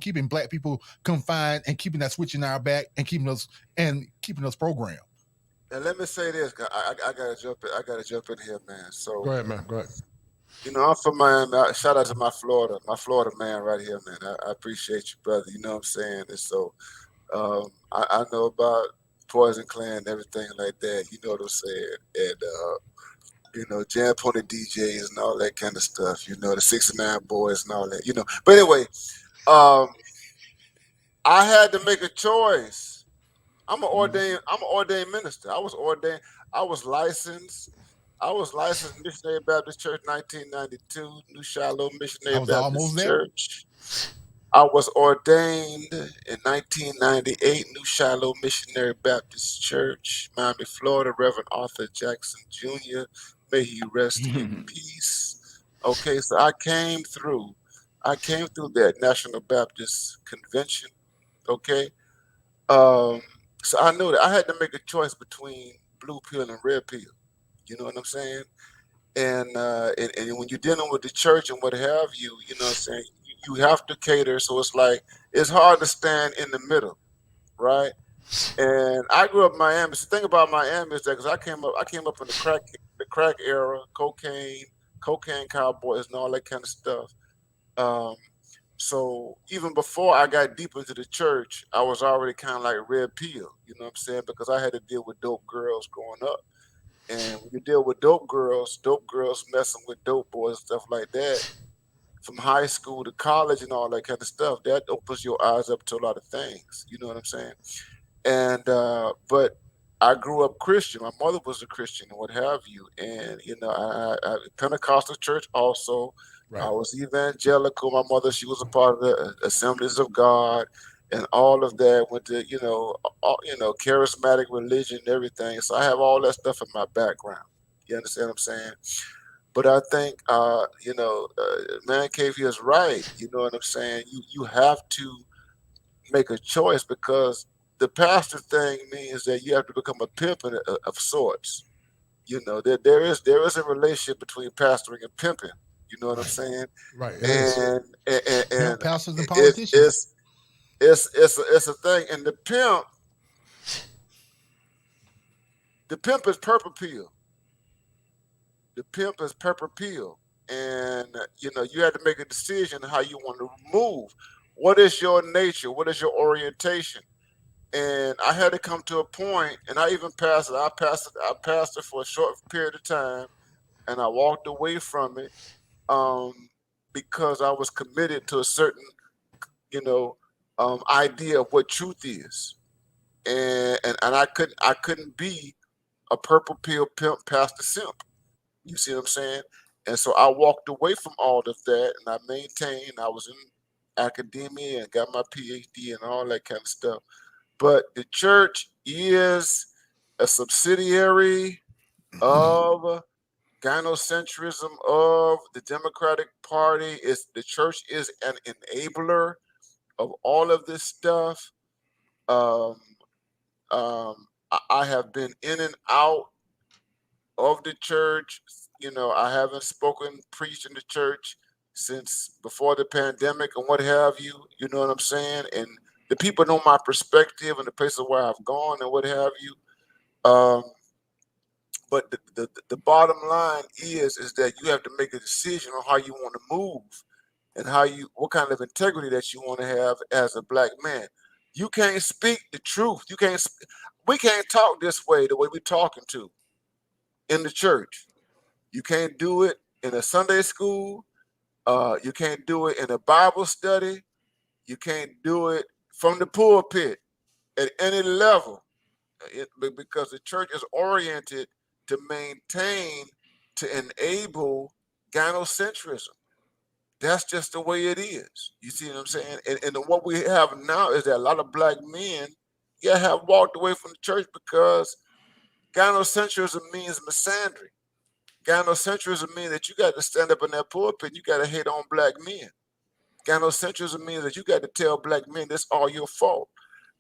keeping black people confined and keeping that switch in our back and keeping us programmed.
And let me say this, I gotta jump in here, man. So
go ahead, man. Go ahead.
You know, I'm from Miami. Shout out to my Florida man right here, man. I appreciate you, brother. You know what I'm saying? And so I know about Poison Clan and everything like that. You know what I'm saying? And you know, Jam Pony DJs and all that kind of stuff. You know, the 69 Boys and all that. You know, but anyway, I had to make a choice. I'm an ordained minister. I was licensed Missionary Baptist Church 1992, New Shiloh Missionary Baptist Church. I was ordained in 1998, New Shiloh Missionary Baptist Church, Miami, Florida, Reverend Arthur Jackson Jr. May he rest in peace. Okay, so I came through that National Baptist Convention. Okay. So I knew that I had to make a choice between blue pill and red pill. You know what I'm saying? And when you're dealing with the church and what have you, you know what I'm saying, you have to cater. So it's like, it's hard to stand in the middle, right? And I grew up in Miami. So the thing about Miami is that because I came up in the crack era, cocaine cowboys and all that kind of stuff. So even before I got deep into the church, I was already kind of like red pill, you know what I'm saying? Because I had to deal with dope girls growing up. And when you deal with dope girls messing with dope boys and stuff like that, from high school to college and all that kind of stuff, that opens your eyes up to a lot of things, you know what I'm saying? And but I grew up Christian. My mother was a Christian and what have you. And, you know, I Pentecostal church also. Right. I was evangelical. My mother, she was a part of the Assemblies of God and all of that. Went to, charismatic religion and everything. So I have all that stuff in my background. You understand what I'm saying? But I think, Man Cave here is right. You know what I'm saying? You have to make a choice because the pastor thing means that you have to become a pimp of sorts. You know, there is a relationship between pastoring and pimping. You know what I'm saying?
Right.
And
pastors and politicians.
It's a thing. And the pimp is purple pill. The pimp is purple pill. And you know, you have to make a decision how you want to move. What is your nature? What is your orientation? And I had to come to a point, and I even pastored. I pastored for a short period of time, and I walked away from it. Because I was committed to a certain, idea of what truth is, and I couldn't be a purple pill pimp pastor simp. You see what I'm saying? And so I walked away from all of that, and I maintained. I was in academia and got my PhD and all that kind of stuff. But the church is a subsidiary of gynocentrism of the Democratic Party. The church is an enabler of all of this stuff. I have been in and out of the church. You know, I haven't preached in the church since before the pandemic and what have you. You know what I'm saying? And the people know my perspective and the places where I've gone and what have you. But the bottom line is that you have to make a decision on how you want to move and what kind of integrity that you want to have as a black man. You can't speak the truth. We can't talk this way, the way we're talking to in the church. You can't do it in a Sunday school. You can't do it in a Bible study. You can't do it from the pulpit at any level, because the church is oriented to maintain, to enable gynocentrism. That's just the way it is. You see what I'm saying? And what we have now is that a lot of black men have walked away from the church because gynocentrism means misandry. Gynocentrism means that you got to stand up in that pulpit, you got to hate on black men. Gynocentrism means that you got to tell black men this all your fault.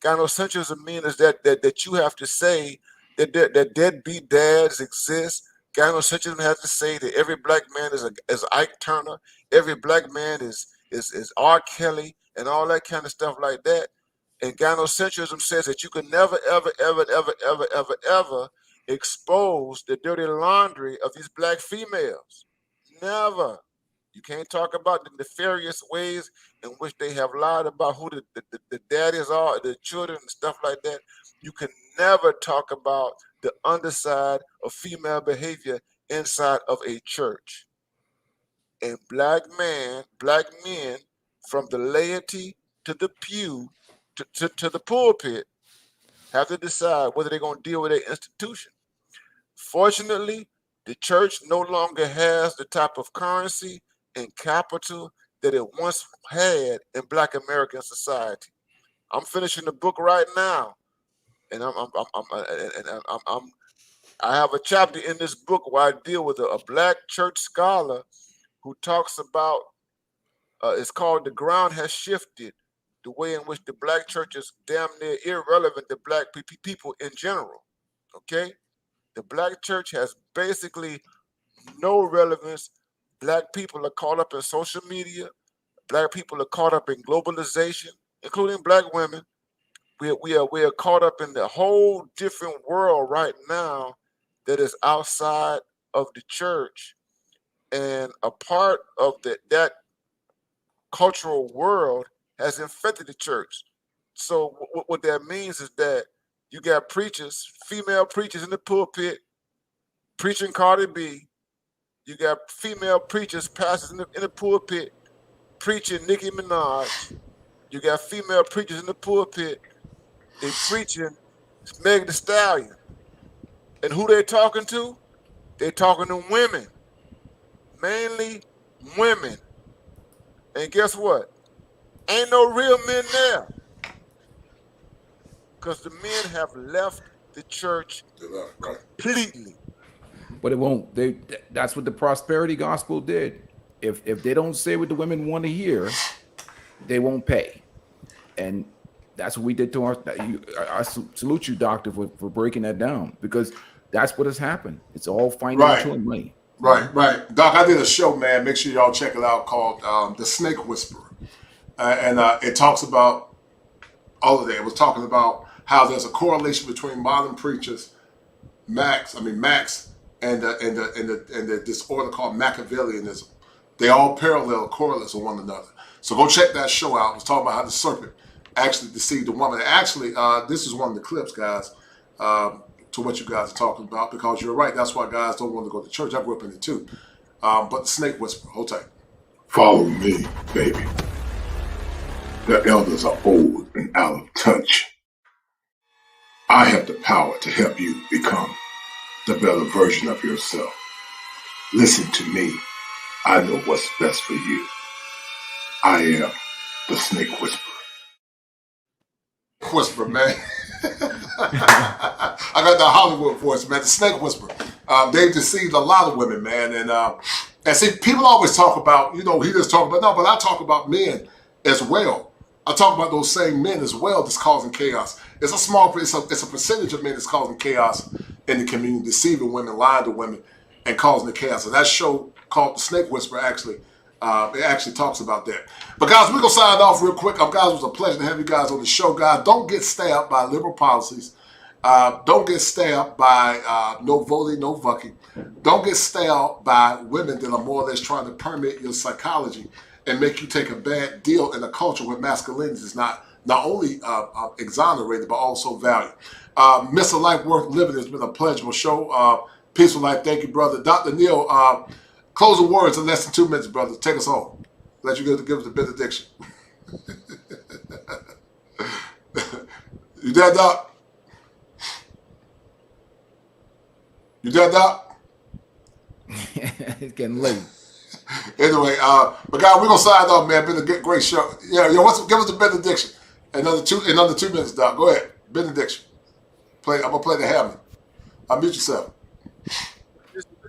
Gynocentrism means that you have to say that deadbeat dads exist. Gynocentrism has to say that every black man is Ike Turner, every black man is R. Kelly, and all that kind of stuff like that. And gynocentrism says that you can never, ever, ever, ever, ever, ever, ever expose the dirty laundry of these black females. Never. You can't talk about the nefarious ways in which they have lied about who the daddies are, the children and stuff like that. You can never talk about the underside of female behavior inside of a church. And black men, from the laity to the pew to the pulpit, have to decide whether they're going to deal with their institution. Fortunately, the church no longer has the type of currency and capital that it once had in Black American society. I'm finishing the book right now, and I have a chapter in this book where I deal with a black church scholar who talks about it's called "The Ground Has Shifted," the way in which the black church is damn near irrelevant to black people in general. Okay, the black church has basically no relevance. Black people are caught up in social media. Black people are caught up in globalization, including black women. We are caught up in the whole different world right now that is outside of the church. And a part of that cultural world has infected the church. So what that means is that you got preachers, female preachers in the pulpit, preaching Cardi B. You got female preachers, pastors in the pulpit, preaching Nicki Minaj. You got female preachers in the pulpit, they preaching Meg Thee Stallion. And who they talking to? They talking to women, mainly women. And guess what? Ain't no real men there, because the men have left the church completely.
But it won't. That's what the prosperity gospel did. If they don't say what the women want to hear, they won't pay. And that's what we did to our. I salute you, doctor, for breaking that down, because that's what has happened. It's all financial and money.
Right. Doc, I did a show, man. Make sure y'all check it out, called The Snake Whisperer. And it talks about all of that. It was talking about how there's a correlation between modern preachers, Max, and the disorder called Machiavellianism. They all parallel correlates with one another. So go check that show out. It was talking about how the serpent actually deceived the woman. Actually, this is one of the clips, guys, to what you guys are talking about, because you're right. That's why guys don't want to go to church. I grew up in it too. But the snake whisperer, hold tight.
Follow me, baby. The elders are old and out of touch. I have the power to help you become the better version of yourself. Listen to me. I know what's best for you. I am the Snake Whisperer.
Whisperer, man. I got the Hollywood voice, man. The Snake Whisperer. They've deceived a lot of women, man. And see, people always talk about, he just talk about, no, but I talk about men as well. I talk about those same men as well that's causing chaos. It's a percentage of men that's causing chaos in the community, deceiving women, lying to women, and causing the chaos. And that show called The Snake Whisperer, it actually talks about that. But guys, we're going to sign off real quick. Guys, it was a pleasure to have you guys on the show. Guys, don't get stabbed by liberal policies. Don't get stabbed by no voting, no fucking. Don't get stabbed by women that are more or less trying to permeate your psychology and make you take a bad deal in a culture where masculinity is not only exonerated, but also valued. Mr. Life Worth Living has been a pleasurable show. Peaceful life. Thank you, brother. Dr. Neil, closing words in less than 2 minutes, brother. Take us home. Let you give us the benediction. You there, Doc? You there, Doc?
It's getting late.
Anyway, but guys, we're gonna sign off, man. Been a great show. Yeah, yo, give us the benediction. Another 2 minutes, Doc. Go ahead. Benediction. I'm gonna play the Hamlet. Unmute yourself.
This is a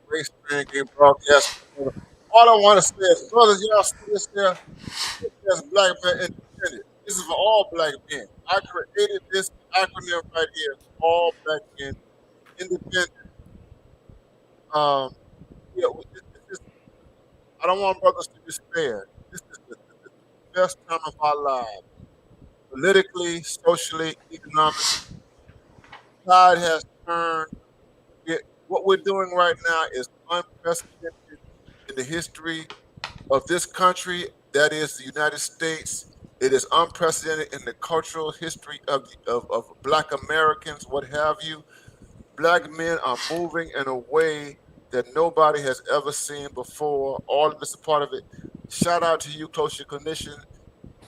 great spring game broadcast. All I want to say is, brothers, y'all see this there? As black men independent. This is for all black men. I created this acronym right here, all black men independent. Yeah, I don't want brothers to despair. This is the best time of our lives. Politically, socially, economically. Tide has turned. What we're doing right now is unprecedented in the history of this country, that is the United States. It is unprecedented in the cultural history of Black Americans, what have you. Black men are moving in a way that nobody has ever seen before. All of this is a part of it. Shout out to you, Close Clinician,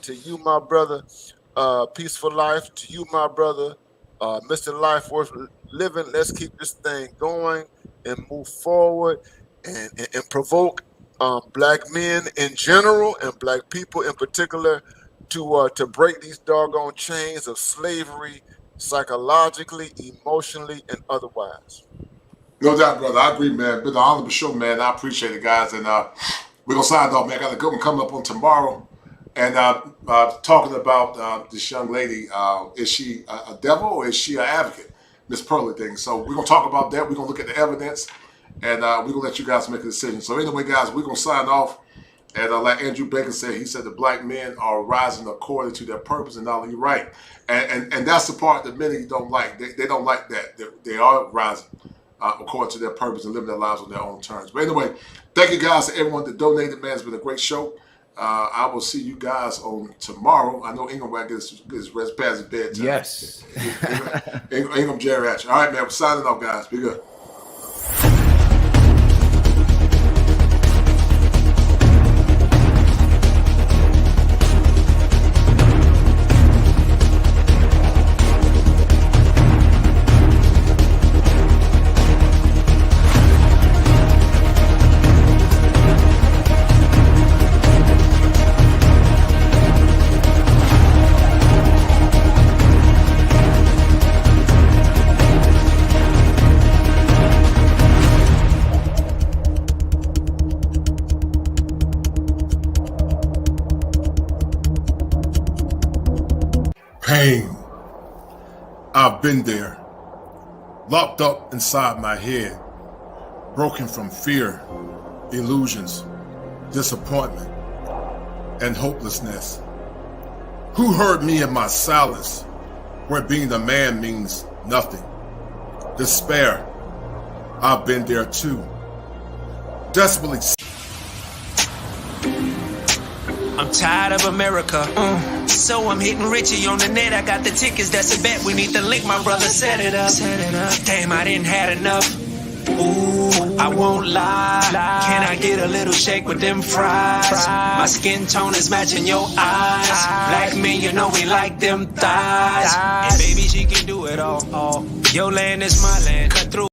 to you, my brother, Peaceful Life, to you, my brother, Mr. Life Worth Living. Let's keep this thing going and move forward and provoke black men in general and black people in particular to break these doggone chains of slavery psychologically, emotionally, and otherwise.
No doubt, brother. I agree, man. Been an honorable show, man. I appreciate it, guys. And we're going to sign off, man. I got a good one coming up on tomorrow. And talking about this young lady, is she a devil or is she an advocate? Miss Pearly thing. So we're going to talk about that. We're going to look at the evidence. And we're going to let you guys make a decision. So anyway, guys, we're going to sign off. And like Andrew Bacon said, he said the black men are rising according to their purpose and knowledge. You're right. And that's the part that many don't like. They don't like that. They are rising according to their purpose and living their lives on their own terms. But anyway, thank you guys to everyone that donated, man. It's been a great show. I will see you guys on tomorrow. I know Ingram will get his rest past his bedtime.
Yes.
Ingram Geriatric. All right, man. We're signing off, guys. Be good. Pain. I've been there, locked up inside my head, broken from fear, illusions, disappointment, and hopelessness. Who heard me in my silence, where being a man means nothing? Despair. I've been there too. Desperately.
I'm tired of America, so I'm hitting Richie on the net. I got the tickets, that's a bet. We need the link, my brother set it up. Damn, I didn't had enough. Ooh, I won't lie. Can I get a little shake with them fries? My skin tone is matching your eyes. Black men, you know we like them thighs. And baby, she can do it all. Your land is my land. Cut through.